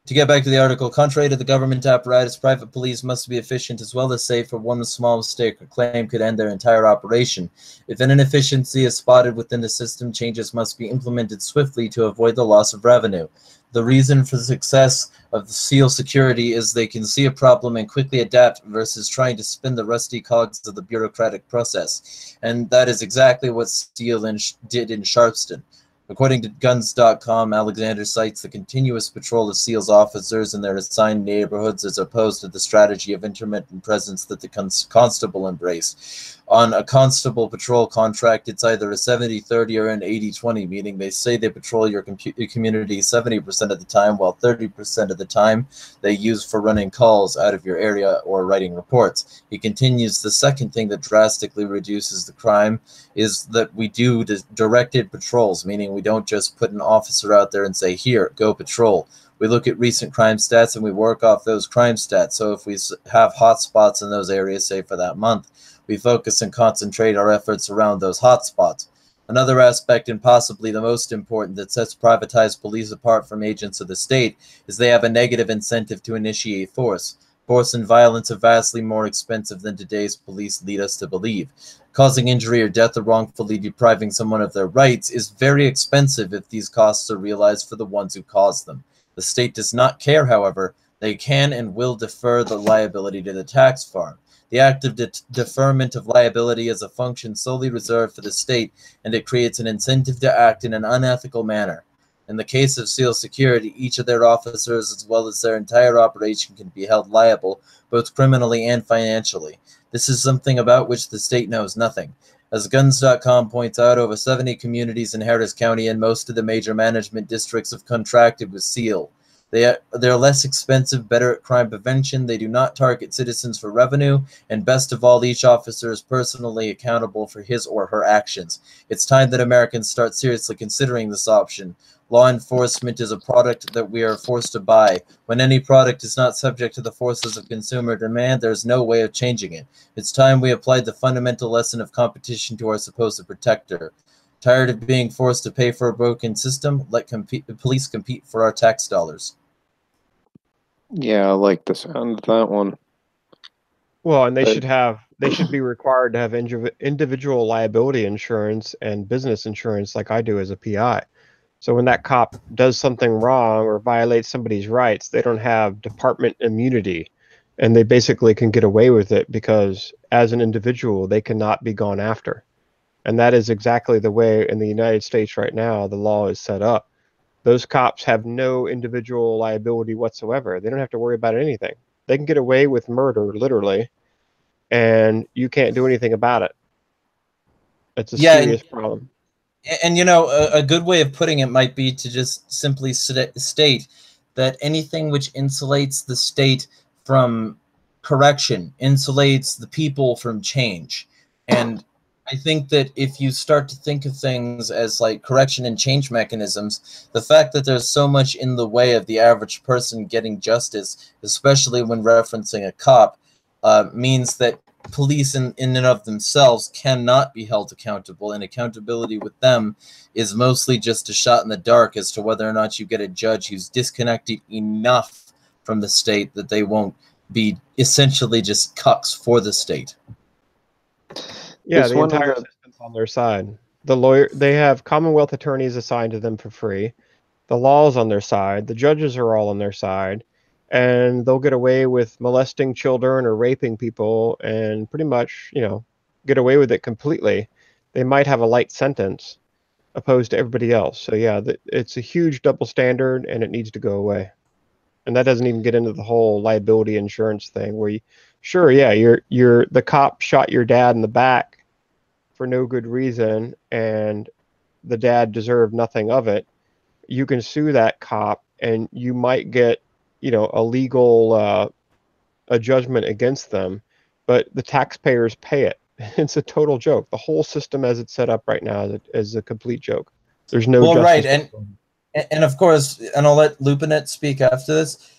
S1: To get back to the article, contrary to the government apparatus, private police must be efficient as well as safe, for one small mistake or claim could end their entire operation. If an inefficiency is spotted within the system, changes must be implemented swiftly to avoid the loss of revenue. The reason for the success of the SEAL security is they can see a problem and quickly adapt versus trying to spin the rusty cogs of the bureaucratic process. And that is exactly what SEAL did in Sharpston. According to guns.com, Alexander cites the continuous patrol of SEAL's officers in their assigned neighborhoods as opposed to the strategy of intermittent presence that the constable embraced. On a constable patrol contract, it's either a 70-30 or an 80-20, meaning they say they patrol your community 70% of the time, while 30% of the time they use for running calls out of your area or writing reports. He continues, the second thing that drastically reduces the crime is that we do directed patrols, meaning we don't just put an officer out there and say, here, go patrol. We look at recent crime stats and we work off those crime stats. So if we have hot spots in those areas, say for that month, we focus and concentrate our efforts around those hot spots. Another aspect, and possibly the most important, that sets privatized police apart from agents of the state is they have a negative incentive to initiate force. Force and violence are vastly more expensive than today's police lead us to believe. Causing injury or death or wrongfully depriving someone of their rights is very expensive if these costs are realized for the ones who caused them. The state does not care, however. They can and will defer the liability to the tax farm. The act of deferment of liability is a function solely reserved for the state, and it creates an incentive to act in an unethical manner. In the case of SEAL Security, each of their officers, as well as their entire operation, can be held liable, both criminally and financially. This is something about which the state knows nothing. As Guns.com points out, over 70 communities in Harris County and most of the major management districts have contracted with SEAL. They're less expensive, better at crime prevention, they do not target citizens for revenue, and best of all, each officer is personally accountable for his or her actions. It's time that Americans start seriously considering this option. Law enforcement is a product that we are forced to buy. When any product is not subject to the forces of consumer demand, there's no way of changing it. It's time we applied the fundamental lesson of competition to our supposed protector. Tired of being forced to pay for a broken system? Let police compete for our tax dollars.
S5: Yeah, I like the sound of that one.
S4: Well, and they
S5: But-
S4: should have they should be required to have individual liability insurance and business insurance like I do as a PI. So when that cop does something wrong or violates somebody's rights, they don't have department immunity, and they basically can get away with it because as an individual, they cannot be gone after. And that is exactly the way in the United States right now the law is set up. Those cops have no individual liability whatsoever. They don't have to worry about anything. They can get away with murder, literally, and you can't do anything about it. It's a serious problem.
S1: And you know, a good way of putting it might be to just simply state that anything which insulates the state from correction insulates the people from change. And I think that if you start to think of things as like correction and change mechanisms, the fact that there's so much in the way of the average person getting justice, especially when referencing a cop, means that police in and of themselves cannot be held accountable, and accountability with them is mostly just a shot in the dark as to whether or not you get a judge who's disconnected enough from the state that they won't be essentially just cucks for the state.
S4: Yeah, the entire system's on their side. They have Commonwealth attorneys assigned to them for free. The law's on their side. The judges are all on their side. And they'll get away with molesting children or raping people and pretty much, you know, get away with it completely. They might have a light sentence opposed to everybody else. So yeah, it's a huge double standard and it needs to go away. And that doesn't even get into the whole liability insurance thing where the cop shot your dad in the back for no good reason and the dad deserved nothing of it. You can sue that cop and you might get, you know, a legal a judgment against them, but the taxpayers pay it. It's a total joke. The whole system as it's set up right now is a complete joke. There's no justice.
S1: Right, and of course, and I'll let Lupinet speak after this.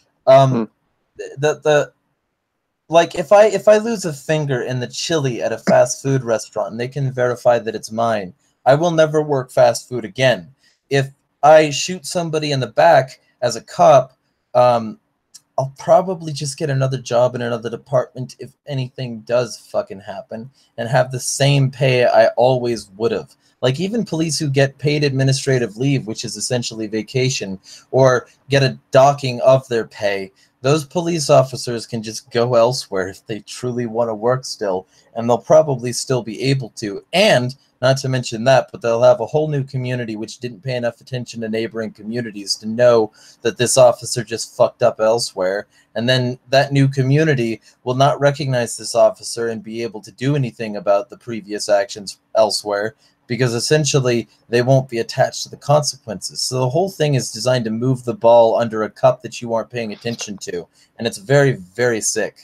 S1: Like if I lose a finger in the chili at a fast food restaurant and they can verify that it's mine, I will never work fast food again. If I shoot somebody in the back as a cop, I'll probably just get another job in another department if anything does fucking happen and have the same pay I always would have. Like even police who get paid administrative leave, which is essentially vacation, or get a docking of their pay, those police officers can just go elsewhere if they truly want to work still, and they'll probably still be able to. And not to mention that, but they'll have a whole new community which didn't pay enough attention to neighboring communities to know that this officer just fucked up elsewhere. And then that new community will not recognize this officer and be able to do anything about the previous actions elsewhere, because essentially they won't be attached to the consequences. So the whole thing is designed to move the ball under a cup that you aren't paying attention to. And it's very, very sick.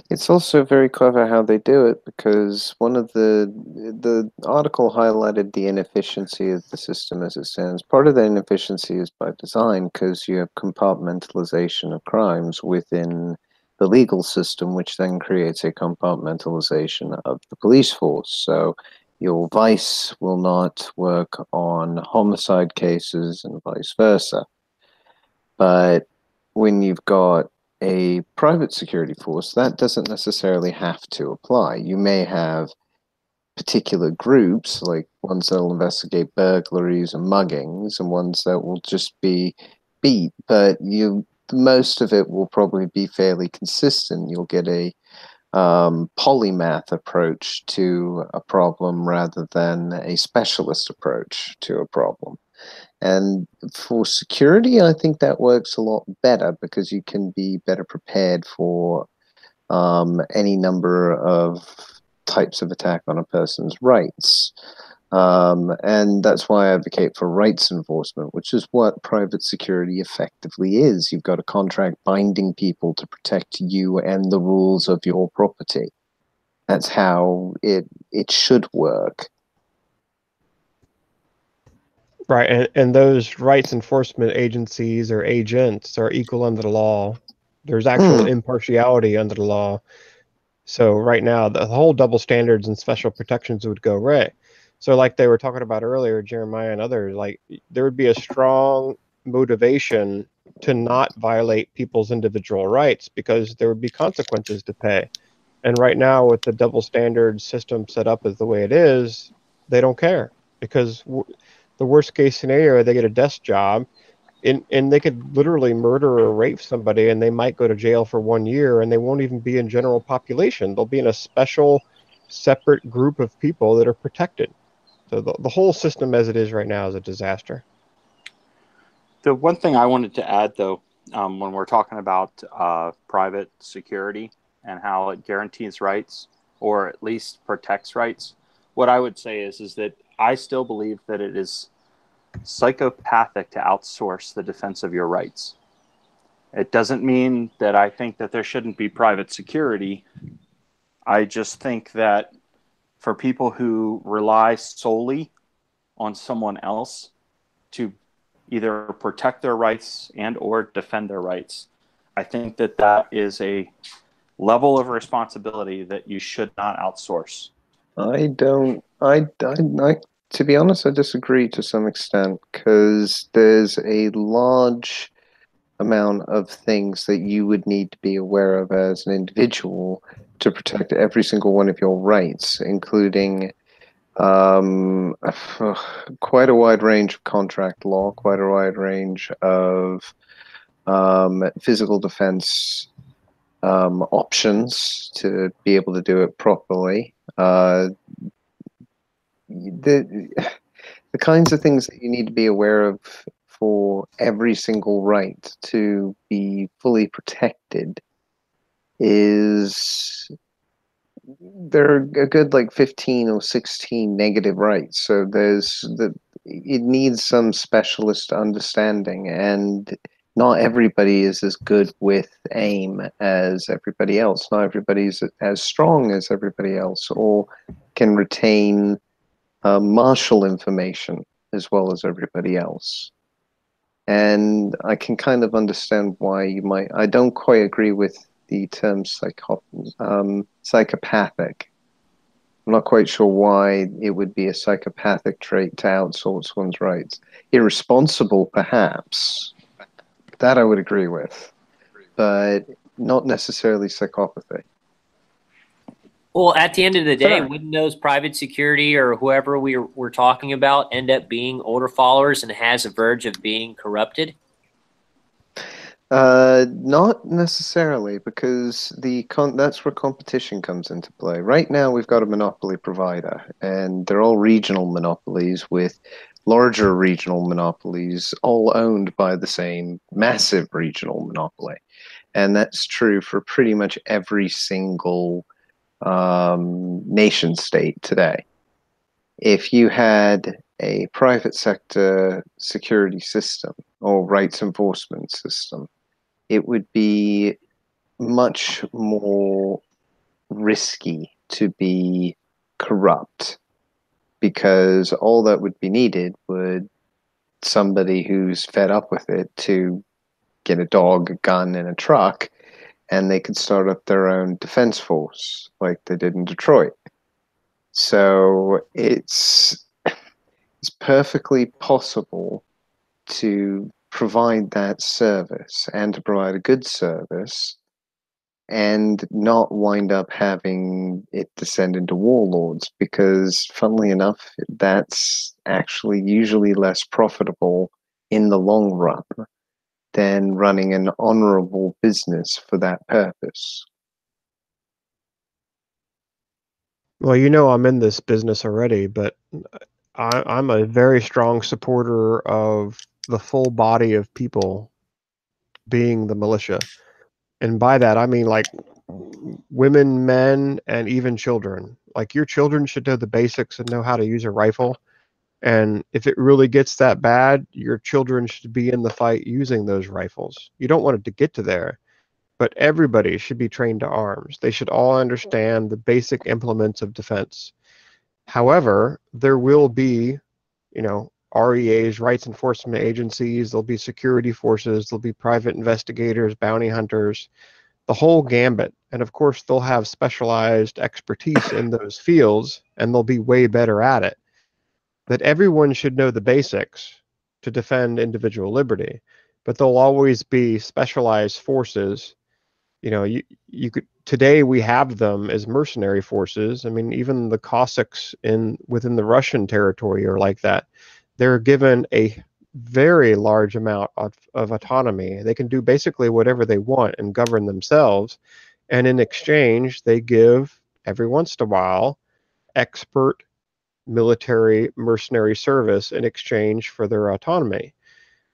S5: It's also very clever how they do it, because one of the article highlighted the inefficiency of the system as it stands. Part of the inefficiency is by design, because you have compartmentalization of crimes within the legal system, which then creates a compartmentalization of the police force. So your vice will not work on homicide cases and vice versa. But when you've got a private security force, that doesn't necessarily have to apply. You may have particular groups, like ones that will investigate burglaries and muggings, and ones that will just be beat, but most of it will probably be fairly consistent. You'll get a polymath approach to a problem rather than a specialist approach to a problem. And for security, I think that works a lot better, because you can be better prepared for any number of types of attack on a person's rights. And that's why I advocate for rights enforcement, which is what private security effectively is. You've got a contract binding people to protect you and the rules of your property. That's how it should work.
S4: Right, and those rights enforcement agencies or agents are equal under the law. There's actual impartiality under the law. So right now, the whole double standards and special protections would go away. So like they were talking about earlier, Jeremiah and others, like there would be a strong motivation to not violate people's individual rights, because there would be consequences to pay. And right now, with the double standard system set up as the way it is, they don't care, because the worst case scenario, they get a desk job, and they could literally murder or rape somebody, and they might go to jail for 1 year, and they won't even be in general population. They'll be in a special, separate group of people that are protected. So the whole system as it is right now is a disaster.
S3: The one thing I wanted to add, though, when we're talking about private security and how it guarantees rights, or at least protects rights, what I would say is that I still believe that it is psychopathic to outsource the defense of your rights. It doesn't mean that I think that there shouldn't be private security. I just think that for people who rely solely on someone else to either protect their rights and or defend their rights, I think that that is a level of responsibility that you should not outsource.
S5: To be honest, I disagree to some extent, because there's a large amount of things that you would need to be aware of as an individual to protect every single one of your rights, including quite a wide range of contract law, quite a wide range of physical defense options to be able to do it properly. The kinds of things that you need to be aware of for every single right to be fully protected there are a good like 15 or 16 negative rights. So it needs some specialist understanding, and not everybody is as good with aim as everybody else. Not everybody's as strong as everybody else, or can retain martial information as well as everybody else. And I can kind of understand why you might. I don't quite agree with the term psychopathic. I'm not quite sure why it would be a psychopathic trait to outsource one's rights. Irresponsible, perhaps. That I would agree with, but not necessarily psychopathy.
S6: Well, at the end of the day, wouldn't those private security or whoever we're talking about end up being older followers and has a verge of being corrupted?
S5: Not necessarily, because that's where competition comes into play. Right now, we've got a monopoly provider, and they're all regional monopolies with larger regional monopolies, all owned by the same massive regional monopoly. And that's true for pretty much every single nation state today. If you had a private sector security system or rights enforcement system, it would be much more risky to be corrupt, because all that would be needed would somebody who's fed up with it to get a dog, a gun, and a truck, and they could start up their own defense force like they did in Detroit. So it's perfectly possible to provide that service, and to provide a good service, and not wind up having it descend into warlords, because funnily enough, that's actually usually less profitable in the long run than running an honorable business for that purpose.
S4: Well, I'm in this business already, but I'm a very strong supporter of the full body of people being the militia. And by that, I mean like women, men, and even children. Like, your children should know the basics and know how to use a rifle. And if it really gets that bad, your children should be in the fight using those rifles. You don't want it to get to there, but everybody should be trained to arms. They should all understand the basic implements of defense. However, there will be, REAs, rights enforcement agencies, there'll be security forces, there'll be private investigators, bounty hunters, the whole gambit. And of course, they'll have specialized expertise in those fields, and they'll be way better at it. That everyone should know the basics to defend individual liberty, but there'll always be specialized forces. You could today we have them as mercenary forces. I mean, even the Cossacks within the Russian territory are like that. They're given a very large amount of autonomy. They can do basically whatever they want and govern themselves. And in exchange, they give every once in a while expert military mercenary service in exchange for their autonomy.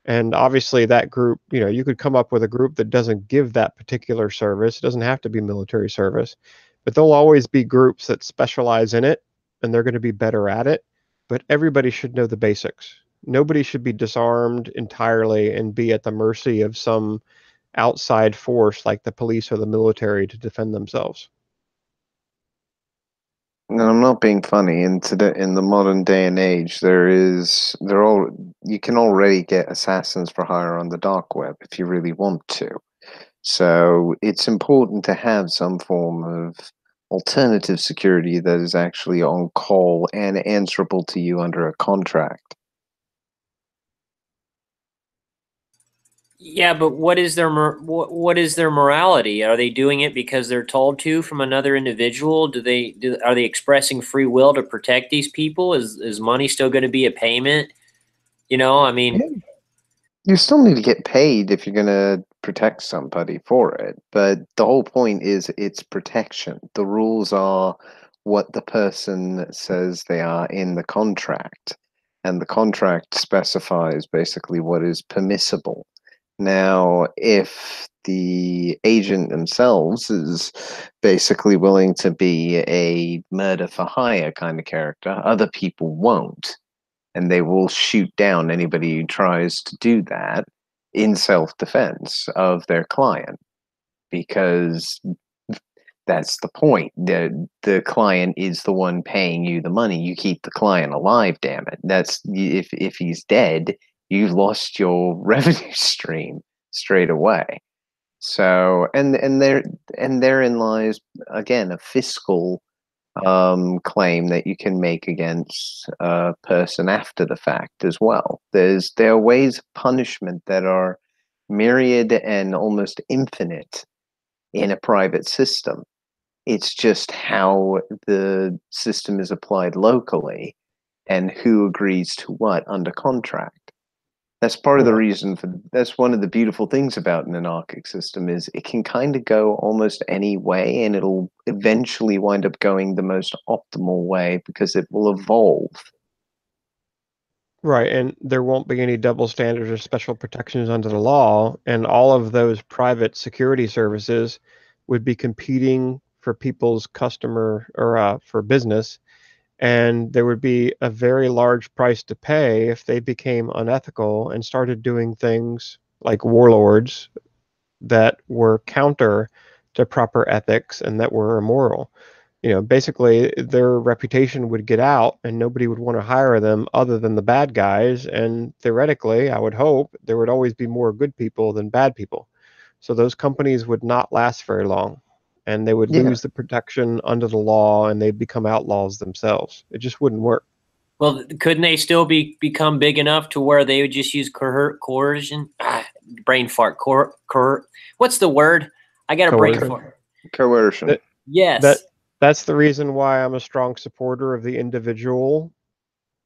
S4: And obviously that group, you could come up with a group that doesn't give that particular service. It doesn't have to be military service, but there'll always be groups that specialize in it, and they're going to be better at it. But everybody should know the basics. Nobody should be disarmed entirely and be at the mercy of some outside force like the police or the military to defend themselves.
S5: And I'm not being funny. In the modern day and age, you can already get assassins for hire on the dark web if you really want to. So it's important to have some form of alternative security that is actually on call and answerable to you under a contract.
S6: Yeah, but what is their morality? Are they doing it because they're told to from another individual? Are they expressing free will to protect these people? Is money still going to be a payment? I mean,
S5: you still need to get paid if you're going to protect somebody for it. But the whole point is it's protection. The rules are what the person says they are in the contract, and the contract specifies basically what is permissible. Now, if the agent themselves is basically willing to be a murder for hire kind of character, other people won't. And they will shoot down anybody who tries to do that in self-defense of their client, because that's the point. The client is the one paying you the money. You keep the client alive, damn it. That's if he's dead, you've lost your revenue stream straight away. So and therein lies again a fiscal claim that you can make against a person after the fact as well. There are ways of punishment that are myriad and almost infinite in a private system. It's just how the system is applied locally and who agrees to what under contract. That's part of the reason that's one of the beautiful things about an anarchic system is it can kind of go almost any way, and it'll eventually wind up going the most optimal way because it will evolve.
S4: Right, and there won't be any double standards or special protections under the law, and all of those private security services would be competing for people's customer or for business, and there would be a very large price to pay if they became unethical and started doing things like warlords that were counter to proper ethics and that were immoral. Basically their reputation would get out and nobody would want to hire them other than the bad guys. And theoretically, I would hope there would always be more good people than bad people. So those companies would not last very long, and they would lose the protection under the law, and they'd become outlaws themselves. It just wouldn't work.
S6: Well, couldn't they still become big enough to where they would just use coercion? Brain fart. What's the word? I got a brain fart.
S5: Coercion.
S6: Yes.
S4: That's the reason why I'm a strong supporter of the individual.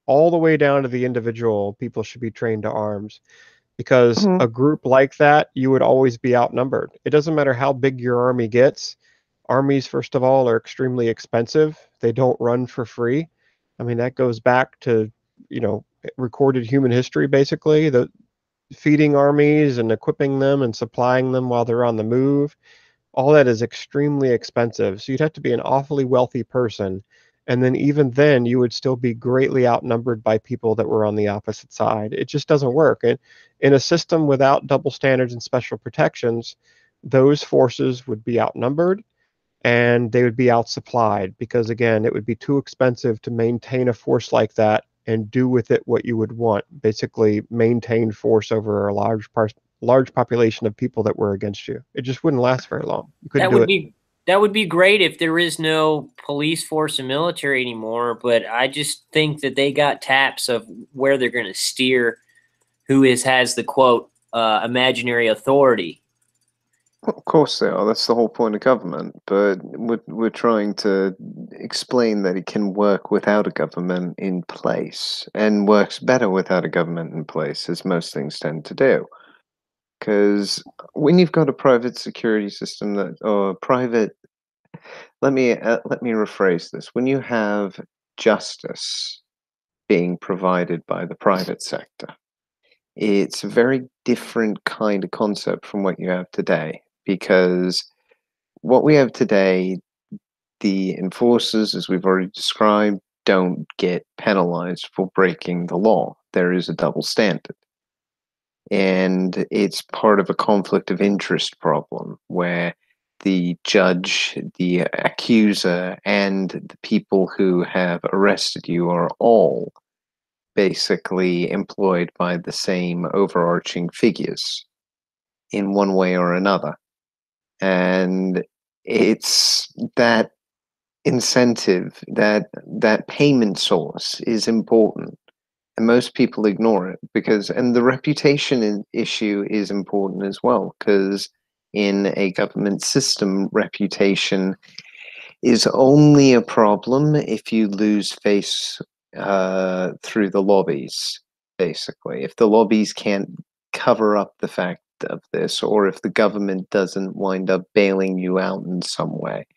S4: All the way down to the individual, people should be trained to arms. Because a group like that, you would always be outnumbered. It doesn't matter how big your army gets. Armies, first of all, are extremely expensive. They don't run for free. I mean, that goes back to, recorded human history, basically. The feeding armies and equipping them and supplying them while they're on the move. All that is extremely expensive. So you'd have to be an awfully wealthy person. And then even then, you would still be greatly outnumbered by people that were on the opposite side. It just doesn't work. And in a system without double standards and special protections, those forces would be outnumbered and they would be outsupplied because, again, it would be too expensive to maintain a force like that and do with it what you would want. Basically, maintain force over a large population of people that were against you. It just wouldn't last very long. You couldn't do it.
S6: That would be great if there is no police force and military anymore, but I just think that they got taps of where they're going to steer who has the, quote, imaginary authority.
S5: Of course they are. That's the whole point of government. But we're trying to explain that it can work without a government in place, and works better without a government in place, as most things tend to do. Because when you've got a private security system that, or private, let me rephrase this. When you have justice being provided by the private sector, it's a very different kind of concept from what you have today. Because what we have today, the enforcers, as we've already described, don't get penalized for breaking the law. There is a double standard. And it's part of a conflict of interest problem where the judge, the accuser, and the people who have arrested you are all basically employed by the same overarching figures in one way or another. And it's that incentive, that payment source is important. And most people ignore it and the reputation issue is important as well, because in a government system, reputation is only a problem if you lose face through the lobbies, basically. If the lobbies can't cover up the fact of this, or if the government doesn't wind up bailing you out in some way,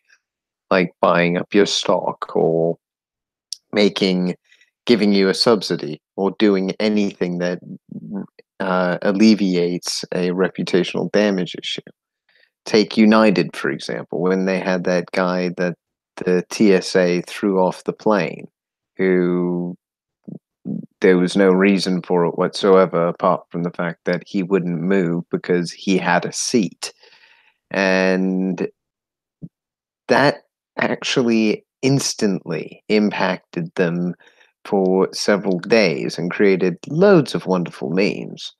S5: like buying up your stock or giving you a subsidy or doing anything that alleviates a reputational damage issue. Take United, for example, when they had that guy that the TSA threw off the plane, who there was no reason for it whatsoever apart from the fact that he wouldn't move because he had a seat. And that actually instantly impacted them for several days and created loads of wonderful memes.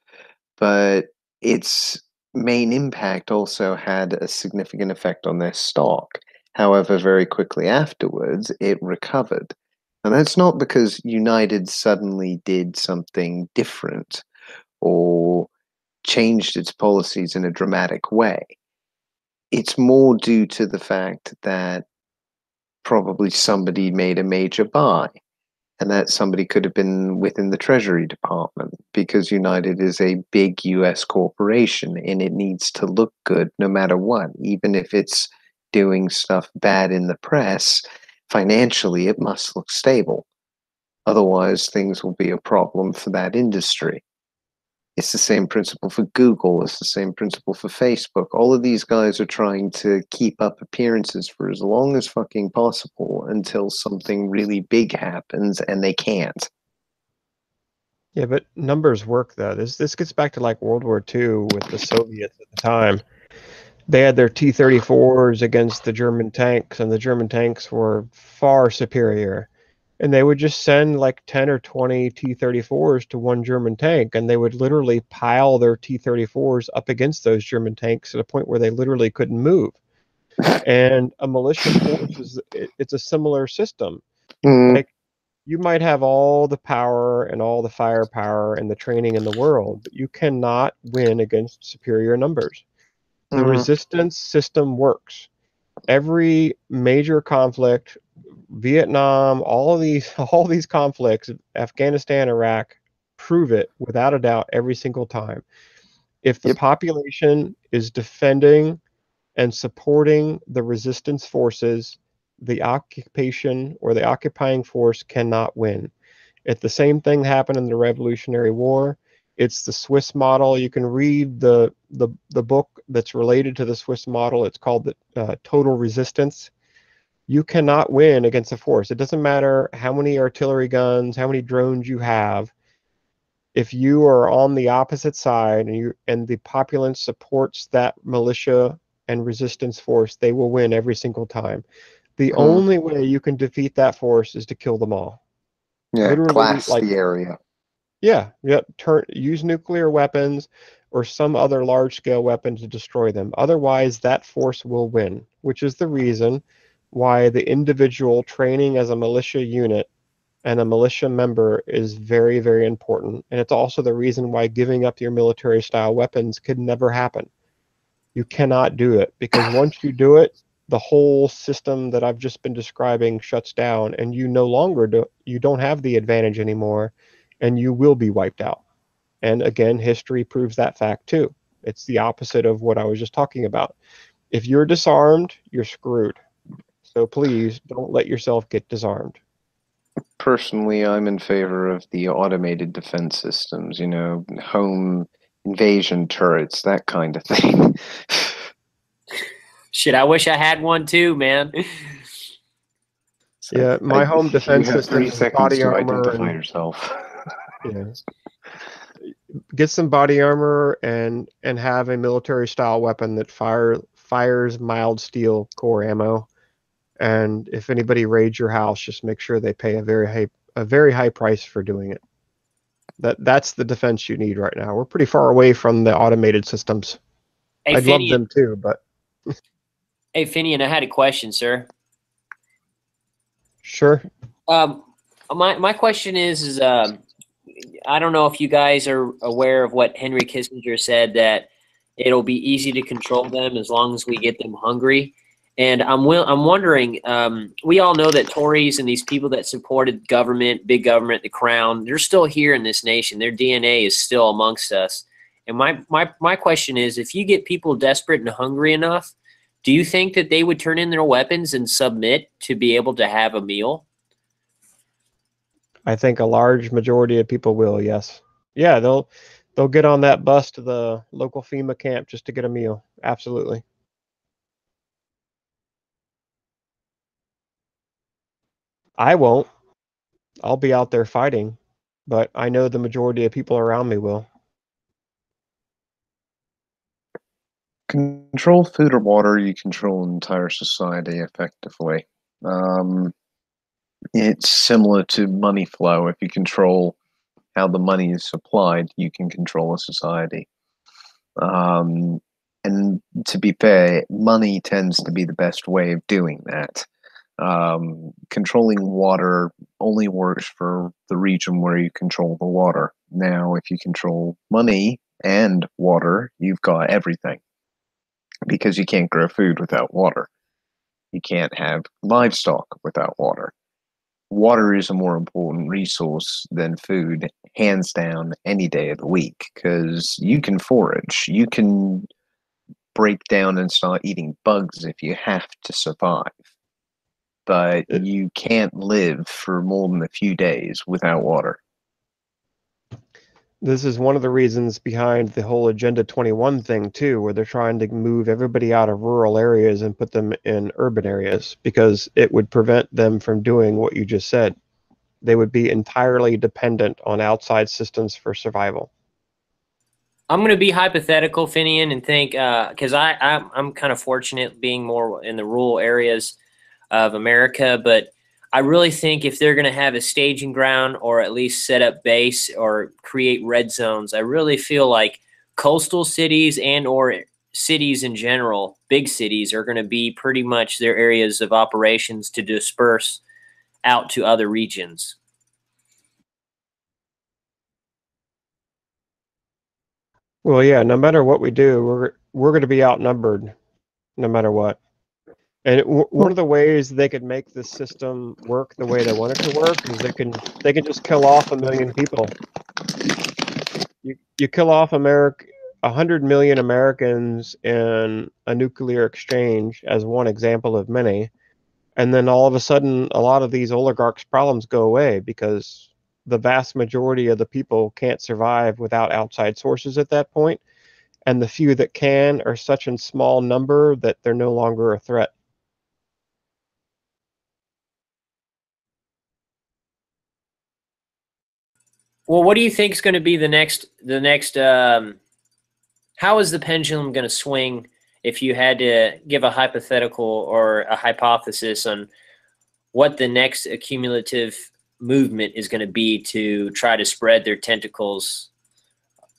S5: But its main impact also had a significant effect on their stock. However, very quickly afterwards, it recovered. And that's not because United suddenly did something different or changed its policies in a dramatic way. It's more due to the fact that probably somebody made a major buy, and that somebody could have been within the Treasury Department, because United is a big US corporation and it needs to look good no matter what. Even if it's doing stuff bad in the press, financially it must look stable. Otherwise, things will be a problem for that industry. It's the same principle for Google. It's the same principle for Facebook. All of these guys are trying to keep up appearances for as long as fucking possible until something really big happens, and they can't.
S4: Yeah, but numbers work, though. This gets back to like World War II with the Soviets at the time. They had their T-34s against the German tanks, and the German tanks were far superior. And they would just send like 10 or 20 T-34s to one German tank, and they would literally pile their T-34s up against those German tanks at a point where they literally couldn't move. And a militia force it's a similar system. Like, you might have all the power and all the firepower and the training in the world, but you cannot win against superior numbers. The resistance system works. Every major conflict, Vietnam, all these conflicts, Afghanistan, Iraq, prove it without a doubt every single time. If the population is defending and supporting the resistance forces, the occupation or the occupying force cannot win. If the same thing happened in the Revolutionary War, it's the Swiss model. You can read the book that's related to the Swiss model. It's called the Total Resistance. You cannot win against a force. It doesn't matter how many artillery guns, how many drones you have. If you are on the opposite side and the populace supports that militia and resistance force, they will win every single time. The only way you can defeat that force is to kill them all.
S5: Yeah,
S4: literally,
S5: glass
S4: like,
S5: the area.
S4: Yeah, use nuclear weapons or some other large-scale weapon to destroy them. Otherwise, that force will win, which is the reason why the individual training as a militia unit and a militia member is very, very important. And it's also the reason why giving up your military-style weapons could never happen. You cannot do it, because once you do it, the whole system that I've just been describing shuts down, and you no longer you don't have the advantage anymore, and you will be wiped out. And again, history proves that fact too. It's the opposite of what I was just talking about. If you're disarmed, you're screwed. So please don't let yourself get disarmed.
S5: Personally, I'm in favor of the automated defense systems, you know, home invasion turrets, that kind of thing.
S6: Shit, I wish I had one too, man.
S4: Yeah, my home defense
S5: you have
S4: system
S5: 3
S4: is
S5: seconds
S4: body
S5: to
S4: armor
S5: identify
S4: and
S5: yourself.
S4: yeah. Get some body armor and have a military style weapon that fires mild steel core ammo. And if anybody raids your house, just make sure they pay a very high price for doing it. That's the defense you need right now. We're pretty far away from the automated systems.
S6: Hey,
S4: I'd love them too, but
S6: hey, Finian, I had a question, sir.
S4: sure.
S6: My question is I don't know if you guys are aware of what Henry Kissinger said, that it'll be easy to control them as long as we get them hungry. And I'm wondering, we all know that Tories and these people that supported government, big government, the crown, they're still here in this nation. Their DNA is still amongst us. And my question is, if you get people desperate and hungry enough, do you think that they would turn in their weapons and submit to be able to have a meal?
S4: I think a large majority of people will, yes. Yeah, they'll get on that bus to the local FEMA camp just to get a meal. Absolutely. I won't. I'll be out there fighting, but I know the majority of people around me will.
S5: Control food or water, you control an entire society effectively. It's similar to money flow. If you control how the money is supplied, you can control a society. And to be fair, money tends to be the best way of doing that. Controlling water only works for the region where you control the water. Now, if you control money and water, you've got everything. Because you can't grow food without water. You can't have livestock without water. Water is a more important resource than food, hands down, any day of the week, because you can forage. You can break down and start eating bugs if you have to survive. But you can't live for more than a few days without water.
S4: This is one of the reasons behind the whole Agenda 21 thing too, where they're trying to move everybody out of rural areas and put them in urban areas, because it would prevent them from doing what you just said. They would be entirely dependent on outside systems for survival.
S6: I'm going to be hypothetical, Finian, and think, because I'm kind of fortunate being more in the rural areas of America, but I really think if they're going to have a staging ground or at least set up base or create red zones, I really feel like coastal cities and or cities in general, big cities, are going to be pretty much their areas of operations to disperse out to other regions.
S4: Well, yeah, no matter what we do, we're going to be outnumbered no matter what. And one of the ways they could make this system work the way they want it to work is they can just kill off 1 million people. You kill off 100 million Americans in a nuclear exchange as one example of many, and then all of a sudden a lot of these oligarchs' problems go away, because the vast majority of the people can't survive without outside sources at that point, and the few that can are such a small number that they're no longer a threat.
S6: Well, what do you think is going to be the next how is the pendulum going to swing if you had to give a hypothetical or a hypothesis on what the next accumulative movement is going to be to try to spread their tentacles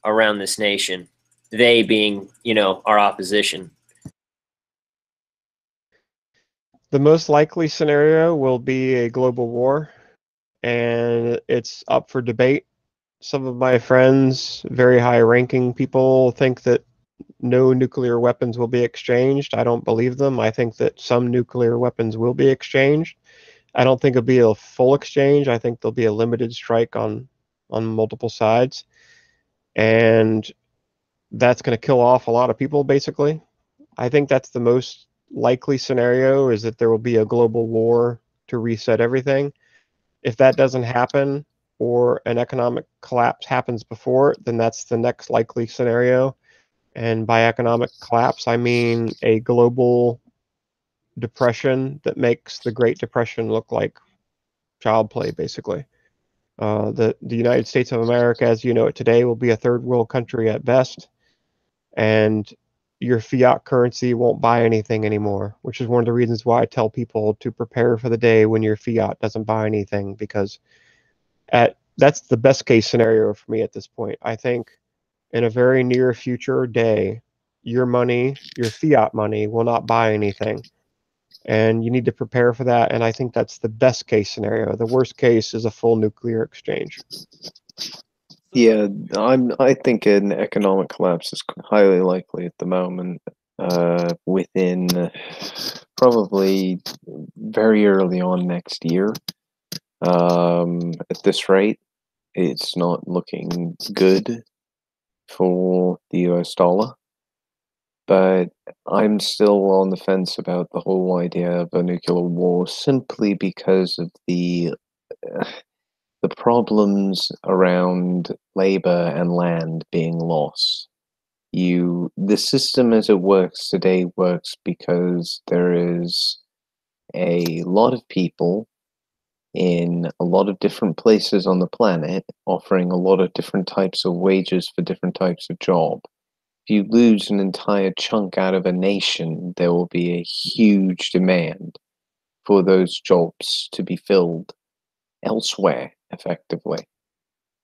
S6: around this nation? They being, our opposition.
S4: The most likely scenario will be a global war, and it's up for debate. Some of my friends, very high-ranking people, think that no nuclear weapons will be exchanged. I don't believe them. I think that some nuclear weapons will be exchanged. I don't think it'll be a full exchange. I think there'll be a limited strike on multiple sides. And that's going to kill off a lot of people, basically. I think that's the most likely scenario, is that there will be a global war to reset everything. If that doesn't happen, or an economic collapse happens before it, then that's the next likely scenario. And by economic collapse, I mean a global depression that makes the Great Depression look like child play, basically. The United States of America, as you know it today, will be a third world country at best, and your fiat currency won't buy anything anymore, which is one of the reasons why I tell people to prepare for the day when your fiat doesn't buy anything, because that's the best case scenario for me at this point. I think in a very near future day, your money, your fiat money, will not buy anything. And you need to prepare for that. And I think that's the best case scenario. The worst case is a full nuclear exchange.
S5: Yeah, I think an economic collapse is highly likely at the moment. Within probably very early on next year. At this rate, it's not looking good for the US dollar. But I'm still on the fence about the whole idea of a nuclear war, simply because of the problems around labor and land being lost. The system as it works today works because there is a lot of people in a lot of different places on the planet offering a lot of different types of wages for different types of job. If you lose an entire chunk out of a nation, there will be a huge demand for those jobs to be filled elsewhere, effectively.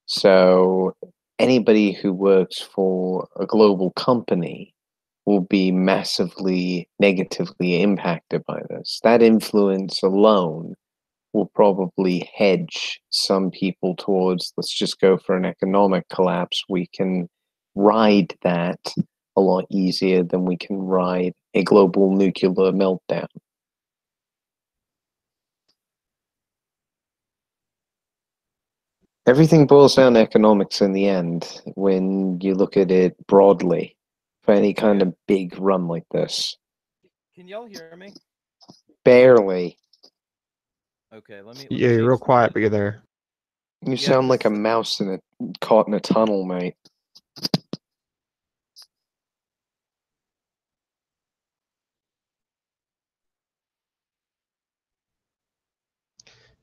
S5: So anybody who works for a global company will be massively negatively impacted by this. That influence alone will probably hedge some people towards, let's just go for an economic collapse. We can ride that a lot easier than we can ride a global nuclear meltdown. Everything boils down to economics in the end when you look at it broadly for any kind of big run like this.
S1: Can y'all hear me?
S5: Barely.
S1: Okay, let me.
S4: Yeah, you're real quiet, but you're there.
S5: You sound like a mouse caught in a tunnel, mate.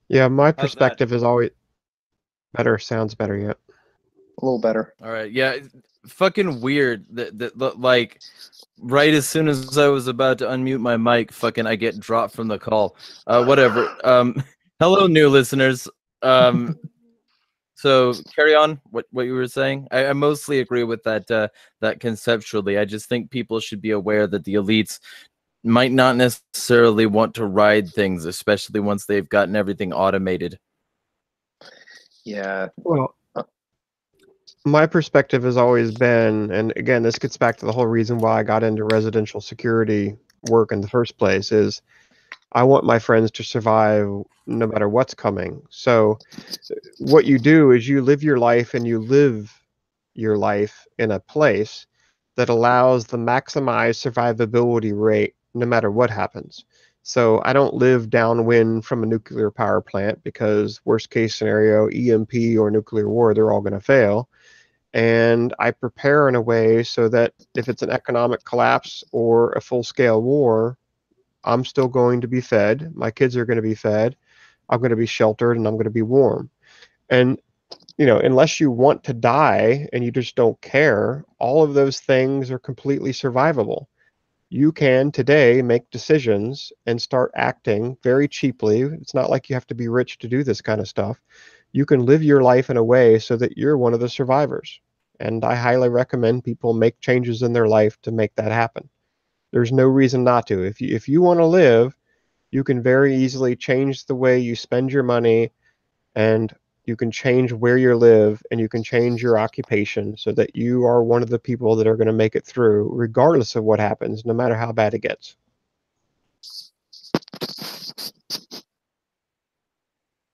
S4: Yeah, my perspective is always better. Sounds better yet.
S5: A little better.
S1: All right. Yeah, it's fucking weird that like right as soon as I was about to unmute my mic, fucking I get dropped from the call. Whatever. Hello, new listeners. So carry on what you were saying. I mostly agree with that conceptually. I just think people should be aware that the elites might not necessarily want to ride things, especially once they've gotten everything automated.
S5: Yeah.
S4: Well, my perspective has always been, and again, this gets back to the whole reason why I got into residential security work in the first place, is I want my friends to survive no matter what's coming. So what you do is you live your life, and you live your life in a place that allows the maximized survivability rate no matter what happens. So I don't live downwind from a nuclear power plant, because worst case scenario, EMP or nuclear war, they're all going to fail. And I prepare in a way so that if it's an economic collapse or a full-scale war, I'm still going to be fed. My kids are going to be fed. I'm going to be sheltered, and I'm going to be warm. And, you know, unless you want to die and you just don't care, all of those things are completely survivable. You can today make decisions and start acting very cheaply. It's not like you have to be rich to do this kind of stuff. You can live your life in a way so that you're one of the survivors. And I highly recommend people make changes in their life to make that happen. There's no reason not to. If you want to live, you can very easily change the way you spend your money and, you can change where you live, and you can change your occupation so that you are one of the people that are going to make it through, regardless of what happens, no matter how bad it gets.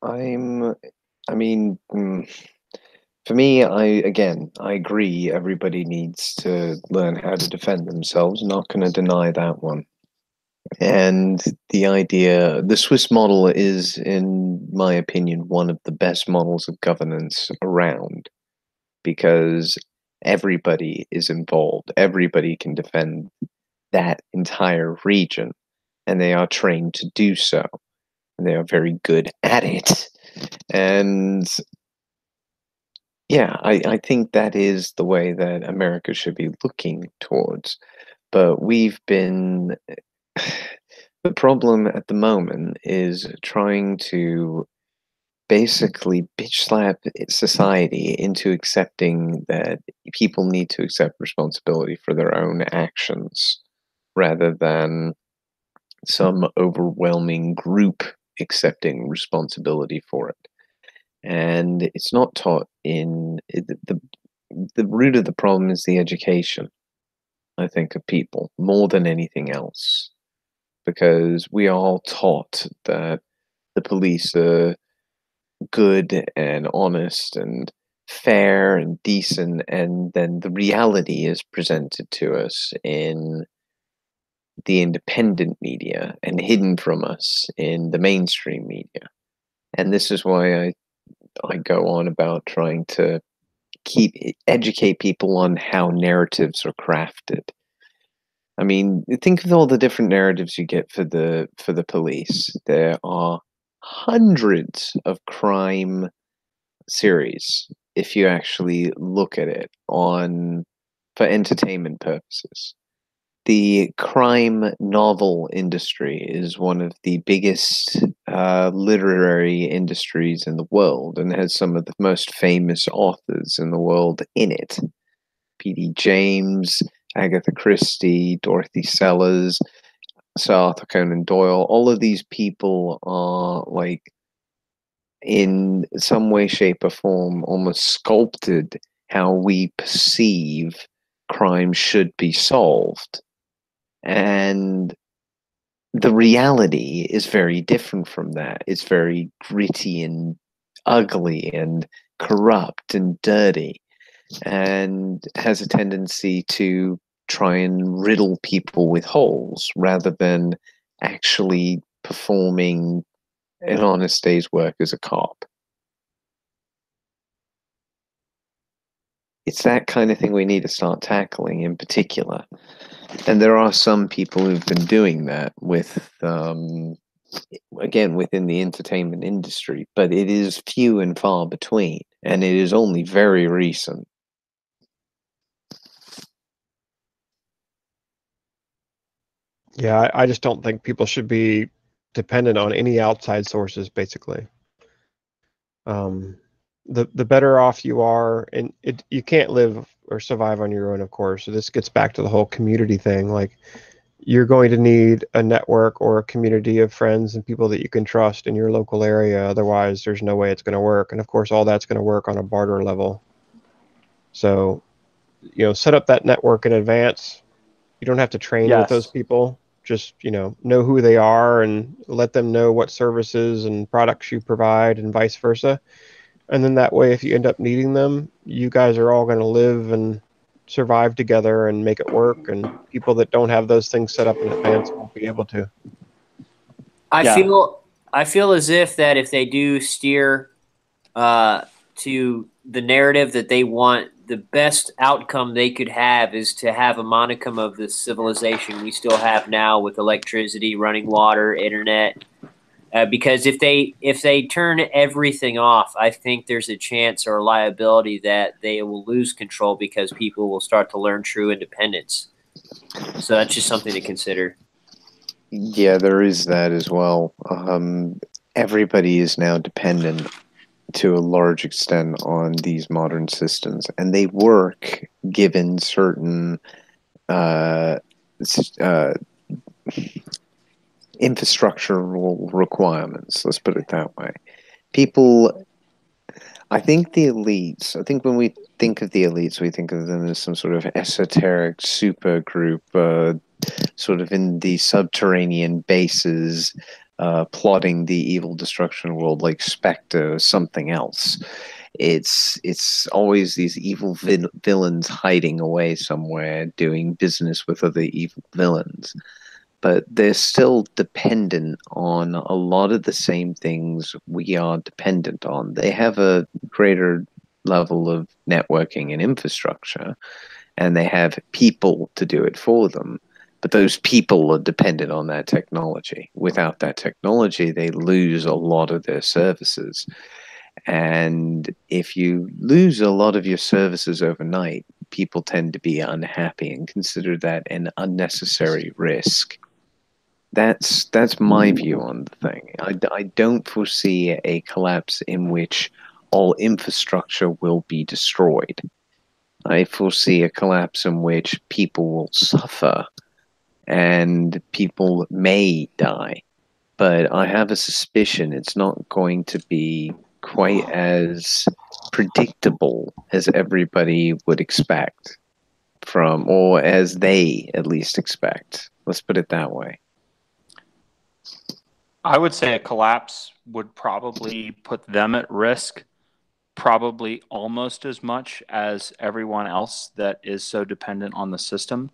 S5: For me, I agree. Everybody needs to learn how to defend themselves. Not going to deny that one. And the Swiss model is, in my opinion, one of the best models of governance around, because everybody is involved. Everybody can defend that entire region, and they are trained to do so. And they are very good at it. And yeah, I think that is the way that America should be looking towards. But the problem at the moment is trying to basically bitch slap society into accepting that people need to accept responsibility for their own actions rather than some overwhelming group accepting responsibility for it. And it's not taught the root of the problem is the education, I think, of people more than anything else, because we are all taught that the police are good and honest and fair and decent, and then the reality is presented to us in the independent media and hidden from us in the mainstream media. And this is why I go on about trying to educate people on how narratives are crafted. I mean, think of all the different narratives you get for the police. There are hundreds of crime series if you actually look at it for entertainment purposes. The crime novel industry is one of the biggest literary industries in the world, and has some of the most famous authors in the world in it. P.D. James, Agatha Christie, Dorothy Sellers, Sir Arthur Conan Doyle. All of these people are, like, in some way, shape, or form, almost sculpted how we perceive crime should be solved. And the reality is very different from that. It's very gritty and ugly and corrupt and dirty, and has a tendency to try and riddle people with holes rather than actually performing an honest day's work as a cop. It's that kind of thing we need to start tackling in particular. And there are some people who've been doing that with, again, within the entertainment industry, but it is few and far between, and it is only very recent.
S4: Yeah, I just don't think people should be dependent on any outside sources, basically. The better off you are, and you can't live or survive on your own, of course. So this gets back to the whole community thing. Like, you're going to need a network or a community of friends and people that you can trust in your local area. Otherwise, there's no way it's going to work. And of course, all that's going to work on a barter level. So, set up that network in advance. You don't have to train with those people. Just, know who they are and let them know what services and products you provide and vice versa. And then that way, if you end up needing them, you guys are all going to live and survive together and make it work. And people that don't have those things set up in advance won't be able to.
S6: I feel as if they do steer to the narrative that they want, the best outcome they could have is to have a modicum of the civilization we still have now with electricity, running water, internet. Because if they turn everything off, I think there's a chance or a liability that they will lose control because people will start to learn true independence. So that's just something to consider.
S5: Yeah, there is that as well. Everybody is now dependent to a large extent on these modern systems, and they work given certain infrastructural requirements. Let's put it that way. People, I think the elites, I think when we think of the elites, we think of them as some sort of esoteric super group, sort of in the subterranean bases, plotting the evil destruction world like Spectre or something else. It's always these evil villains hiding away somewhere, doing business with other evil villains. But they're still dependent on a lot of the same things we are dependent on. They have a greater level of networking and infrastructure, and they have people to do it for them. But those people are dependent on that technology. Without that technology, they lose a lot of their services. And if you lose a lot of your services overnight, people tend to be unhappy and consider that an unnecessary risk. That's my view on the thing. I don't foresee a collapse in which all infrastructure will be destroyed. I foresee a collapse in which people will suffer and people may die. But I have a suspicion it's not going to be quite as predictable as everybody would expect from, or as they at least expect. Let's put it that way.
S3: I would say a collapse would probably put them at risk, probably almost as much as everyone else that is so dependent on the system.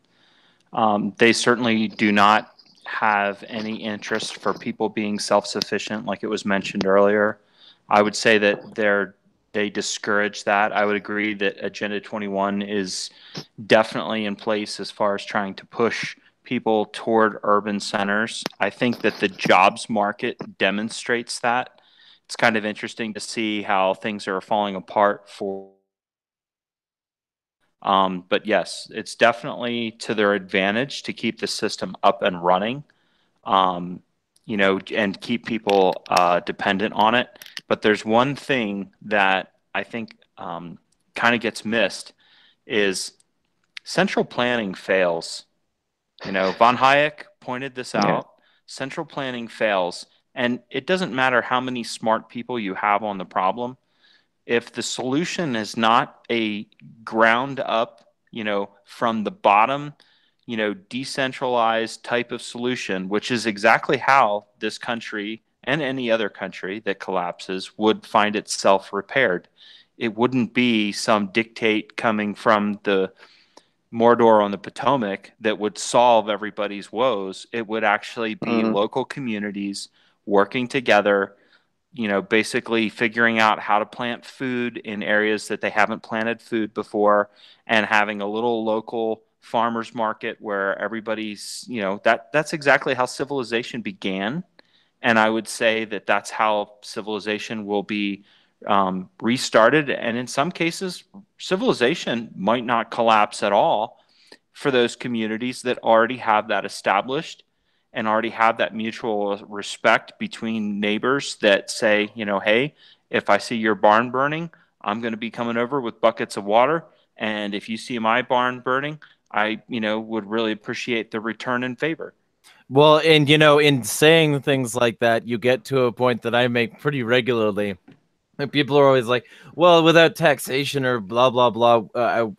S3: They certainly do not have any interest for people being self-sufficient, like it was mentioned earlier. I would say that they discourage that. I would agree that Agenda 21 is definitely in place as far as trying to push people toward urban centers. I think that the jobs market demonstrates that. It's kind of interesting to see how things are falling apart for. But yes, it's definitely to their advantage to keep the system up and running, and keep people dependent on it. But there's one thing that I think kind of gets missed is central planning fails. Von Hayek pointed this out. Yeah. Central planning fails, and it doesn't matter how many smart people you have on the problem. If the solution is not a ground up, from the bottom, decentralized type of solution, which is exactly how this country and any other country that collapses would find itself repaired. It wouldn't be some dictate coming from the Mordor on the Potomac that would solve everybody's woes. It would actually be local communities working together, basically figuring out how to plant food in areas that they haven't planted food before, and having a little local farmers market where everybody's, that's exactly how civilization began. And I would say that that's how civilization will be restarted. And in some cases, civilization might not collapse at all for those communities that already have that established and already have that mutual respect between neighbors that say, hey, if I see your barn burning, I'm going to be coming over with buckets of water. And if you see my barn burning, I, would really appreciate the return in favor.
S1: Well, and, in saying things like that, you get to a point that I make pretty regularly. And people are always like, well, without taxation or blah, blah, blah,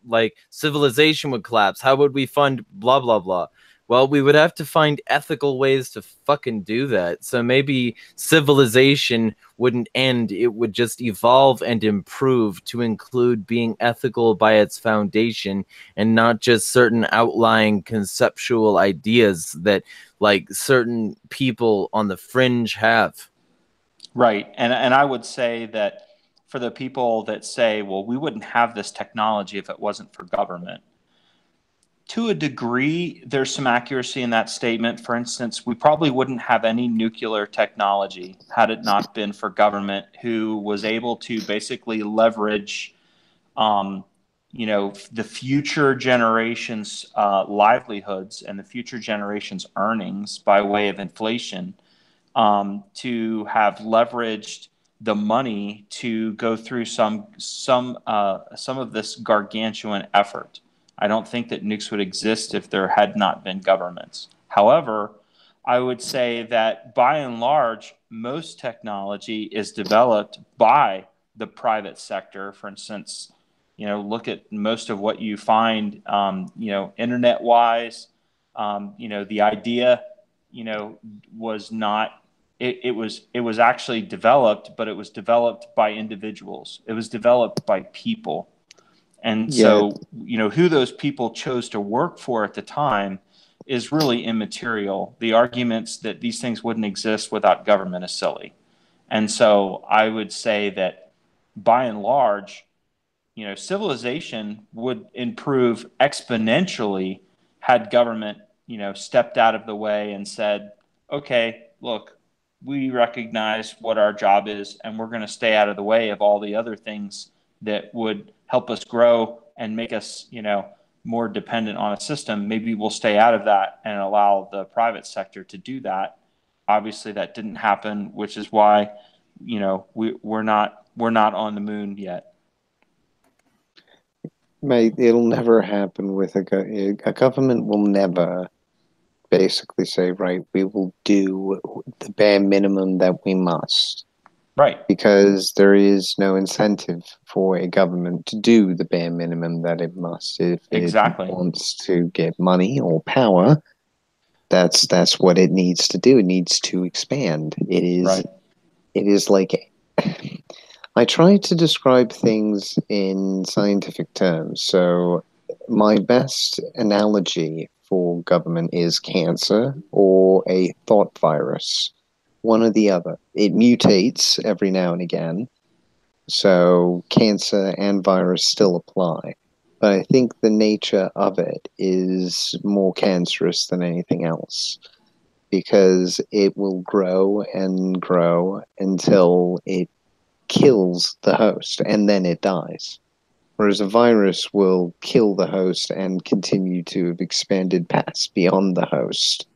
S1: like civilization would collapse. How would we fund blah, blah, blah? Well, we would have to find ethical ways to fucking do that. So maybe civilization wouldn't end. It would just evolve and improve to include being ethical by its foundation and not just certain outlying conceptual ideas that like certain people on the fringe have.
S3: Right. And I would say that for the people that say, well, we wouldn't have this technology if it wasn't for government. To a degree, there's some accuracy in that statement. For instance, we probably wouldn't have any nuclear technology had it not been for government, who was able to basically leverage, the future generations' livelihoods and the future generations' earnings by way of inflation, to have leveraged the money to go through some of this gargantuan effort. I don't think that nukes would exist if there had not been governments. However, I would say that by and large, most technology is developed by the private sector. For instance, look at most of what you find, internet wise, the idea, was not, it was actually developed, but it was developed by individuals. It was developed by people. And so, who those people chose to work for at the time is really immaterial. The arguments that these things wouldn't exist without government is silly. And so I would say that by and large, civilization would improve exponentially had government, stepped out of the way and said, okay, look, we recognize what our job is, and we're going to stay out of the way of all the other things that would help us grow and make us, more dependent on a system. Maybe we'll stay out of that and allow the private sector to do that. Obviously, that didn't happen, which is why, we're not on the moon yet.
S5: Mate, it'll never happen with a government will never basically say, right, we will do the bare minimum that we must.
S3: Right.
S5: Because there is no incentive for a government to do the bare minimum that it must. If
S3: Exactly.
S5: it wants to get money or power, that's what it needs to do. It needs to expand. It is
S3: Right.
S5: It is like, I try to describe things in scientific terms. So my best analogy for government is cancer or a thought virus. One or the other. It mutates every now and again, so cancer and virus still apply. But I think the nature of it is more cancerous than anything else, because it will grow and grow until it kills the host, and then it dies. Whereas a virus will kill the host and continue to have expanded past beyond the host.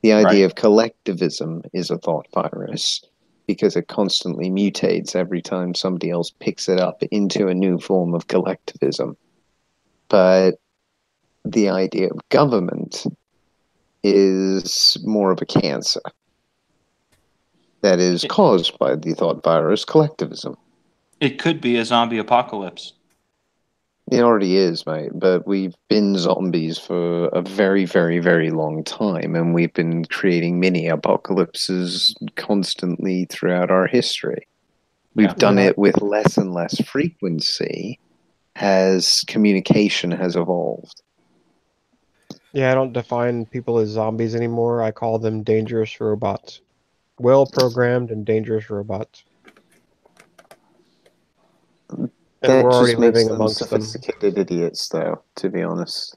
S5: The idea of collectivism is a thought virus, because it constantly mutates every time somebody else picks it up into a new form of collectivism. But the idea of government is more of a cancer that is caused by the thought virus, collectivism.
S3: It could be a zombie apocalypse.
S5: It already is, mate, but we've been zombies for a very, very, very long time, and we've been creating mini apocalypses constantly throughout our history. We've done it with less and less frequency as communication has evolved.
S4: Yeah, I don't define people as zombies anymore. I call them dangerous robots. Well-programmed and dangerous robots. And
S5: That
S4: we're already
S5: just makes
S4: living
S5: them
S4: amongst them.
S5: sophisticated idiots, though, to be honest.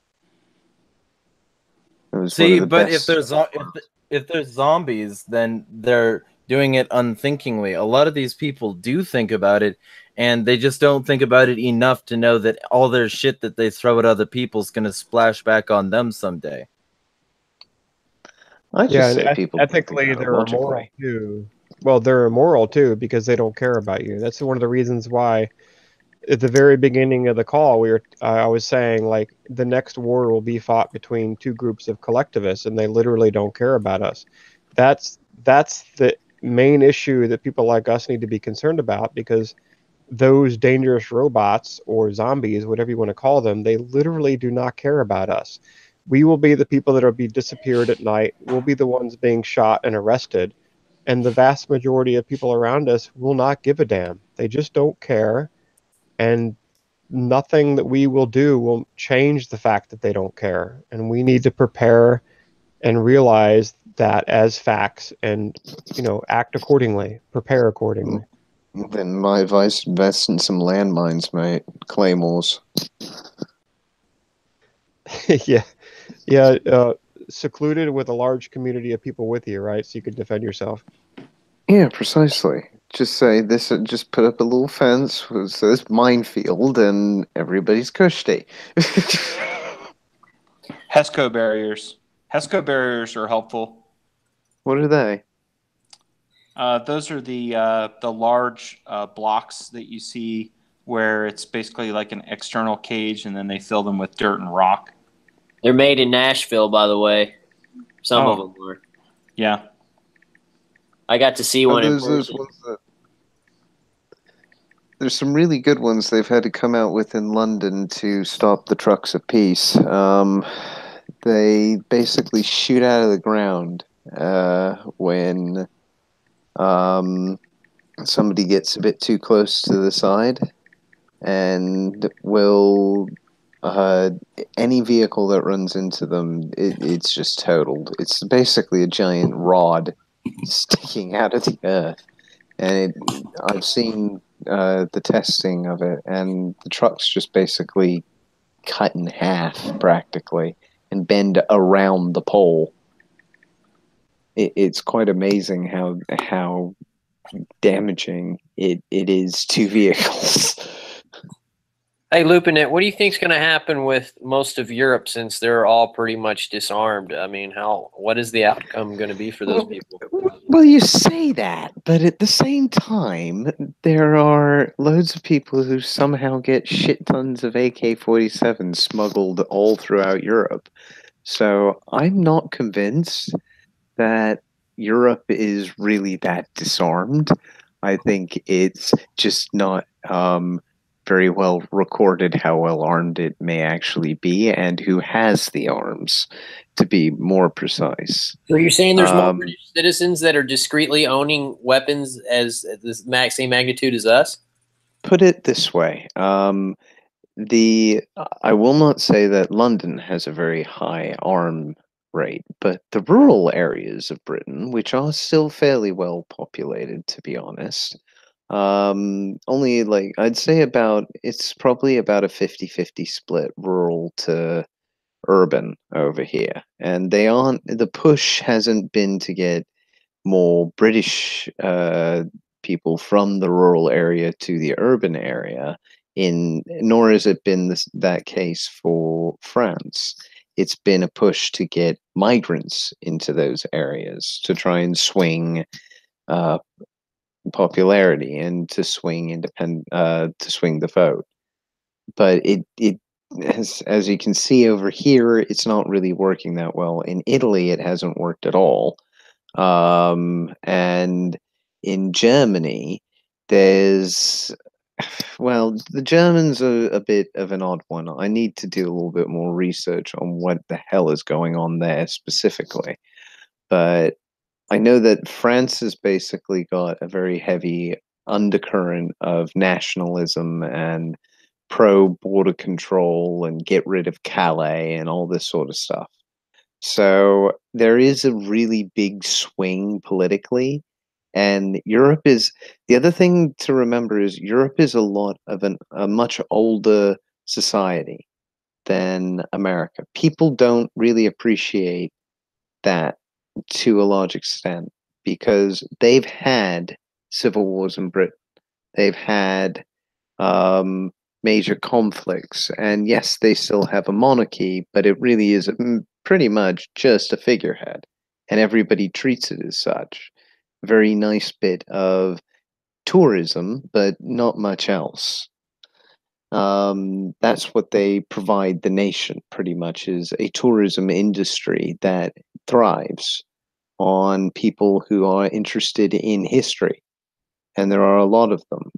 S1: See, but if there's zombies, then they're doing it unthinkingly. A lot of these people do think about it, and they just don't think about it enough to know that all their shit that they throw at other people is going to splash back on them someday.
S5: I just say people
S4: ethically they're immoral too. Well, they're immoral too because they don't care about you. That's one of the reasons why at the very beginning of the call I was saying, like, the next war will be fought between two groups of collectivists, and they literally don't care about us. That's the main issue that people like us need to be concerned about, because those dangerous robots or zombies, whatever you want to call them, they literally do not care about us. We will be the people that will be disappeared at night. We'll be the ones being shot and arrested. And the vast majority of people around us will not give a damn. They just don't care. And nothing that we will do will change the fact that they don't care. And we need to prepare and realize that as facts and, act accordingly, prepare accordingly.
S5: Then my advice, invest in some landmines, mate. Claymores.
S4: Yeah, secluded with a large community of people with you, right? So you could defend yourself.
S5: Yeah, precisely. Just say this. Just put up a little fence that says minefield, and everybody's cushy.
S3: HESCO barriers. HESCO barriers are helpful.
S5: What are they?
S3: Those are the large blocks that you see where it's basically like an external cage, and then they fill them with dirt and rock.
S6: They're made in Nashville, by the way. Some of them were.
S3: Yeah.
S6: I got to see one in person.
S5: there's some really good ones they've had to come out with in London to stop the trucks of peace. They basically shoot out of the ground when somebody gets a bit too close to the side, and will any vehicle that runs into them, it's just totaled. It's basically a giant rod sticking out of the earth, and I've seen the testing of it, and the truck's just basically cut in half practically and bend around the pole. It's quite amazing how damaging it is to vehicles.
S6: Hey, Lupinit, what do you think's going to happen with most of Europe since they're all pretty much disarmed? I mean, what is the outcome going to be for those people?
S5: Well, you say that, but at the same time, there are loads of people who somehow get shit tons of AK-47 smuggled all throughout Europe. So I'm not convinced that Europe is really that disarmed. I think it's just not very well recorded how well armed it may actually be, and who has the arms, to be more precise.
S6: So you're saying there's more British citizens that are discreetly owning weapons as the same magnitude as us?
S5: Put it this way. I will not say that London has a very high arm rate, but the rural areas of Britain, which are still fairly well populated, to be honest, only like I'd say it's probably about a 50-50 split rural to urban over here. And the push hasn't been to get more British people from the rural area to the urban area, nor has it been that case for France. It's been a push to get migrants into those areas to try and swing popularity and to swing the vote. But it as you can see over here, it's not really working that well. In Italy, it hasn't worked at all. And in Germany, the Germans are a bit of an odd one. I need to do a little bit more research on what the hell is going on there specifically. But I know that France has basically got a very heavy undercurrent of nationalism and pro-border control and get rid of Calais and all this sort of stuff. So there is a really big swing politically, and the other thing to remember is Europe is a lot of a much older society than America. People don't really appreciate that to a large extent because they've had civil wars in Britain. They've had major conflicts, and yes, they still have a monarchy, but it really is pretty much just a figurehead, and everybody treats it as such. Very nice bit of tourism, but not much else. That's what they provide the nation, pretty much, is a tourism industry that thrives on people who are interested in history, and there are a lot of them,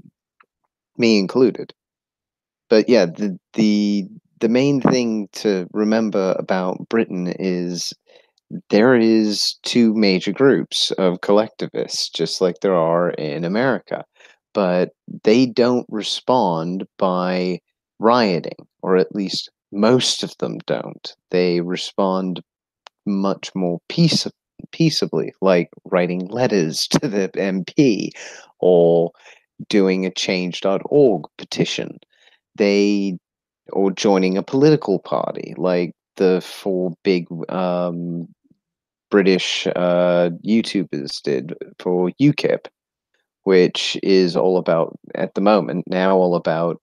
S5: me included. But yeah, the main thing to remember about Britain is there is two major groups of collectivists, just like there are in America, but they don't respond by rioting, or at least most of them don't. They respond much more peaceably, like writing letters to the MP or doing a change.org petition. Or joining a political party, like the four big British YouTubers did for UKIP, which is all about, at the moment, now all about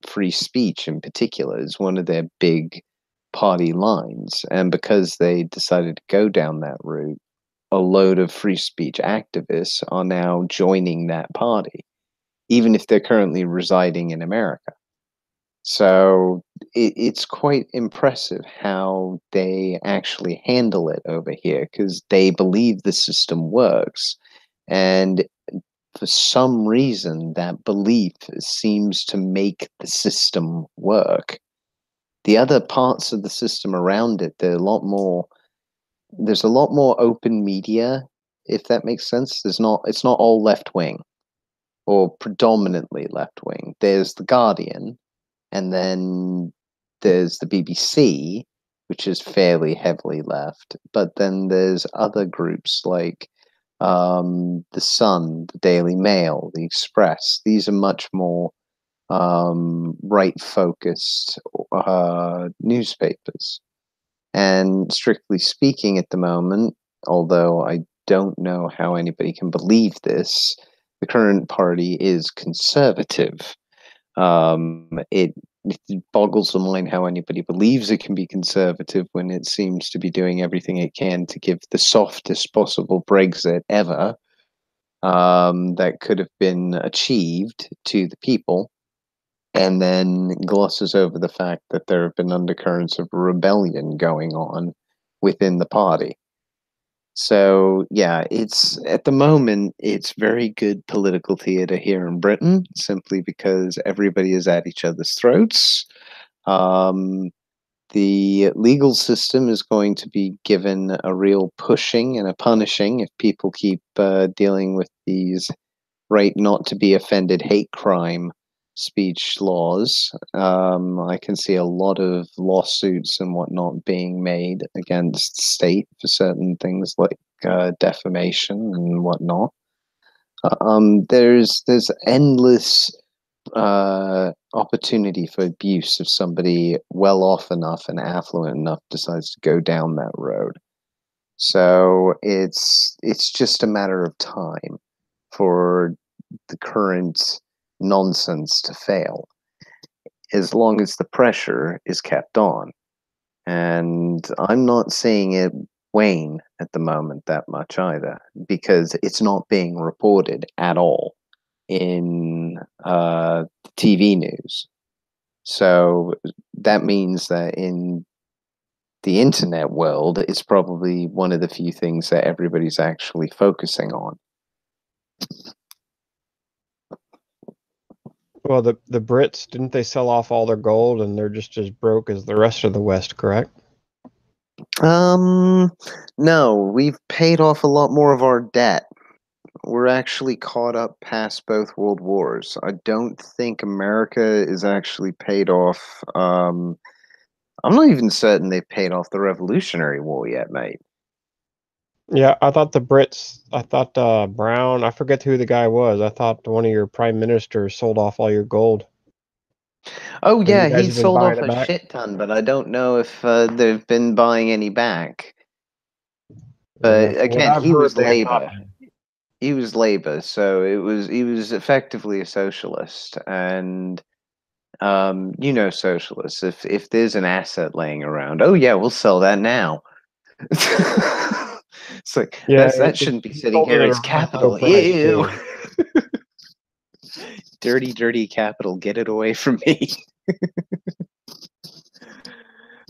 S5: free speech in particular, is one of their big party lines. And because they decided to go down that route, a load of free speech activists are now joining that party, even if they're currently residing in America. So it's quite impressive how they actually handle it over here, because they believe the system works. And for some reason, that belief seems to make the system work. The other parts of the system around it, there's a lot more open media, if that makes sense. It's not all left wing or predominantly left wing. There's The Guardian, and then there's the BBC, which is fairly heavily left. But then there's other groups like The Sun, the Daily Mail, the Express. These are much more right-focused newspapers. And strictly speaking, at the moment, although I don't know how anybody can believe this, the current party is conservative. It boggles the mind how anybody believes it can be conservative when it seems to be doing everything it can to give the softest possible Brexit ever that could have been achieved to the people, and then glosses over the fact that there have been undercurrents of rebellion going on within the party. So yeah, it's at the moment it's very good political theater here in Britain, simply because everybody is at each other's throats. The legal system is going to be given a real pushing and a punishing if people keep dealing with these right not to be offended hate crime speech laws. I can see a lot of lawsuits and whatnot being made against state for certain things like defamation and whatnot. There's endless opportunity for abuse if somebody well off enough and affluent enough decides to go down that road. So it's just a matter of time for the current nonsense to fail, as long as the pressure is kept on. And I'm not seeing it wane at the moment that much either, because it's not being reported at all in TV news. So that means that in the internet world, it's probably one of the few things that everybody's actually focusing on.
S4: Well, the Brits, didn't they sell off all their gold and they're just as broke as the rest of the West, correct?
S5: No, we've paid off a lot more of our debt. We're actually caught up past both world wars. I don't think America is actually paid off. I'm not even certain they've paid off the Revolutionary War yet, mate.
S4: Yeah, I thought the Brits, I thought Brown, I forget who the guy was. I thought one of your prime ministers sold off all your gold.
S5: Oh
S4: And you
S5: yeah,
S4: guys
S5: he
S4: have been
S5: sold
S4: buying
S5: off
S4: it
S5: a
S4: back?
S5: shit ton, but I don't know if they've been buying any back.
S4: Yeah,
S5: But
S4: from what
S5: again,
S4: I've
S5: he
S4: heard,
S5: was
S4: they have not
S5: Labour. He was Labour, so he was effectively a socialist. And you know, socialists, if there's an asset laying around, oh yeah, we'll sell that now. It's like
S4: Yeah,
S5: that shouldn't be
S4: he
S5: sitting
S4: sold it
S5: here
S4: at
S5: as
S4: a really low
S5: capital.
S4: price,
S5: Ew.
S4: too.
S5: Dirty capital, get it away from me.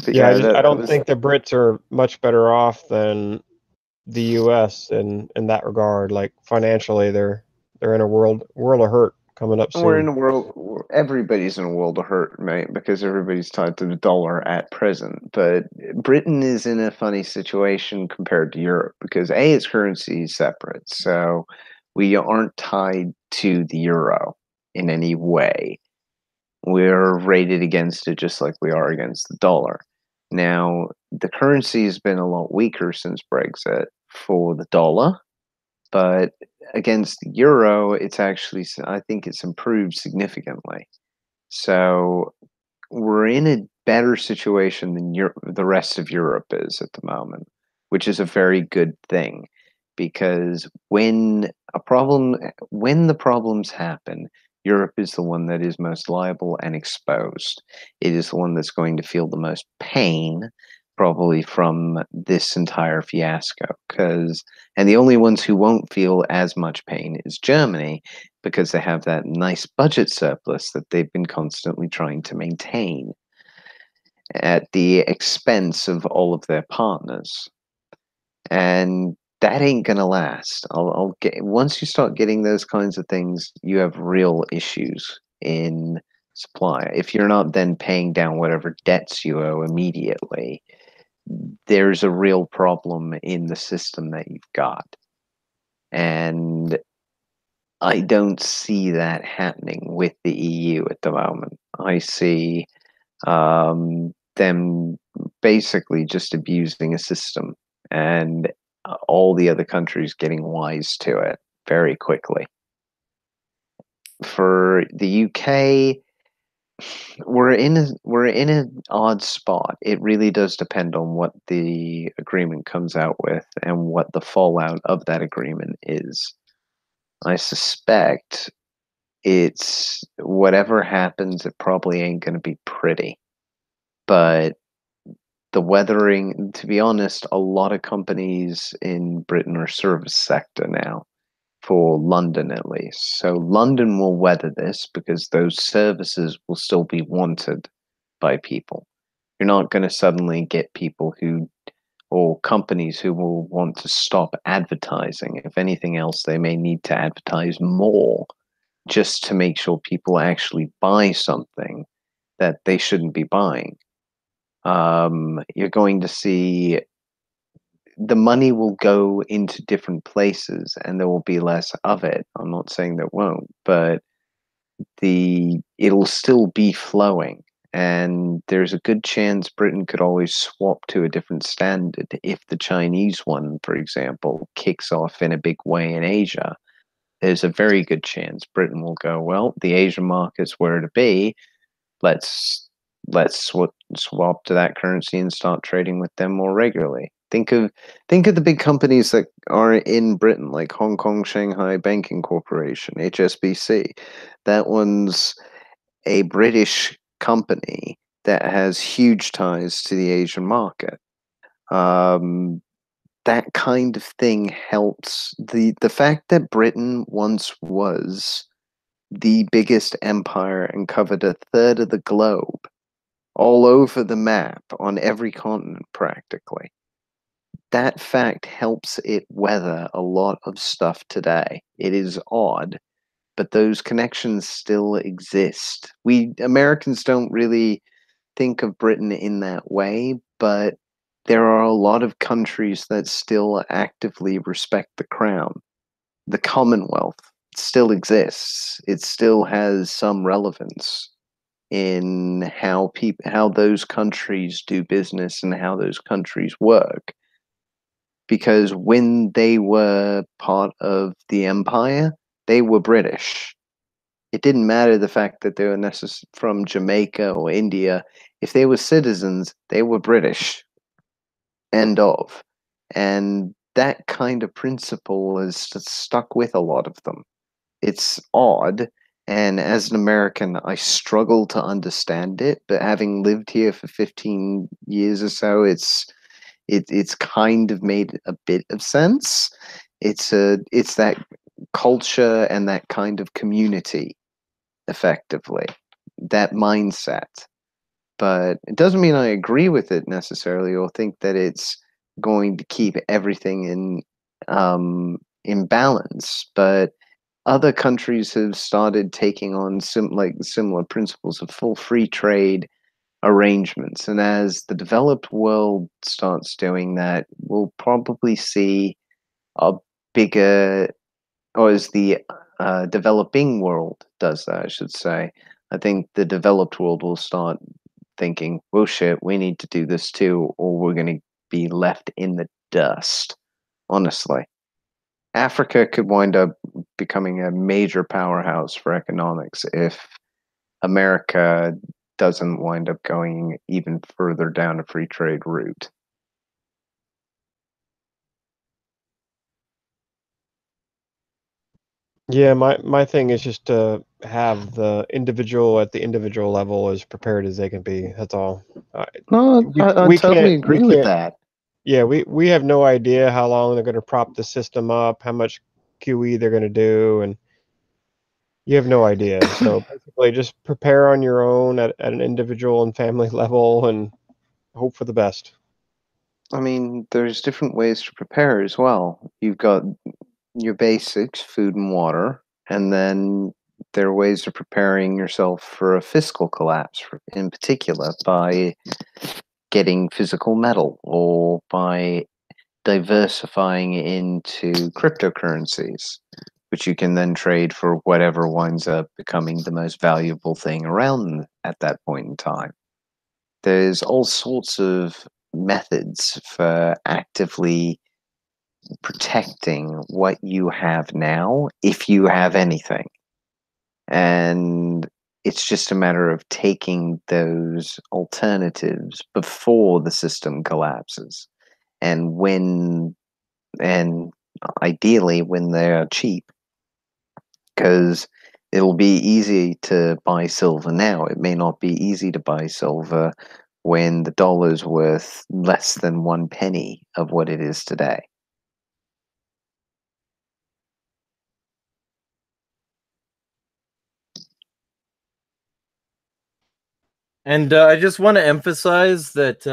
S5: But
S4: Yeah,
S5: yeah,
S4: I
S5: that
S4: don't
S5: was.
S4: think the Brits are much better off than the U.S. in that regard. Like financially, they're in a world of hurt coming up
S5: We're in
S4: soon.
S5: a world. Everybody's in a world of hurt, mate, because everybody's tied to the dollar at present. But Britain is in a funny situation compared to Europe because its currency is separate, so we aren't tied to the euro in any way. We're rated against it just like we are against the dollar. Now, the currency has been a lot weaker since Brexit for the dollar, but against the euro, it's actually, I think it's improved significantly. So we're in a better situation than the rest of Europe is at the moment, which is a very good thing, because when the problems happen, Europe is the one that is most liable and exposed. It is the one that's going to feel the most pain, probably, from this entire fiasco. And the only ones who won't feel as much pain is Germany, because they have that nice budget surplus that they've been constantly trying to maintain at the expense of all of their partners. And that ain't gonna last. I'll get once you start getting those kinds of things, you have real issues in supply. If you're not then paying down whatever debts you owe immediately, there's a real problem in the system that you've got. And I don't see that happening with the EU at the moment. I see them basically just abusing a system, and all the other countries getting wise to it very quickly. For the UK, we're in an odd spot. It really does depend on what the agreement comes out with and what the fallout of that agreement is. I suspect it's whatever happens, it probably ain't going to be pretty. But the weathering, to be honest, a lot of companies in Britain are service sector now, for London at least. So London will weather this because those services will still be wanted by people. You're not going to suddenly get people who, or companies who will want to stop advertising. If anything else, they may need to advertise more just to make sure people actually buy something that they shouldn't be buying. You're going to see the money will go into different places and there will be less of it. I'm not saying there won't, but it'll still be flowing. And there's a good chance Britain could always swap to a different standard if the Chinese one, for example, kicks off in a big way in Asia. There's a very good chance Britain will go, well, the Asian market's where to be. Let's swap to that currency and start trading with them more regularly. Think of the big companies that are in Britain, like Hong Kong Shanghai Banking Corporation, HSBC. That one's a British company that has huge ties to the Asian market. That kind of thing helps. The fact that Britain once was the biggest empire and covered a third of the globe, all over the map, on every continent practically, that fact helps it weather a lot of stuff today. It is odd, but those connections still exist. We Americans don't really think of Britain in that way, but there are a lot of countries that still actively respect the crown. The Commonwealth still exists. It still has some relevance in how those countries do business and how those countries work. Because when they were part of the empire, they were British. It didn't matter the fact that they were from Jamaica or India. If they were citizens, they were British. End of. And that kind of principle is stuck with a lot of them. It's odd, and as an American, I struggle to understand it, but having lived here for 15 years or so, it's kind of made a bit of sense. It's that culture and that kind of community, effectively, that mindset. But it doesn't mean I agree with it necessarily or think that it's going to keep everything in balance. But other countries have started taking on similar principles of full free trade arrangements. And as the developed world starts doing that, we'll probably see a bigger, or as the developing world does that, I should say, I think the developed world will start thinking, well, shit, we need to do this too, or we're going to be left in the dust, honestly. Africa could wind up becoming a major powerhouse for economics if America doesn't wind up going even further down a free trade route.
S4: Yeah, my thing is just to have the individual at the individual level as prepared as they can be. That's all.
S5: No, I totally agree with that.
S4: Yeah, we have no idea how long they're going to prop the system up, how much QE they're going to do, and you have no idea. So basically, just prepare on your own at an individual and family level and hope for the best.
S5: I mean, there's different ways to prepare as well. You've got your basics, food and water, and then there are ways of preparing yourself for a fiscal collapse, in particular, by getting physical metal or by diversifying into cryptocurrencies, which you can then trade for whatever winds up becoming the most valuable thing around at that point in time. There's all sorts of methods for actively protecting what you have now, if you have anything. And it's just a matter of taking those alternatives before the system collapses. And ideally when they're cheap, because it'll be easy to buy silver now. It may not be easy to buy silver when the dollar's worth less than 1 penny of what it is today.
S1: And I just want to emphasize that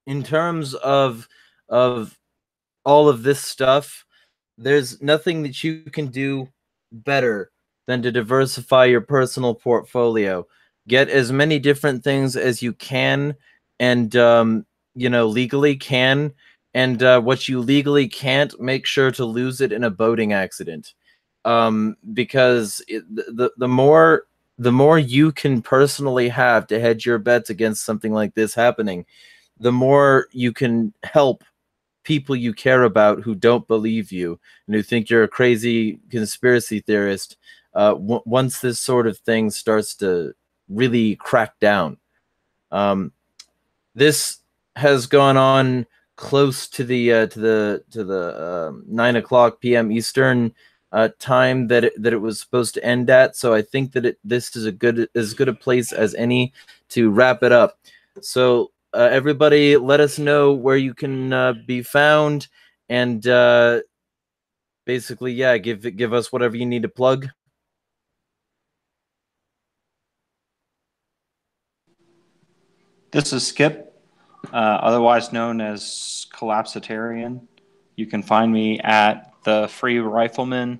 S1: in terms of all of this stuff, there's nothing that you can do better than to diversify your personal portfolio. Get as many different things as you can, and legally can. And what you legally can't, make sure to lose it in a boating accident, because the more you can personally have to hedge your bets against something like this happening, the more you can help people you care about who don't believe you and who think you're a crazy conspiracy theorist once this sort of thing starts to really crack down. This has gone on close to the 9 p.m. Eastern time that it was supposed to end at. So I think that this is as good a place as any to wrap it up. So everybody, let us know where you can be found, and basically, yeah, give us whatever you need to plug.
S3: This is Skip, otherwise known as Collapsitarian. You can find me at the Free Rifleman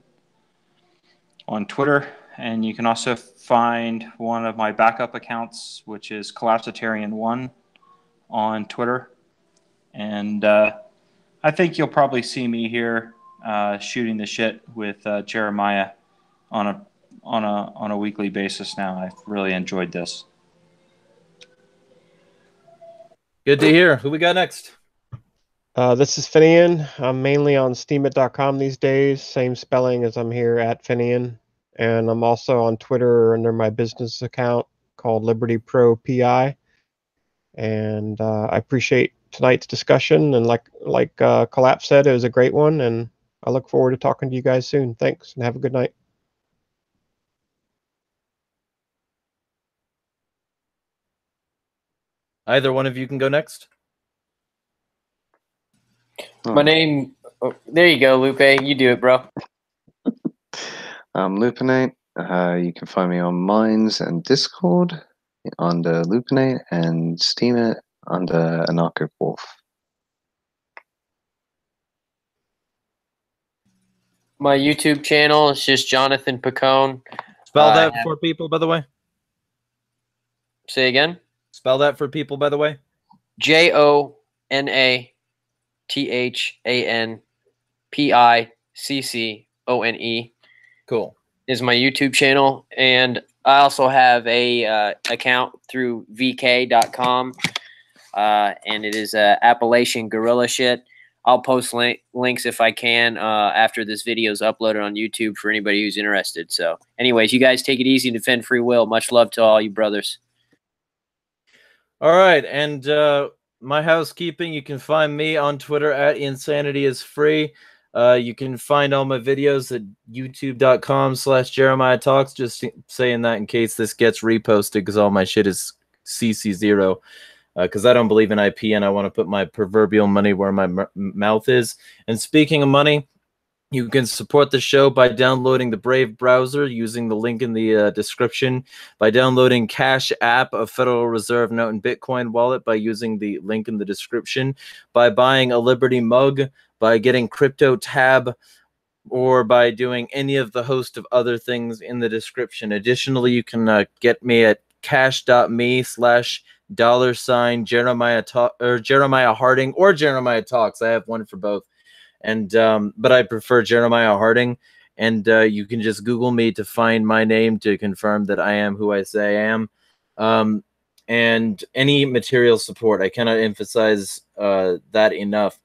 S3: on Twitter, and you can also find one of my backup accounts, which is Collapsitarian1 on Twitter. And I think you'll probably see me here shooting the shit with Jeremiah on a weekly basis now. I've really enjoyed this.
S1: Good to hear. Who we got next?
S4: This is Finian. I'm mainly on steemit.com these days. Same spelling as I'm here at Finian. And I'm also on Twitter under my business account called Liberty Pro PI. And I appreciate tonight's discussion. And like Collapse said, it was a great one. And I look forward to talking to you guys soon. Thanks, and have a good night.
S1: Either one of you can go next.
S6: My name. Oh, there you go, Lupe. You do it, bro.
S5: I'm Lupinate. You can find me on Minds and Discord under Lupinate, and Steemit under Anarchic Wolf.
S6: My YouTube channel is just Jonathan Picone.
S1: Spell that for people, by the way.
S6: Say again.
S1: Spell that for people, by the way.
S6: JONATHANPICCONE.
S1: Cool.
S6: Is my YouTube channel, and I also have a account through VK.com, and it is Appalachian Guerrilla Shit. I'll post links if I can after this video is uploaded on YouTube for anybody who's interested. So anyways, you guys take it easy and defend free will. Much love to all you brothers.
S1: All right, and my housekeeping, you can find me on Twitter at InsanityIsFree. You can find all my videos at youtube.com/Jeremiah Talks. Just saying that in case this gets reposted, because all my shit is CC0. Because I don't believe in IP, and I want to put my proverbial money where my mouth is. And speaking of money, You can support the show by downloading the Brave browser using the link in the description, by downloading Cash App, a Federal Reserve note and Bitcoin wallet, by using the link in the description, by buying a Liberty mug, by getting Crypto Tab, or by doing any of the host of other things in the description. Additionally, you can get me at cash.me/$Jeremiah Harding or Jeremiah Talks. I have one for both. And but I prefer Jeremiah Harding, and you can just Google me to find my name to confirm that I am who I say I am. And any material support, I cannot emphasize that enough,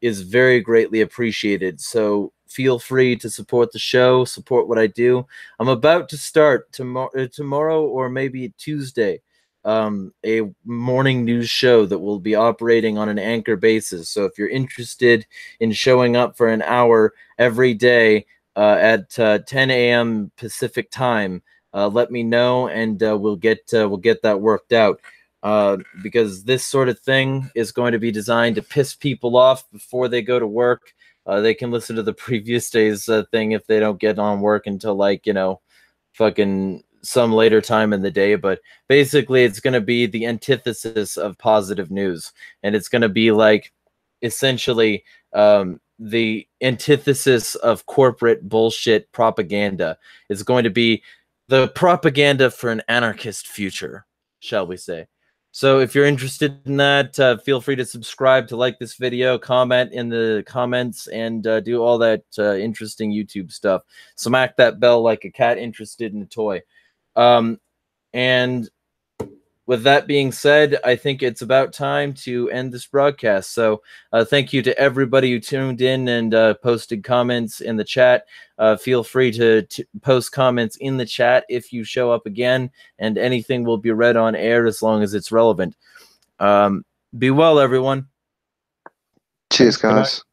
S1: is very greatly appreciated. So feel free to support the show, support what I do. I'm about to start tomorrow or maybe Tuesday, a morning news show that will be operating on an anchor basis. So if you're interested in showing up for an hour every day at 10 a.m. Pacific time, let me know, and we'll get that worked out. Because this sort of thing is going to be designed to piss people off before they go to work. They can listen to the previous day's thing if they don't get on work until, like, fucking some later time in the day. But basically it's going to be the antithesis of positive news, and it's going to be like essentially the antithesis of corporate bullshit propaganda. It's going to be the propaganda for an anarchist future, shall we say. So if you're interested in that, feel free to subscribe, to like this video, comment in the comments, and do all that interesting YouTube stuff. Smack that bell like a cat interested in a toy. And with that being said, I think it's about time to end this broadcast. So thank you to everybody who tuned in and posted comments in the chat. Feel free to post comments in the chat if you show up again, and anything will be read on air as long as it's relevant. Be well, everyone.
S5: Cheers, guys.